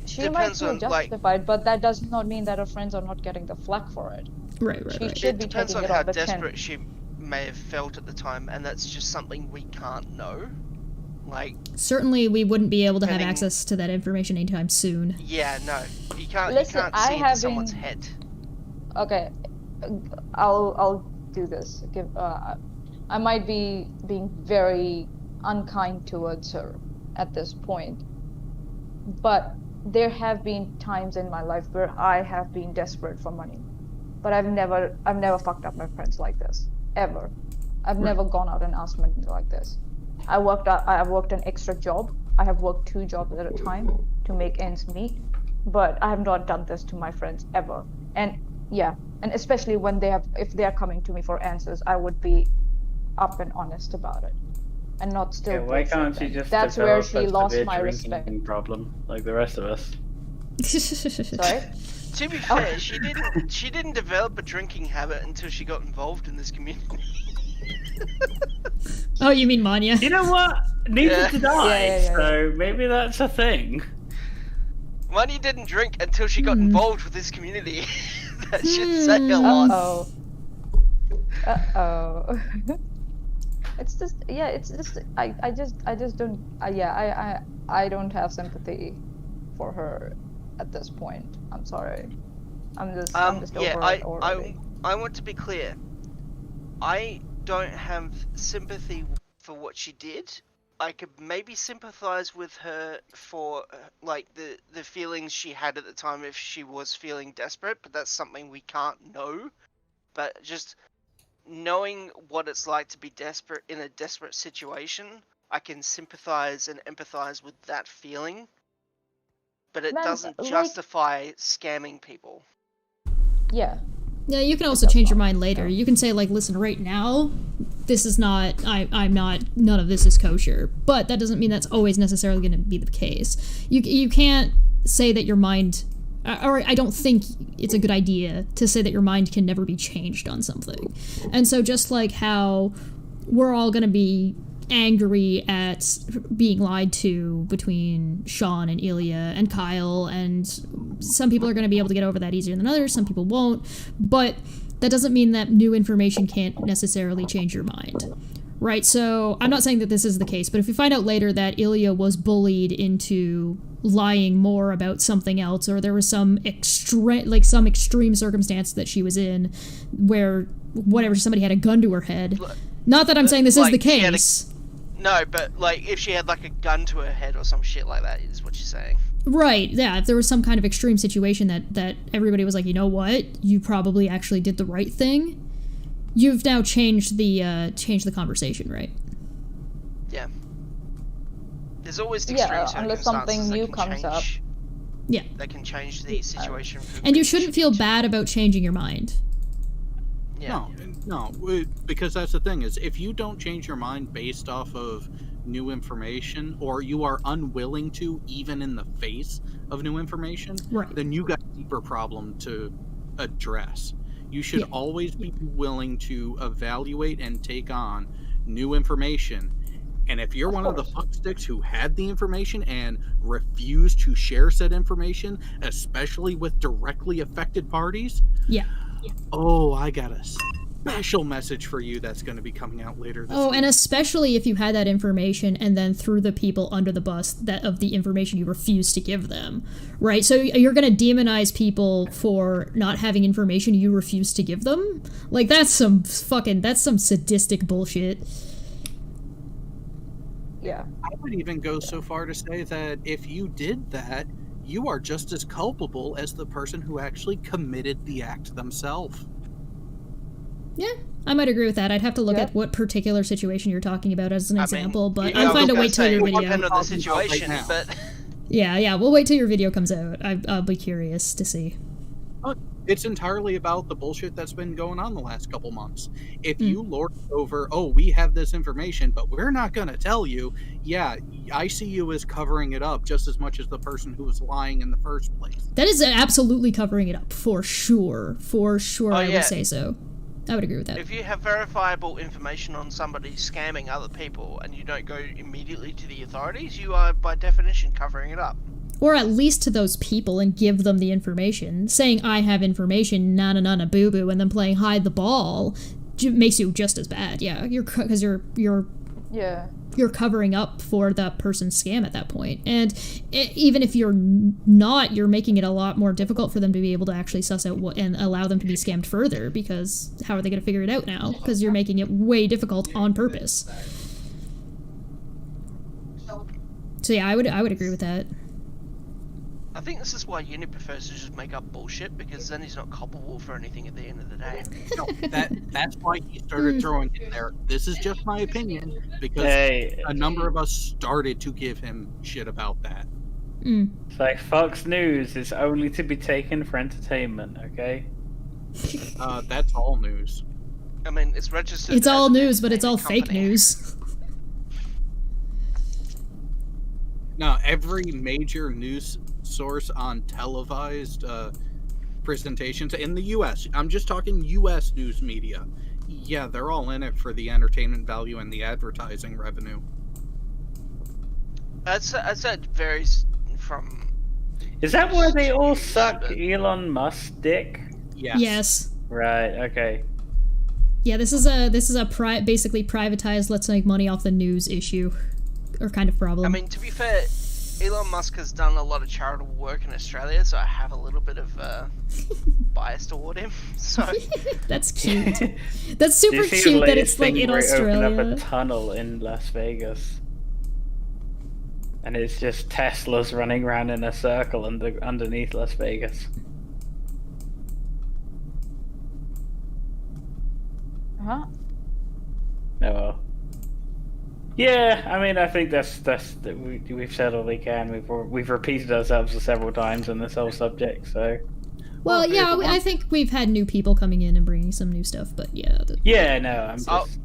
She might feel justified, but that does not mean that her friends are not getting the flack for it. Right. She should be depends taking on it how on the desperate chin. she may have felt at the time, and that's just something we can't know. Like, certainly we wouldn't be able to have access to that information anytime soon. Yeah, no, you can't. Listen, you can't see into someone's head. Okay, I'll do this. I might be being very unkind towards her at this point, but there have been times in my life where I have been desperate for money, but I've never fucked up my friends like this, ever. I've never gone out and asked money like this. I worked an extra job I have worked 2 jobs at a time to make ends meet, but I have not done this to my friends ever. And yeah, and especially when if they are coming to me for answers, I would be up and honest about it, and not still. Yeah, why can't she just? That's where she lost my respect. Problem like the rest of us. Sorry. To be fair, she didn't develop a drinking habit until she got involved in this community. Oh, you mean Manya? You know what? Neither did I. Yeah. So maybe that's a thing. Manya didn't drink until she got involved with this community. That should say a lot. Uh-oh. It's just, I just don't, I don't have sympathy for her at this point. I'm sorry. I'm just over it already. I want to be clear. I don't have sympathy for what she did. I could maybe sympathize with her for like the feelings she had at the time if she was feeling desperate, but that's something we can't know. But just knowing what it's like to be desperate in a desperate situation, I can sympathize and empathize with that feeling. But it doesn't justify scamming people. Yeah. Yeah, you can also change your mind later. You can say, like, listen, right now, this is not, I'm not, none of this is kosher. But that doesn't mean that's always necessarily going to be the case. You can't say that your mind, or I don't think it's a good idea to say that your mind can never be changed on something. And so just like how we're all going to be angry at being lied to between Sean and Ilya and Kyle, and some people are going to be able to get over that easier than others, some people won't, but that doesn't mean that new information can't necessarily change your mind, right? So I'm not saying that this is the case, but if you find out later that Ilya was bullied into lying more about something else, or there was some extreme circumstance that she was in where whatever, somebody had a gun to her head, not that I'm saying this is the case. No, but like if she had like a gun to her head or some shit like that is what you're saying. Right, yeah, if there was some kind of extreme situation that everybody was like, you know what, you probably actually did the right thing, you've now changed the conversation, right? Yeah. There's always extreme circumstances unless something new comes up. Yeah. That can change the situation. And you shouldn't feel bad about changing your mind. Yeah. No, because that's the thing is, if you don't change your mind based off of new information, or you are unwilling to, even in the face of new information, right, then you got a deeper problem to address. You should always be willing to evaluate and take on new information. And if you're one of the fucksticks who had the information and refused to share said information, especially with directly affected parties, oh, I got a special message for you that's going to be coming out later this week. And especially if you had that information and then threw the people under the bus that of the information you refused to give them, right? So you're going to demonize people for not having information you refuse to give them? Like, that's some sadistic bullshit. Yeah. I would even go so far to say that if you did that, you are just as culpable as the person who actually committed the act themselves. Yeah, I might agree with that. I'd have to look at what particular situation you're talking about as an example, but I'm fine to wait till your video. Depend on the situation, but yeah, we'll wait till your video comes out. I'll be curious to see. It's entirely about the bullshit that's been going on the last couple months. If you lord over, we have this information, but we're not going to tell you, I see you as covering it up just as much as the person who was lying in the first place. That is absolutely covering it up, for sure. I would say so. I would agree with that. If you have verifiable information on somebody scamming other people and you don't go immediately to the authorities, you are by definition covering it up. Or at least to those people and give them the information. Saying I have information, na boo boo, and then playing hide the ball makes you just as bad. Yeah, because you're covering up for that person's scam at that point. And even if you're not, you're making it a lot more difficult for them to be able to actually suss out and allow them to be scammed further, because how are they going to figure it out now? Because you're making it way difficult on purpose. So yeah, I would agree with that. I think this is why Uni prefers to just make up bullshit, because then he's not culpable for anything at the end of the day. No, that's why he started throwing it there. This is just my opinion, because a number of us started to give him shit about that. It's like Fox News is only to be taken for entertainment, okay? That's all news. I mean, it's registered. It's all as an news, but it's all entertainment fake company. news. Now, every major news source on televised presentations in the U.S., I'm just talking U.S. news media, yeah, they're all in it for the entertainment value and the advertising revenue. That varies from. Is that why they all suck Elon Musk's dick? Yes. Right. Okay. Yeah, this is a basically privatized, let's make money off the news issue, or kind of problem. I mean, to be fair, Elon Musk has done a lot of charitable work in Australia, so I have a little bit of bias toward him. So that's cute. That's super Did you see cute the that latest it's like thing in where it opened up Australia. a tunnel in Las Vegas, and it's just Teslas running around in a circle underneath Las Vegas. Huh? Oh well. Yeah, I mean, I think that's we've said all we can. We've repeated ourselves several times on this whole subject. So. Well, yeah, I think we've had new people coming in and bringing some new stuff, but yeah. Yeah, no, I'm just.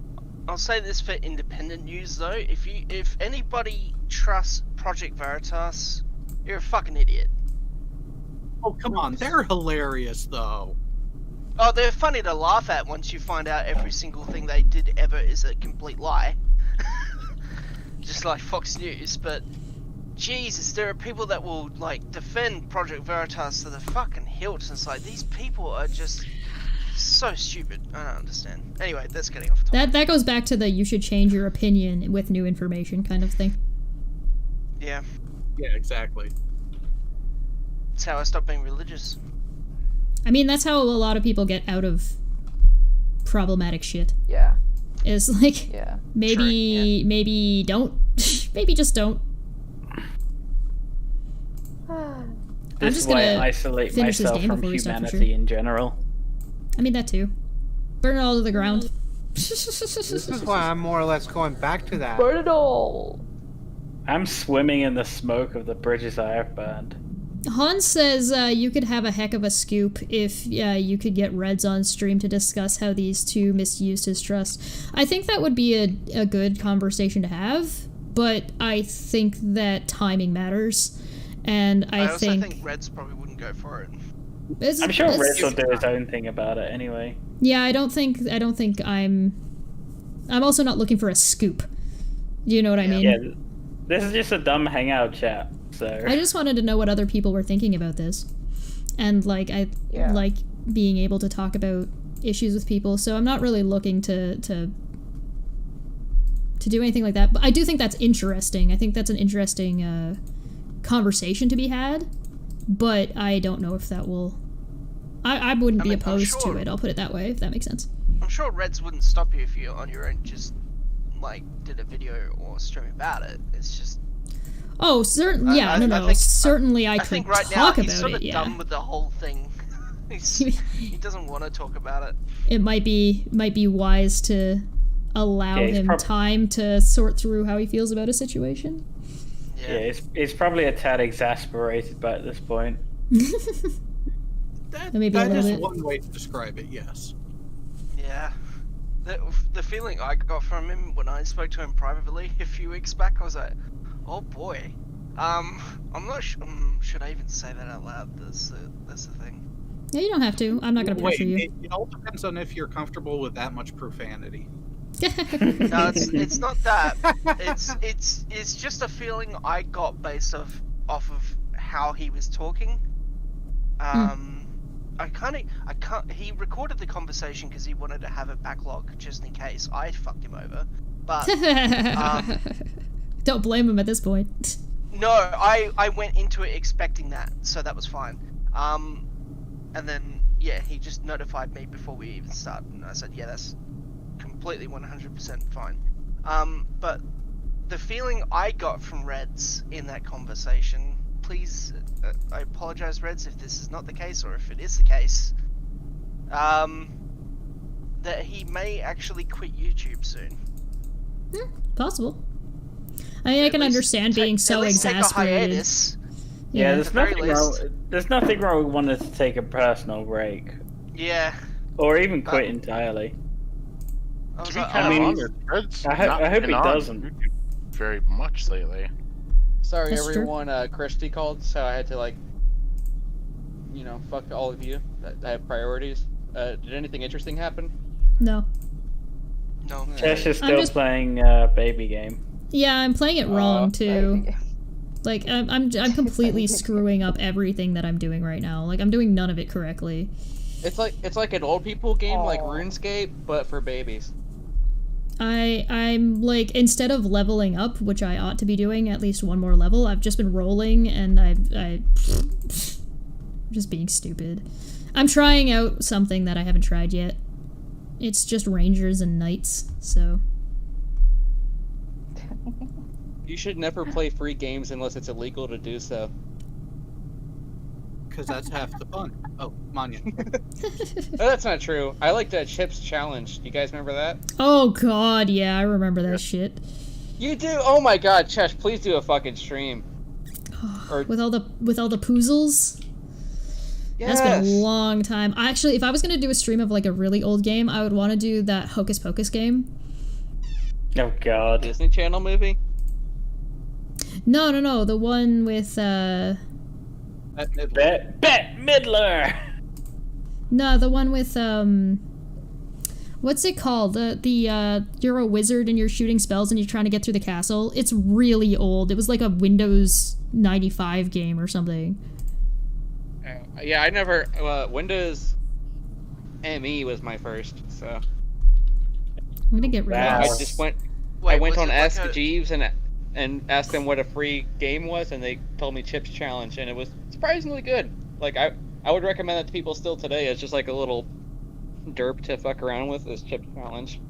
I'll say this for independent news though: if anybody trusts Project Veritas, you're a fucking idiot. Oh, come on, they're hilarious though. Oh, they're funny to laugh at once you find out every single thing they did ever is a complete lie. Just like Fox News, but Jesus, there are people that will like defend Project Veritas to the fucking hilt, and it's like these people are just so stupid. I don't understand. Anyway, that's getting off topic. That goes back to the you should change your opinion with new information kind of thing. Yeah. Yeah, exactly. It's how I stopped being religious. I mean, that's how a lot of people get out of problematic shit. Yeah. Is like, Yeah. maybe don't, maybe just don't. I'm This just is why I gonna isolate finish this myself game from before we start for humanity sure. in general. I mean that too. Burn it all to the ground. This is why I'm more or less going back to that. Burn it all. I'm swimming in the smoke of the bridges I have burned. Hans says you could have a heck of a scoop if you could get Reds on stream to discuss how these two misused his trust. I think that would be a good conversation to have, but I think that timing matters, and I also think Reds probably wouldn't go for it. I'm sure Reds will do his own thing about it anyway. Yeah, I don't think I'm also not looking for a scoop. Do you know what I mean? Yeah, this is just a dumb hangout chat. So I just wanted to know what other people were thinking about this, and like I like being able to talk about issues with people. So I'm not really looking to do anything like that. But I do think that's interesting. I think that's an interesting conversation to be had. But I don't know if that will. I wouldn't be opposed to it. I'll put it that way, if that makes sense. I'm sure Reds wouldn't stop you if you on your own just like did a video or stream about it. It's just. Oh, certainly. Yeah, no. Certainly, I could right talk now, about he's sort of it. Yeah. done with the whole thing. He doesn't want to talk about it. It might be wise to allow him time to sort through how he feels about a situation. Yeah, it's probably a tad exasperated by at this point. That Maybe a is little bit. one way to describe it, yes. Yeah. The feeling I got from him when I spoke to him privately a few weeks back, I was like, oh boy. I'm not sure. Should I even say that out loud? That's the thing. Yeah, you don't have to. I'm not going to pressure you. It all depends on if you're comfortable with that much profanity. No, it's not that. It's just a feeling I got based off of how he was talking. He recorded the conversation because he wanted to have a backlog just in case I fucked him over. But don't blame him at this point. no, I went into it expecting that, so that was fine. And then yeah, he just notified me before we even started, and I said, yeah, that's completely 100% fine. But the feeling I got from Reds in that conversation please, I apologize, Reds, if this is not the case, or if it is the case, that he may actually quit YouTube soon. Possible. I mean, I can understand being so exasperated. Take a hiatus. Yeah, there's nothing wrong. There's nothing wrong with wanting to take a personal break. Yeah. Or even quit entirely. I hope he doesn't. Very much lately. Sorry, That's everyone. Christy called, so I had to fuck all of you. I have priorities. Did anything interesting happen? No. No. Chesh is still playing baby game. Yeah, I'm playing it wrong too. Like I'm completely screwing up everything that I'm doing right now. Like I'm doing none of it correctly. It's like an old people game, like RuneScape, but for babies. I'm like, instead of leveling up, which I ought to be doing at least one more level, I've just been rolling and I'm just being stupid. I'm trying out something that I haven't tried yet. It's just rangers and knights, so. You should never play free games unless it's illegal to do so. Because that's half the fun. Oh, Manya. No, that's not true. I liked that Chips Challenge. You guys remember that? Oh god, yeah, I remember that shit. You do? Oh my god, Chesh, please do a fucking stream. With all the poozles? Yes. That's been a long time. Actually, if I was gonna do a stream of like a really old game, I would want to do that Hocus Pocus game. Oh god. Disney Channel movie? No, the one with Bette Midler. No, the one with what's it called? You're a wizard and you're shooting spells and you're trying to get through the castle. It's really old. It was like a Windows 95 game or something. Yeah, I never. Windows ME was my first, so. I'm gonna get rid of I this. just went. Wait, I went on was it Ask like a- Jeeves and asked them what a free game was, and they told me Chips Challenge, and it was surprisingly good. Like I would recommend it to people still today. It's just like a little derp to fuck around with. This Chips Challenge.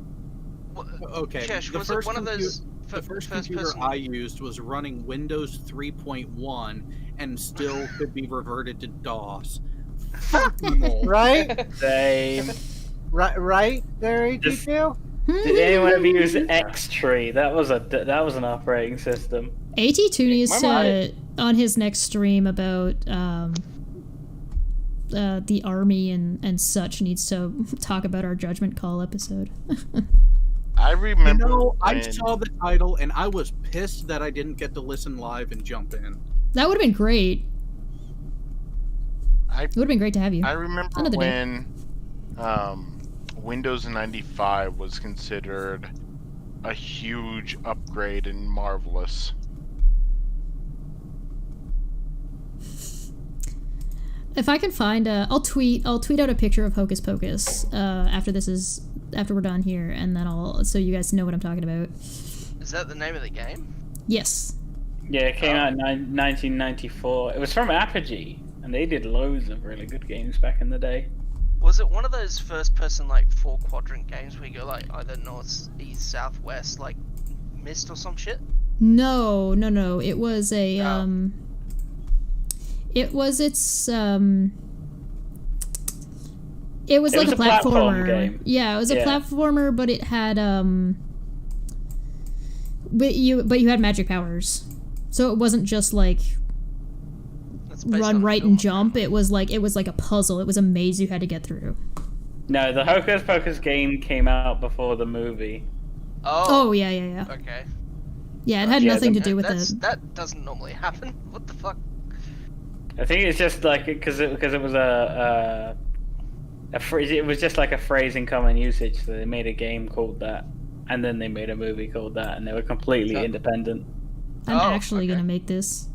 Okay. Chesh, the was first it one of those the first first computer person? I used was running Windows 3.1 and still could be reverted to DOS. Fuck them all. Right? Same. Right there, AT2? Did anyone ever use X-Tree? That was an operating system. AT2 needs to, on his next stream about the army and such, needs to talk about our Judgment Call episode. I remember. I saw the title and I was pissed that I didn't get to listen live and jump in. That would have been great. It would have been great to have you. I remember Another day. when Windows 95 was considered a huge upgrade and marvelous. If I can find I'll tweet out a picture of Hocus Pocus after we're done here, and then so you guys know what I'm talking about. Is that the name of the game? Yes. Yeah, it came out in 1994. It was from Apogee, and they did loads of really good games back in the day. Was it one of those first-person like 4-quadrant games where you go like either north, east, south, west, like Myst or some shit? No. It was a It was like a platformer game. Yeah, it was a platformer, but it had but you had magic powers. So it wasn't just like run, right, and jump. It was like a puzzle. It was a maze you had to get through. No, the Hocus Pocus game came out before the movie. Oh yeah. Okay. Yeah, it had nothing to do with it. That doesn't normally happen. What the fuck? I think it's just like because it was a phrase. It was just like a phrase in common usage. So they made a game called that, and then they made a movie called that, and they were completely independent. I'm actually gonna make this.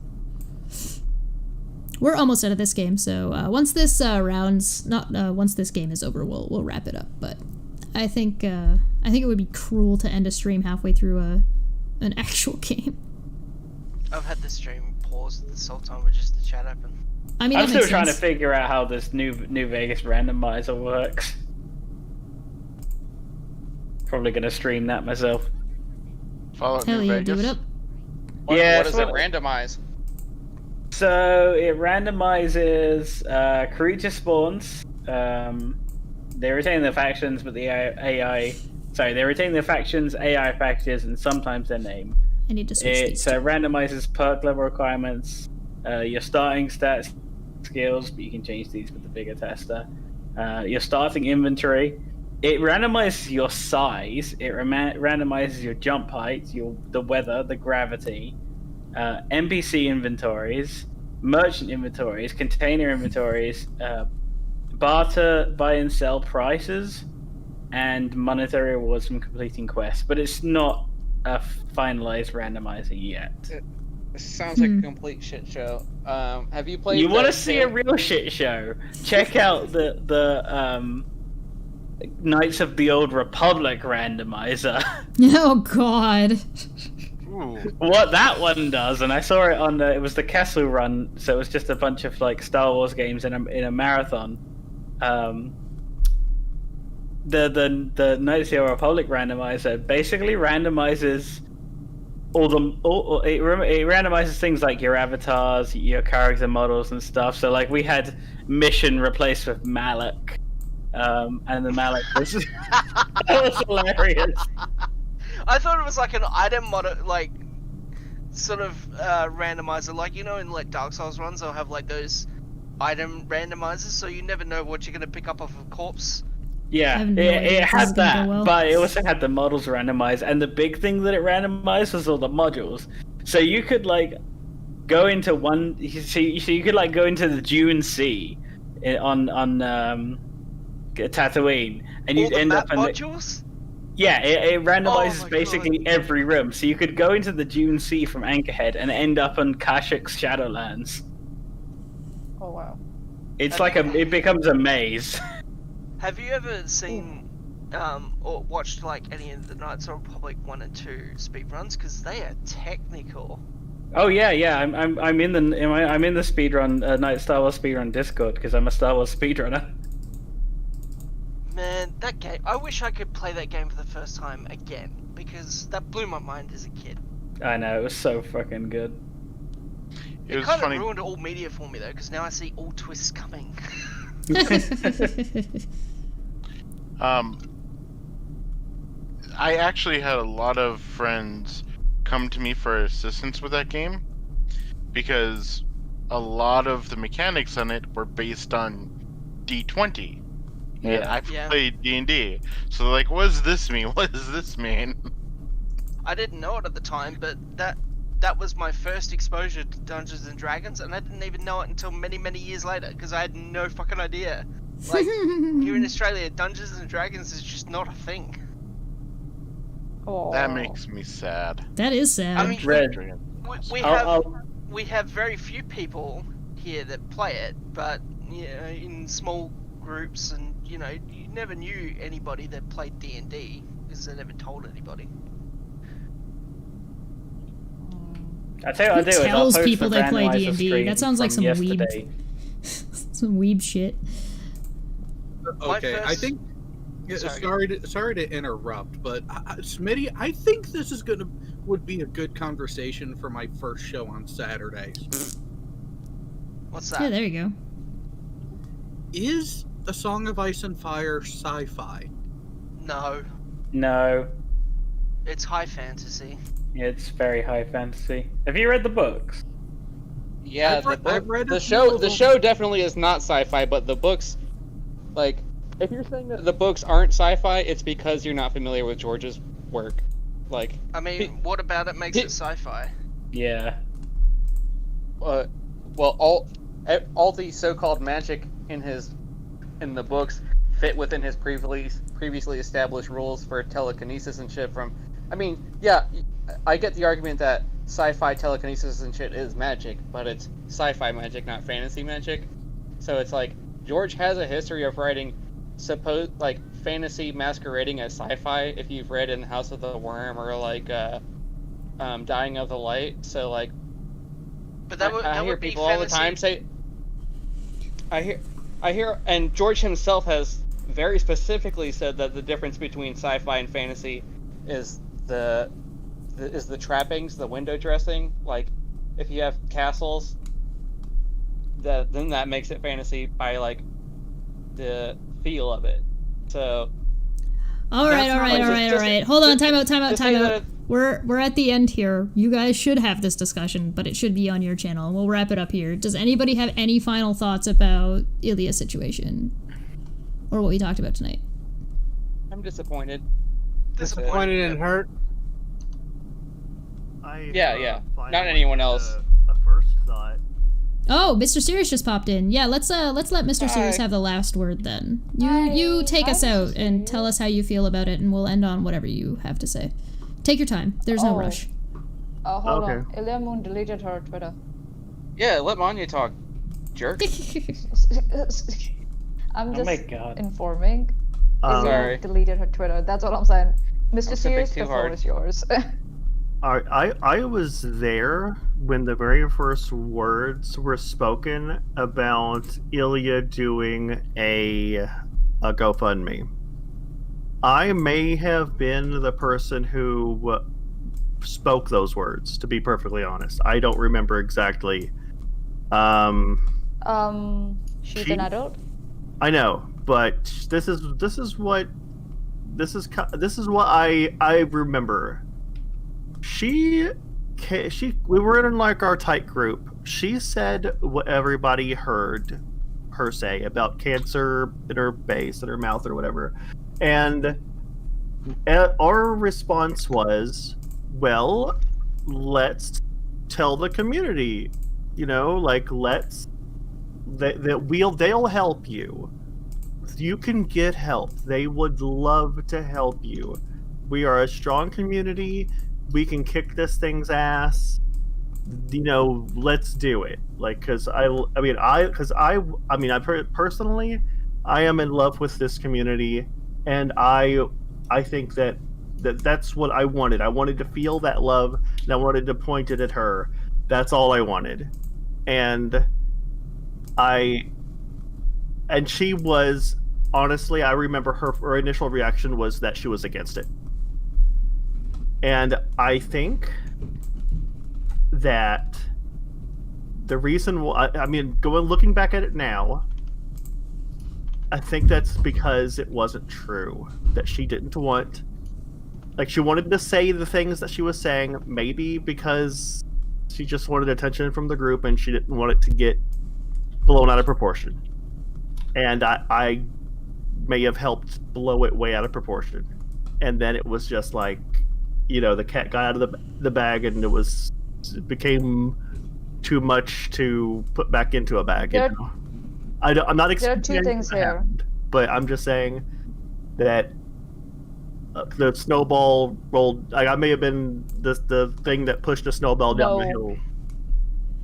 We're almost out of this game, so once this once this game is over, we'll wrap it up. But I think it would be cruel to end a stream halfway through an actual game. I've had the stream paused this whole time with just the chat open. I mean, I'm still trying to figure out how this New Vegas randomizer works. Probably gonna stream that myself. Follow Hell New yeah, Vegas. do it up. What does it randomize? So it randomizes creature spawns. They retain their factions, but the AI. Sorry, they retain their factions, AI factors, and sometimes their name. I need to switch these. It randomizes perk level requirements, your starting stats, skills, but you can change these with the bigger tester. Your starting inventory. It randomizes your size. It randomizes your jump height, the weather, the gravity, NPC inventories, merchant inventories, container inventories, barter, buy and sell prices, and monetary rewards from completing quests. But it's not a finalized randomizer yet. It sounds like a complete shit show. Have you played? You want to see a real shit show? Check out the Knights of the Old Republic randomizer. Oh God. Ooh. What that one does, and I saw it on it was the Kessel run, so it was just a bunch of like Star Wars games in a marathon. The Knights of the Old Republic randomizer basically randomizes it randomizes things like your avatars, your character models, and stuff. So like we had Mission replaced with Malak, and the Malak was that was hilarious. I thought it was like an item like sort of randomizer, like in like Dark Souls runs, they'll have like those item randomizers, so you never know what you're gonna pick up off a corpse. Yeah, it had that, but it also had the models randomized, and the big thing that it randomized was all the modules. So you could like go into one, so you could like go into the Dune Sea on Tatooine, and you'd end up in modules. Yeah, it randomizes basically every room, so you could go into the Dune Sea from Anchorhead and end up on Kashyk's Shadowlands. Oh wow! It's it becomes a maze. Have you ever seen or watched like any of the Knights of the Republic 1 and 2 speedruns? Because they are technical. Oh yeah. I'm in the speedrun Night Star Wars speedrun Discord because I'm a Star Wars speedrunner. Man, that game! I wish I could play that game for the first time again because that blew my mind as a kid. I know, it was so fucking good. It kind of ruined all media for me though, because now I see all twists coming. I actually had a lot of friends come to me for assistance with that game because a lot of the mechanics on it were based on D20. Yeah. And I played D&D. So they're like, what does this mean? What does this mean? I didn't know it at the time, but that was my first exposure to Dungeons and Dragons, and I didn't even know it until many, many years later, because I had no fucking idea. Like, here in Australia, Dungeons and Dragons is just not a thing. Oh. That makes me sad. That is sad. I mean, we have very few people here that play it, but in small groups, and you never knew anybody that played D&D because they never told anybody. I tell you what I'll do is I'll tells post people the they play randomizer D&D? stream That sounds like from some weeb, yesterday. some weeb shit. Okay, I think. Sorry to interrupt, but Smitty, I think this would be a good conversation for my first show on Saturdays. What's that? Yeah, there you go. Is A Song of Ice and Fire sci-fi? No. It's high fantasy. It's very high fantasy. Have you read the books? Yeah, I've read the show definitely is not sci-fi, but the books, like, if you're saying that the books aren't sci-fi, it's because you're not familiar with George's work. Like, I mean, what about it makes it sci-fi? Yeah. Well, all the so-called magic in the books fit within his previously established rules for telekinesis and shit. I mean, yeah, I get the argument that sci-fi telekinesis and shit is magic, but it's sci-fi magic, not fantasy magic. So it's like George has a history of writing fantasy masquerading as sci-fi. If you've read in House of the Worm or like Dying of the Light, so like. But that I hear would be people fantasy. all the time say. I hear, and George himself has very specifically said that the difference between sci-fi and fantasy is the trappings, the window dressing. Like, if you have castles, then that makes it fantasy by like the feel of it. So. All right. Hold on, time out. We're at the end here. You guys should have this discussion, but it should be on your channel, and we'll wrap it up here. Does anybody have any final thoughts about Ilya's situation? Or what we talked about tonight? I'm disappointed. Disappointed and hurt. Yeah. Not anyone else. A first thought. Oh, Mr. Sirius just popped in. Yeah, let's let Mr. Sirius have the last word then. You take us out and tell us how you feel about it, and we'll end on whatever you have to say. Take your time. There's no rush. Hold on. Ilya Moon deleted her Twitter. Yeah, let Manya talk, jerk. I'm just informing. Ilya deleted her Twitter. That's what I'm saying. Mr. Sirius, the floor is yours. I was there when the very first words were spoken about Ilya doing a GoFundMe. I may have been the person who spoke those words, to be perfectly honest. I don't remember exactly. She's an adult. I know, but this is what I remember. We were in like our tight group. She said what everybody heard her say about cancer in her base, in her mouth or whatever. And our response was, well, let's tell the community, they'll help you. You can get help. They would love to help you. We are a strong community. We can kick this thing's ass. Let's do it. Personally, I am in love with this community, and I think that's what I wanted. I wanted to feel that love, and I wanted to point it at her. That's all I wanted. And she was, honestly, I remember her initial reaction was that she was against it. And I think that the reason looking back at it now, I think that's because it wasn't true. That she didn't want, she wanted to say the things that she was saying, maybe because she just wanted attention from the group and she didn't want it to get blown out of proportion. And I may have helped blow it way out of proportion. And then it was just like, the cat got out of the bag, and it became too much to put back into a bag. I'm not. There are two things here, but I'm just saying that the snowball rolled. I may have been the thing that pushed the snowball down the hill.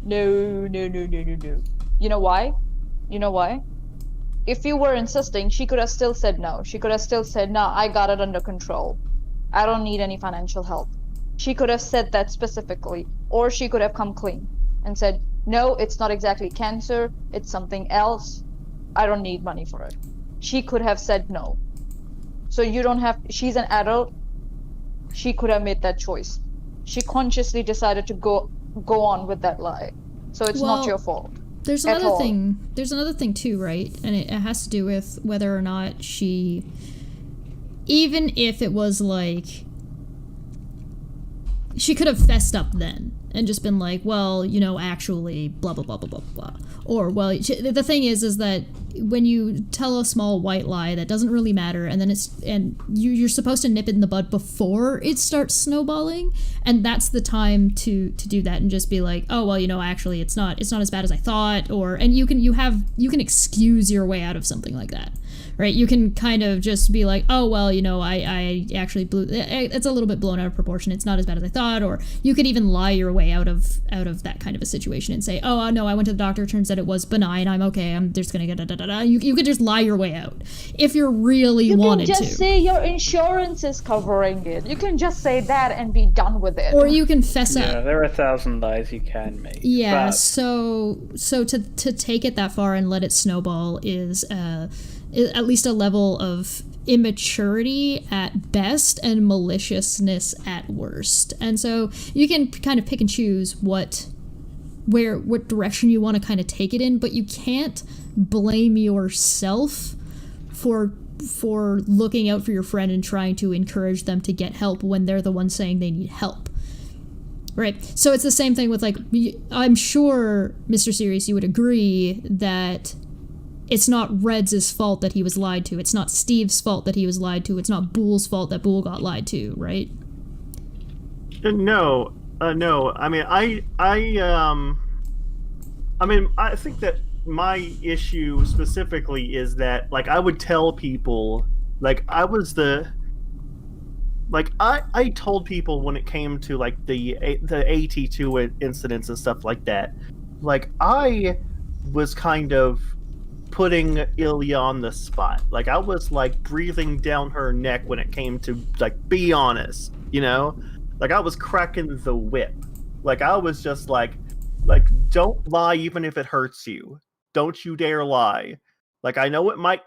No. You know why? If you were insisting, she could have still said no. She could have still said, no, I got it under control. I don't need any financial help. She could have said that specifically. Or she could have come clean and said, no, it's not exactly cancer. It's something else. I don't need money for it. She could have said no. So you don't have... She's an adult. She could have made that choice. She consciously decided to go on with that lie. So it's not your fault. There's another thing. There's another thing too, right? And it has to do with whether or not she... Even if it was like... She could have fessed up then and just been like, well, actually, blah, blah, blah, blah, blah, blah. Or, well, the thing is that when you tell a small white lie that doesn't really matter, and then you're supposed to nip it in the bud before it starts snowballing, and that's the time to do that and just be like, oh, well, actually, it's not as bad as I thought, and you can excuse your way out of something like that. Right, you can kind of just be like, oh, well, I actually it's a little bit blown out of proportion. It's not as bad as I thought. Or you could even lie your way out of that kind of a situation and say, oh, no, I went to the doctor. Turns out it was benign. I'm okay. I'm just going to get da-da-da-da. You could just lie your way out if you really wanted to. You can just say your insurance is covering it. You can just say that and be done with it. Or you can fess up. Yeah, there are 1,000 lies you can make. Yeah, so to take it that far and let it snowball is at least a level of immaturity at best and maliciousness at worst. And so you can kind of pick and choose what what direction you want to kind of take it in, but you can't blame yourself for looking out for your friend and trying to encourage them to get help when they're the ones saying they need help. Right. So it's the same thing with, like, I'm sure, Mr. Sirius, you would agree that it's not Red's fault that he was lied to. It's not Steve's fault that he was lied to. It's not Bool's fault that Bool got lied to, right? No. I mean, I think that my issue specifically is that, like, I would tell people, like, I told people when it came to, like, the AT2 incidents and stuff like that, like, I was kind of putting Ilya on the spot. Like, I was, like, breathing down her neck when it came to, like, be honest, you know? Like, I was cracking the whip. Like, I was just like, don't lie even if it hurts you. Don't you dare lie. Like, I know it might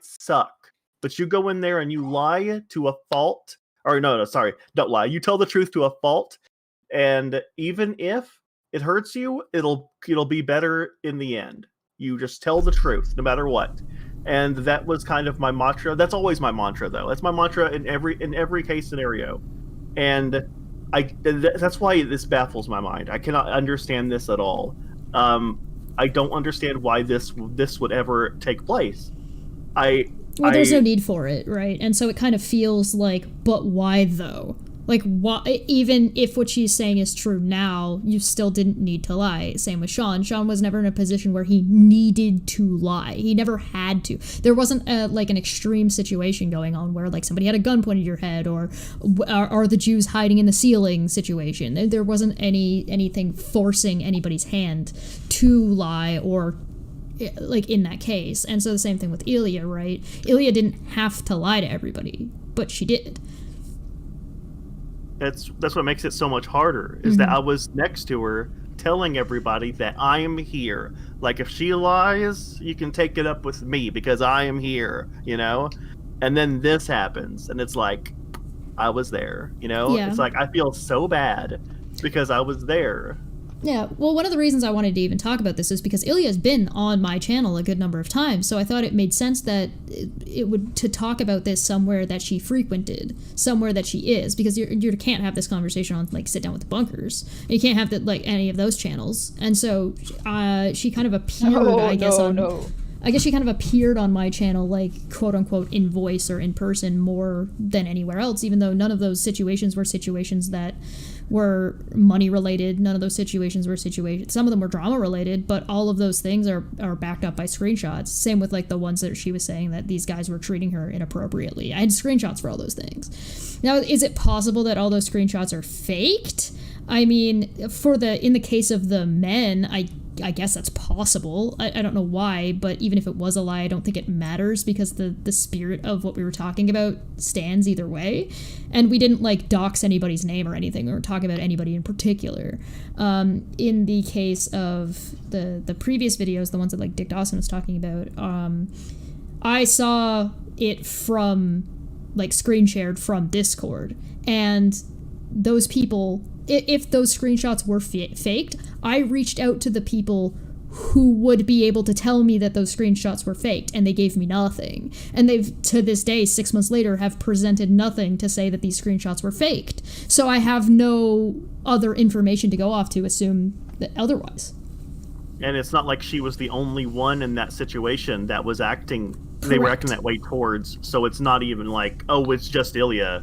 suck, but you go in there and you lie to a fault. Or no, sorry, don't lie. You tell the truth to a fault, and even if it hurts you, it'll be better in the end. You just tell the truth, no matter what. And that was kind of my mantra. That's always my mantra, though. That's my mantra in every case scenario. And that's why this baffles my mind. I cannot understand this at all. I don't understand why this would ever take place. There's no need for it, right? And so it kind of feels like, but why though? Like, why? Even if what she's saying is true now, you still didn't need to lie. Same with Sean. Sean was never in a position where he needed to lie. He never had to. There wasn't like an extreme situation going on where, like, somebody had a gun pointed at your head, or are the Jews hiding in the ceiling situation. There wasn't anything forcing anybody's hand to lie, or like in that case. And so the same thing with Ilya, right? Ilya didn't have to lie to everybody, but she did. That's what makes it so much harder, is that I was next to her telling everybody that I am here. Like, if she lies, you can take it up with me because I am here, you know? And then this happens, and it's like, I was there, you know? Yeah. It's like, I feel so bad because I was there. Yeah, well, one of the reasons I wanted to even talk about this is because Ilya's been on my channel a good number of times, so I thought it made sense that it would to talk about this somewhere that she frequented, somewhere that she is, because you can't have this conversation on, like, Sit Down with the Bunkers. You can't have any of those channels, and so she kind of appeared, I guess she kind of appeared on my channel, like, quote-unquote, in voice or in person more than anywhere else, even though none of those situations were situations that were money-related. None of those situations were situations... Some of them were drama-related, but all of those things are backed up by screenshots. Same with, like, the ones that she was saying that these guys were treating her inappropriately. I had screenshots for all those things. Now, is it possible that all those screenshots are faked? I mean, in the case of the men, I guess that's possible. I don't know why, but even if it was a lie, I don't think it matters because the spirit of what we were talking about stands either way. And we didn't, like, dox anybody's name or anything or talk about anybody in particular. In the case of the previous videos, the ones that, like, Dick Dawson was talking about, I saw it from, like, screen shared from Discord. And those people... If those screenshots were faked, I reached out to the people who would be able to tell me that those screenshots were faked, and they gave me nothing. And they've, to this day, 6 months later, have presented nothing to say that these screenshots were faked. So I have no other information to go off to assume that otherwise. And it's not like she was the only one in that situation that was acting... Correct. They were acting that way towards, so it's not even like, oh, it's just Ilya.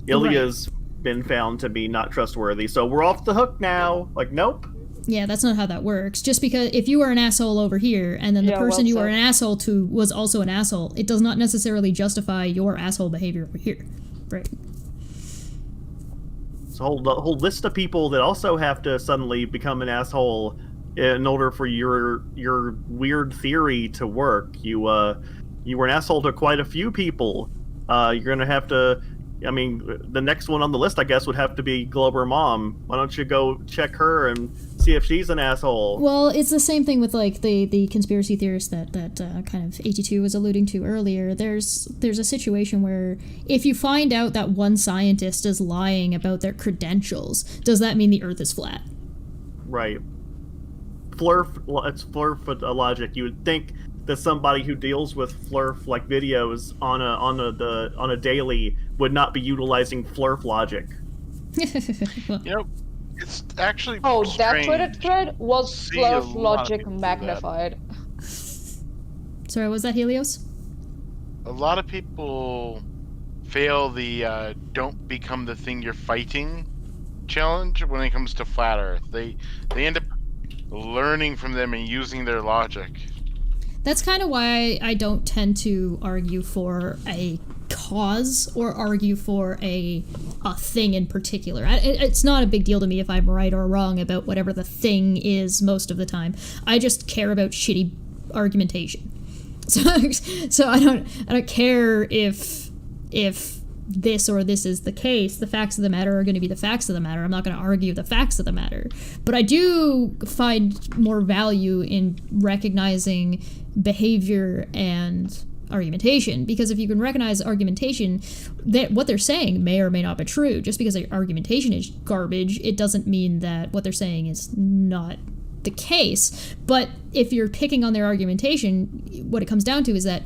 Ilya's... Right. Been found to be not trustworthy, so we're off the hook now. Like, nope. Yeah, that's not how that works. Just because if you were an asshole over here and then the person you were an asshole to was also an asshole, it does not necessarily justify your asshole behavior over here. Right. So the whole list of people that also have to suddenly become an asshole in order for your weird theory to work. You were an asshole to quite a few people. You're gonna have to... I mean, the next one on the list, I guess, would have to be Glober Mom. Why don't you go check her and see if she's an asshole? Well, it's the same thing with, like, the conspiracy theorist that kind of 82 was alluding to earlier. There's a situation where if you find out that one scientist is lying about their credentials, does that mean the Earth is flat? right. It's flurf logic. You would think that somebody who deals with flurf like videos on a daily would not be utilizing flurf logic. It's actually that Twitter thread was flurf logic magnified. magnified. Sorry, was that Helios? A lot of people fail the don't become the thing you're fighting challenge when it comes to flat Earth. They end up learning from them and using their logic. That's kind of why I don't tend to argue for a cause or argue for a thing in particular. It's not a big deal to me if I'm right or wrong about whatever the thing is most of the time. I just care about shitty argumentation. So I don't care if this or this is the case. The facts of the matter are going to be the facts of the matter. I'm not going to argue the facts of the matter. But I do find more value in recognizing behavior and argumentation, because if you can recognize argumentation, that what they're saying may or may not be true. Just because their argumentation is garbage, it doesn't mean that what they're saying is not the case. But if you're picking on their argumentation, what it comes down to is that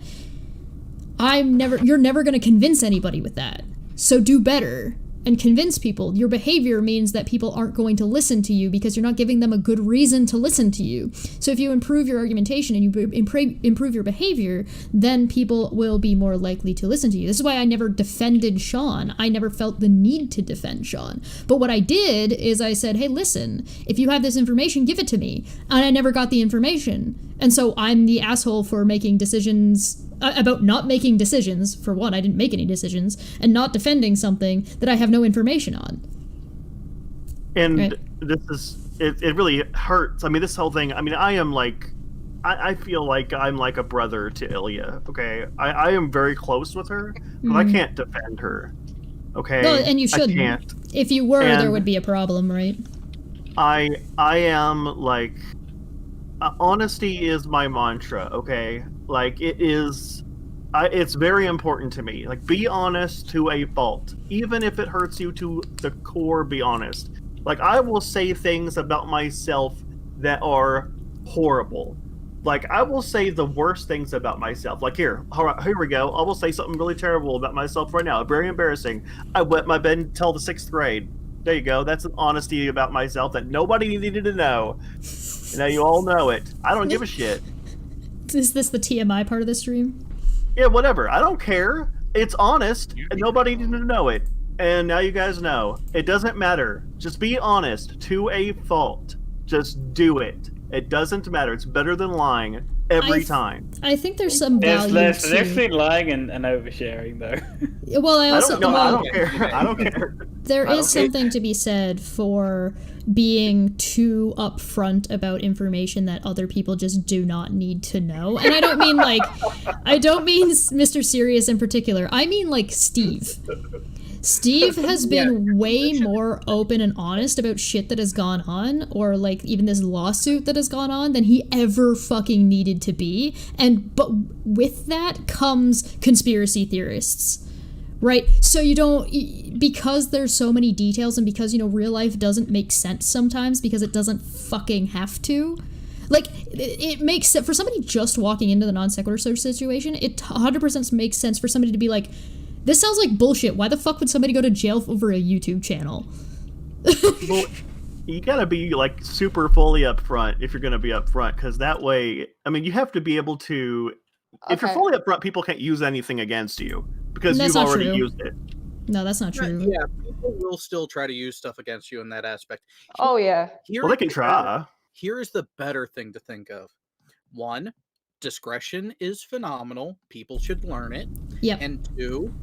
you're never going to convince anybody with that. So do better and convince people. Your behavior means that people aren't going to listen to you because you're not giving them a good reason to listen to you. So if you improve your argumentation and you improve your behavior, then people will be more likely to listen to you. This is why I never defended Sean. I never felt the need to defend Sean. But what I did is I said, hey, listen, if you have this information, give it to me. And I never got the information. And so I'm the asshole for making decisions about not making decisions. For one, I didn't make any decisions, and not defending something that I have no information on. And right. This is, it really hurts. I mean, this whole thing, I mean, I am like, I feel like I'm like a brother to Ilya, okay? I am very close with her, but I can't defend her, okay? No, and you shouldn't. I can't. If you were, there would be a problem, right? I am like, honesty is my mantra, okay? Like, it is, it's very important to me. Like, be honest to a fault. Even if it hurts you to the core, be honest. Like, I will say things about myself that are horrible. Like, I will say the worst things about myself. Like, here we go. I will say something really terrible about myself right now. Very embarrassing. I wet my bed until the 6th grade. There you go. That's an honesty about myself that nobody needed to know. Now you all know it. I don't give a shit. Is this the TMI part of the stream? Yeah, whatever. I don't care. It's honest, and nobody needed to know it. And now you guys know. It doesn't matter. Just be honest to a fault. Just do it. It doesn't matter. It's better than lying every time. I think there's some value There's to... definitely lying and oversharing, though. Well, I also... I don't care. I don't care. There is something to be said for being too upfront about information that other people just do not need to know. And I don't mean Mr. Serious in particular. I mean like Steve. Steve has been way more open and honest about shit that has gone on, or like even this lawsuit that has gone on, than he ever fucking needed to be. But with that comes conspiracy theorists. Right? So you don't, because there's so many details, and because, real life doesn't make sense sometimes because it doesn't fucking have to. Like, it makes sense for somebody just walking into the non sequitur search situation. It 100% makes sense for somebody to be like, this sounds like bullshit. Why the fuck would somebody go to jail over a YouTube channel? Well, you gotta be like super fully upfront if you're gonna be upfront, because that way, I mean, you have to be able to. Okay. If you're fully upfront, people can't use anything against you because you've already used it. No, that's not true. Yeah, people will still try to use stuff against you in that aspect. Oh, yeah. Well, they can try. Here's the better thing to think of. 1, discretion is phenomenal. People should learn it. Yep. And 2,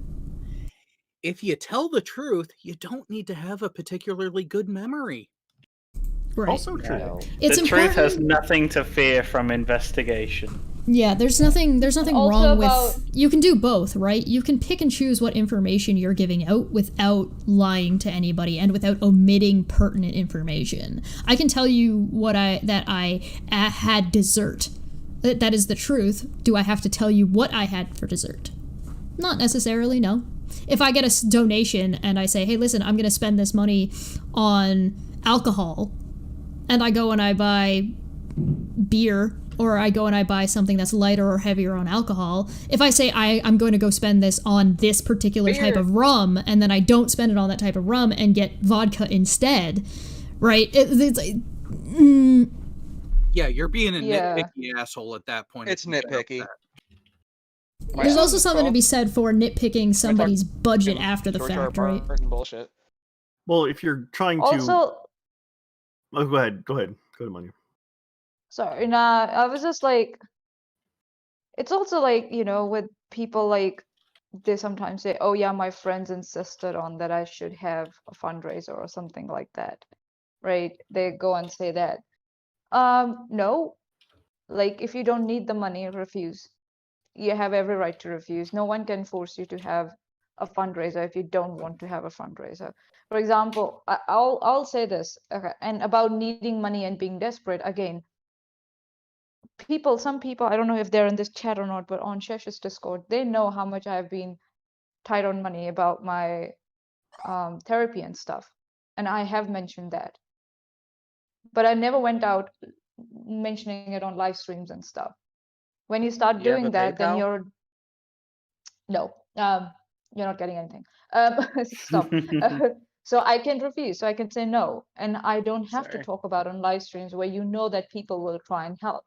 if you tell the truth, you don't need to have a particularly good memory. Right. Also true. It's the truth has nothing to fear from investigation. Yeah, there's nothing wrong with... You can do both, right? You can pick and choose what information you're giving out without lying to anybody and without omitting pertinent information. I can tell you that I had dessert. That is the truth. Do I have to tell you what I had for dessert? Not necessarily, no. If I get a donation and I say, hey, listen, I'm going to spend this money on alcohol, and I go and I buy beer, or I go and I buy something that's lighter or heavier on alcohol, if I say I'm going to go spend this on this particular type of rum, and then I don't spend it on that type of rum and get vodka instead, right? Yeah, you're being a nitpicky asshole at that point. It's nitpicky. There's also something to be said for nitpicking somebody's budget after the fact, right? Bullshit. Well, if you're trying to... Also... Oh, go ahead, Manu. Sorry, I was just like... It's also like, you know, with people like, they sometimes say, oh yeah, my friends insisted on that I should have a fundraiser or something like that, right? They go and say that. No, like if you don't need the money, refuse. You have every right to refuse. No one can force you to have a fundraiser if you don't want to have a fundraiser. For example, I'll say this, okay, and about needing money and being desperate, again, some people, I don't know if they're in this chat or not, but on Shesh's Discord, they know how much I've been tight on money about my therapy and stuff. And I have mentioned that. But I never went out mentioning it on live streams and stuff. When you start doing that, then you're... No, you're not getting anything. Stop. So I can refuse. So I can say no. And I don't have to talk about on live streams where you know that people will try and help.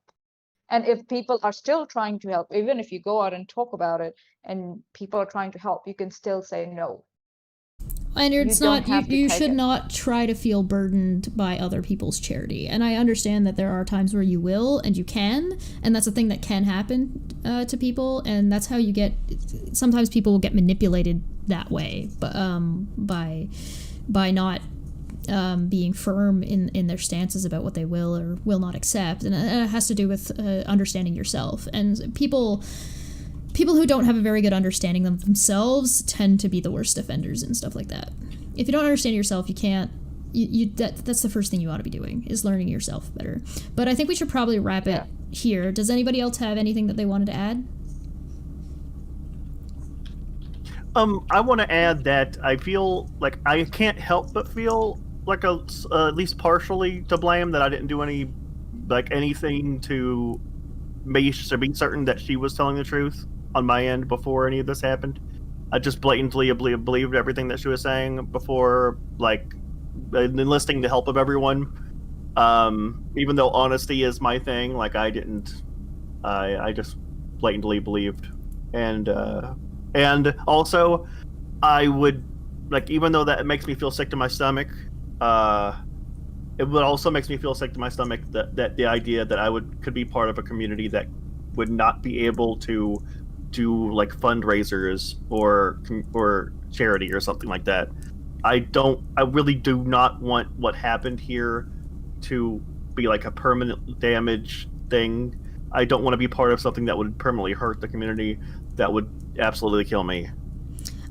And if people are still trying to help, even if you go out and talk about it and people are trying to help, you can still say no. And it's not, you should not try to feel burdened by other people's charity. And I understand that there are times where you will and you can, and that's a thing that can happen to people, and that's how you get, sometimes people will get manipulated that way, but by not being firm in their stances about what they will or will not accept. And it has to do with understanding yourself. And people who don't have a very good understanding of themselves tend to be the worst offenders and stuff like that. If you don't understand yourself, you can't... that's the first thing you ought to be doing, is learning yourself better. But I think we should probably wrap it here. Does anybody else have anything that they wanted to add? I want to add that I feel like I can't help but feel like at least partially to blame that I didn't do anything to be certain that she was telling the truth on my end before any of this happened. I just blatantly believed everything that she was saying before, enlisting the help of everyone. Even though honesty is my thing, I didn't. I just blatantly believed, and also I would even though that makes me feel sick to my stomach. It would also makes me feel sick to my stomach that the idea that I could be part of a community that would not be able to do fundraisers or charity or something like that. I really do not want what happened here to be a permanent damage thing. I don't want to be part of something that would permanently hurt the community, that would absolutely kill me.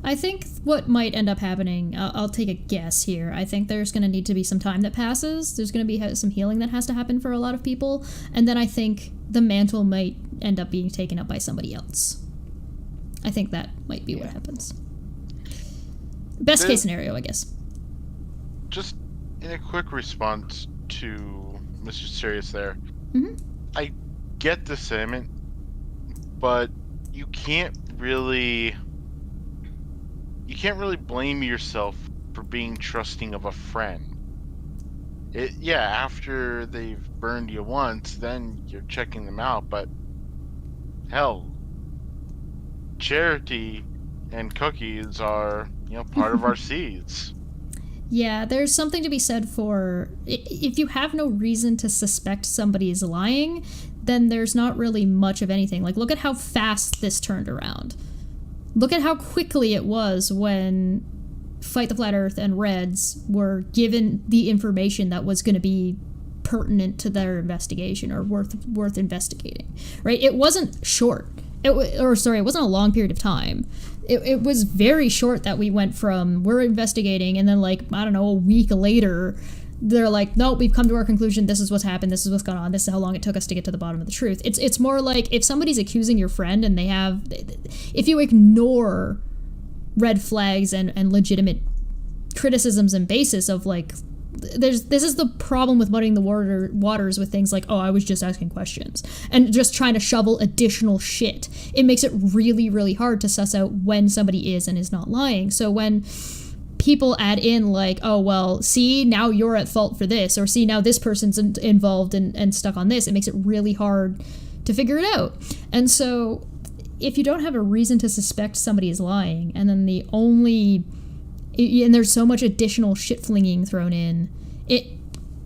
I think what might end up happening, I'll take a guess here. I think there's going to need to be some time that passes. There's going to be some healing that has to happen for a lot of people. And then I think the mantle might end up being taken up by somebody else. I think that might be what happens. Best case scenario, I guess. Just in a quick response to Mr. Sirius there. Mm-hmm. I get the sentiment, but you can't really blame yourself for being trusting of a friend. After they've burned you once, then you're checking them out, but hell, charity and cookies are, part of our seeds. Yeah, there's something to be said for, if you have no reason to suspect somebody is lying, then there's not really much of anything. Look at how fast this turned around. Look at how quickly it was when Fight the Flat Earth and Reds were given the information that was going to be pertinent to their investigation or worth investigating, right? It wasn't short. It wasn't a long period of time. It was very short that we went from, we're investigating, and then a week later, they're like, no, we've come to our conclusion, this is what's happened, this is what's gone on, this is how long it took us to get to the bottom of the truth. It's more like if somebody's accusing your friend and if you ignore red flags and legitimate criticisms and basis of this is the problem with muddying the waters with things like, oh, I was just asking questions, and just trying to shovel additional shit. It makes it really, really hard to suss out when somebody is and is not lying. So when people add in like, oh, well, see, now you're at fault for this, or see, now this person's involved and stuck on this, it makes it really hard to figure it out. And so if you don't have a reason to suspect somebody is lying, and then and there's so much additional shit flinging thrown in,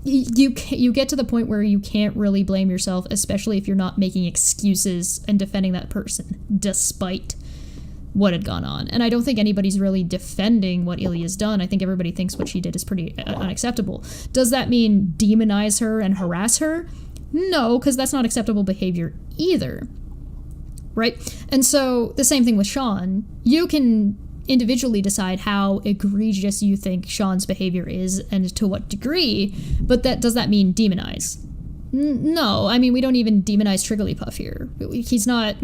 you get to the point where you can't really blame yourself, especially if you're not making excuses and defending that person despite what had gone on. And I don't think anybody's really defending what Ilya's done. I think everybody thinks what she did is pretty unacceptable. Does that mean demonize her and harass her? No, because that's not acceptable behavior either. Right? And so the same thing with Sean. You can individually decide how egregious you think Sean's behavior is and to what degree, but does that mean demonize? No, I mean, we don't even demonize Trigglypuff here. He's not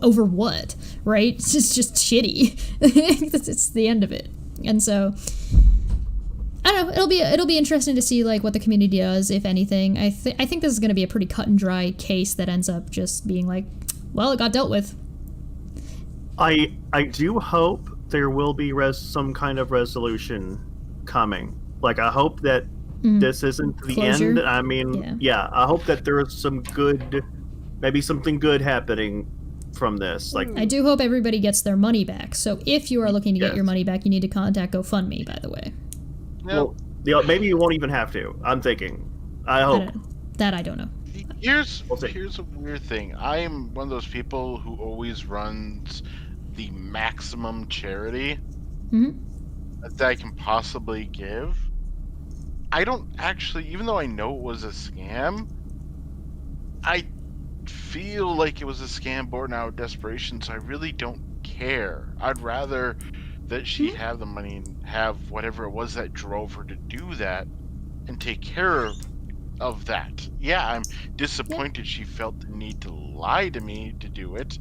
over what, right? It's just shitty. It's the end of it. And so I don't know, it'll be interesting to see like what the community does, if anything. I think this is going to be a pretty cut and dry case that ends up just being like, well, it got dealt with. I do hope there will be some kind of resolution coming. Like, I hope that this isn't the Closure. end. I mean, yeah, I hope that there is maybe something good happening from this. Like, I do hope everybody gets their money back. So if you are looking to get your money back, you need to contact GoFundMe, by the way. Well, maybe you won't even have to. I'm thinking. I hope. I don't know. Here's a weird thing. I am one of those people who always runs the maximum charity that I can possibly give. I don't actually, even though I know it was a scam, I feel like it was a scam born out of desperation, so I really don't care. I'd rather that she have the money and have whatever it was that drove her to do that and take care of that. Yeah, I'm disappointed she felt the need to lie to me to do it,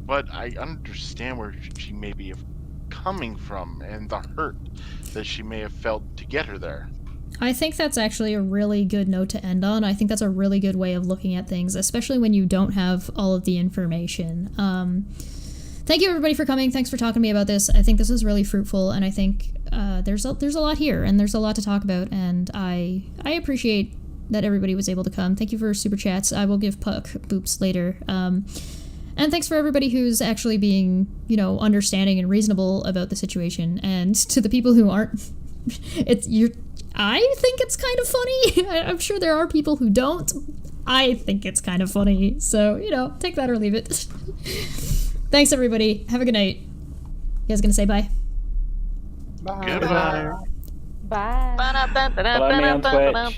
but I understand where she may be coming from and the hurt that she may have felt to get her there. I think that's actually a really good note to end on. I think that's a really good way of looking at things, especially when you don't have all of the information. Thank you, everybody, for coming. Thanks for talking to me about this. I think this is really fruitful, and I think there's a lot here, and there's a lot to talk about, and I appreciate that everybody was able to come. Thank you for super chats. I will give Puck boops later. And thanks for everybody who's actually being, understanding and reasonable about the situation. And to the people who aren't, I think it's kind of funny. I'm sure there are people who don't. I think it's kind of funny. So, take that or leave it. Thanks, everybody. Have a good night. You guys gonna say bye? Bye. Goodbye. Bye. Follow me on Twitch.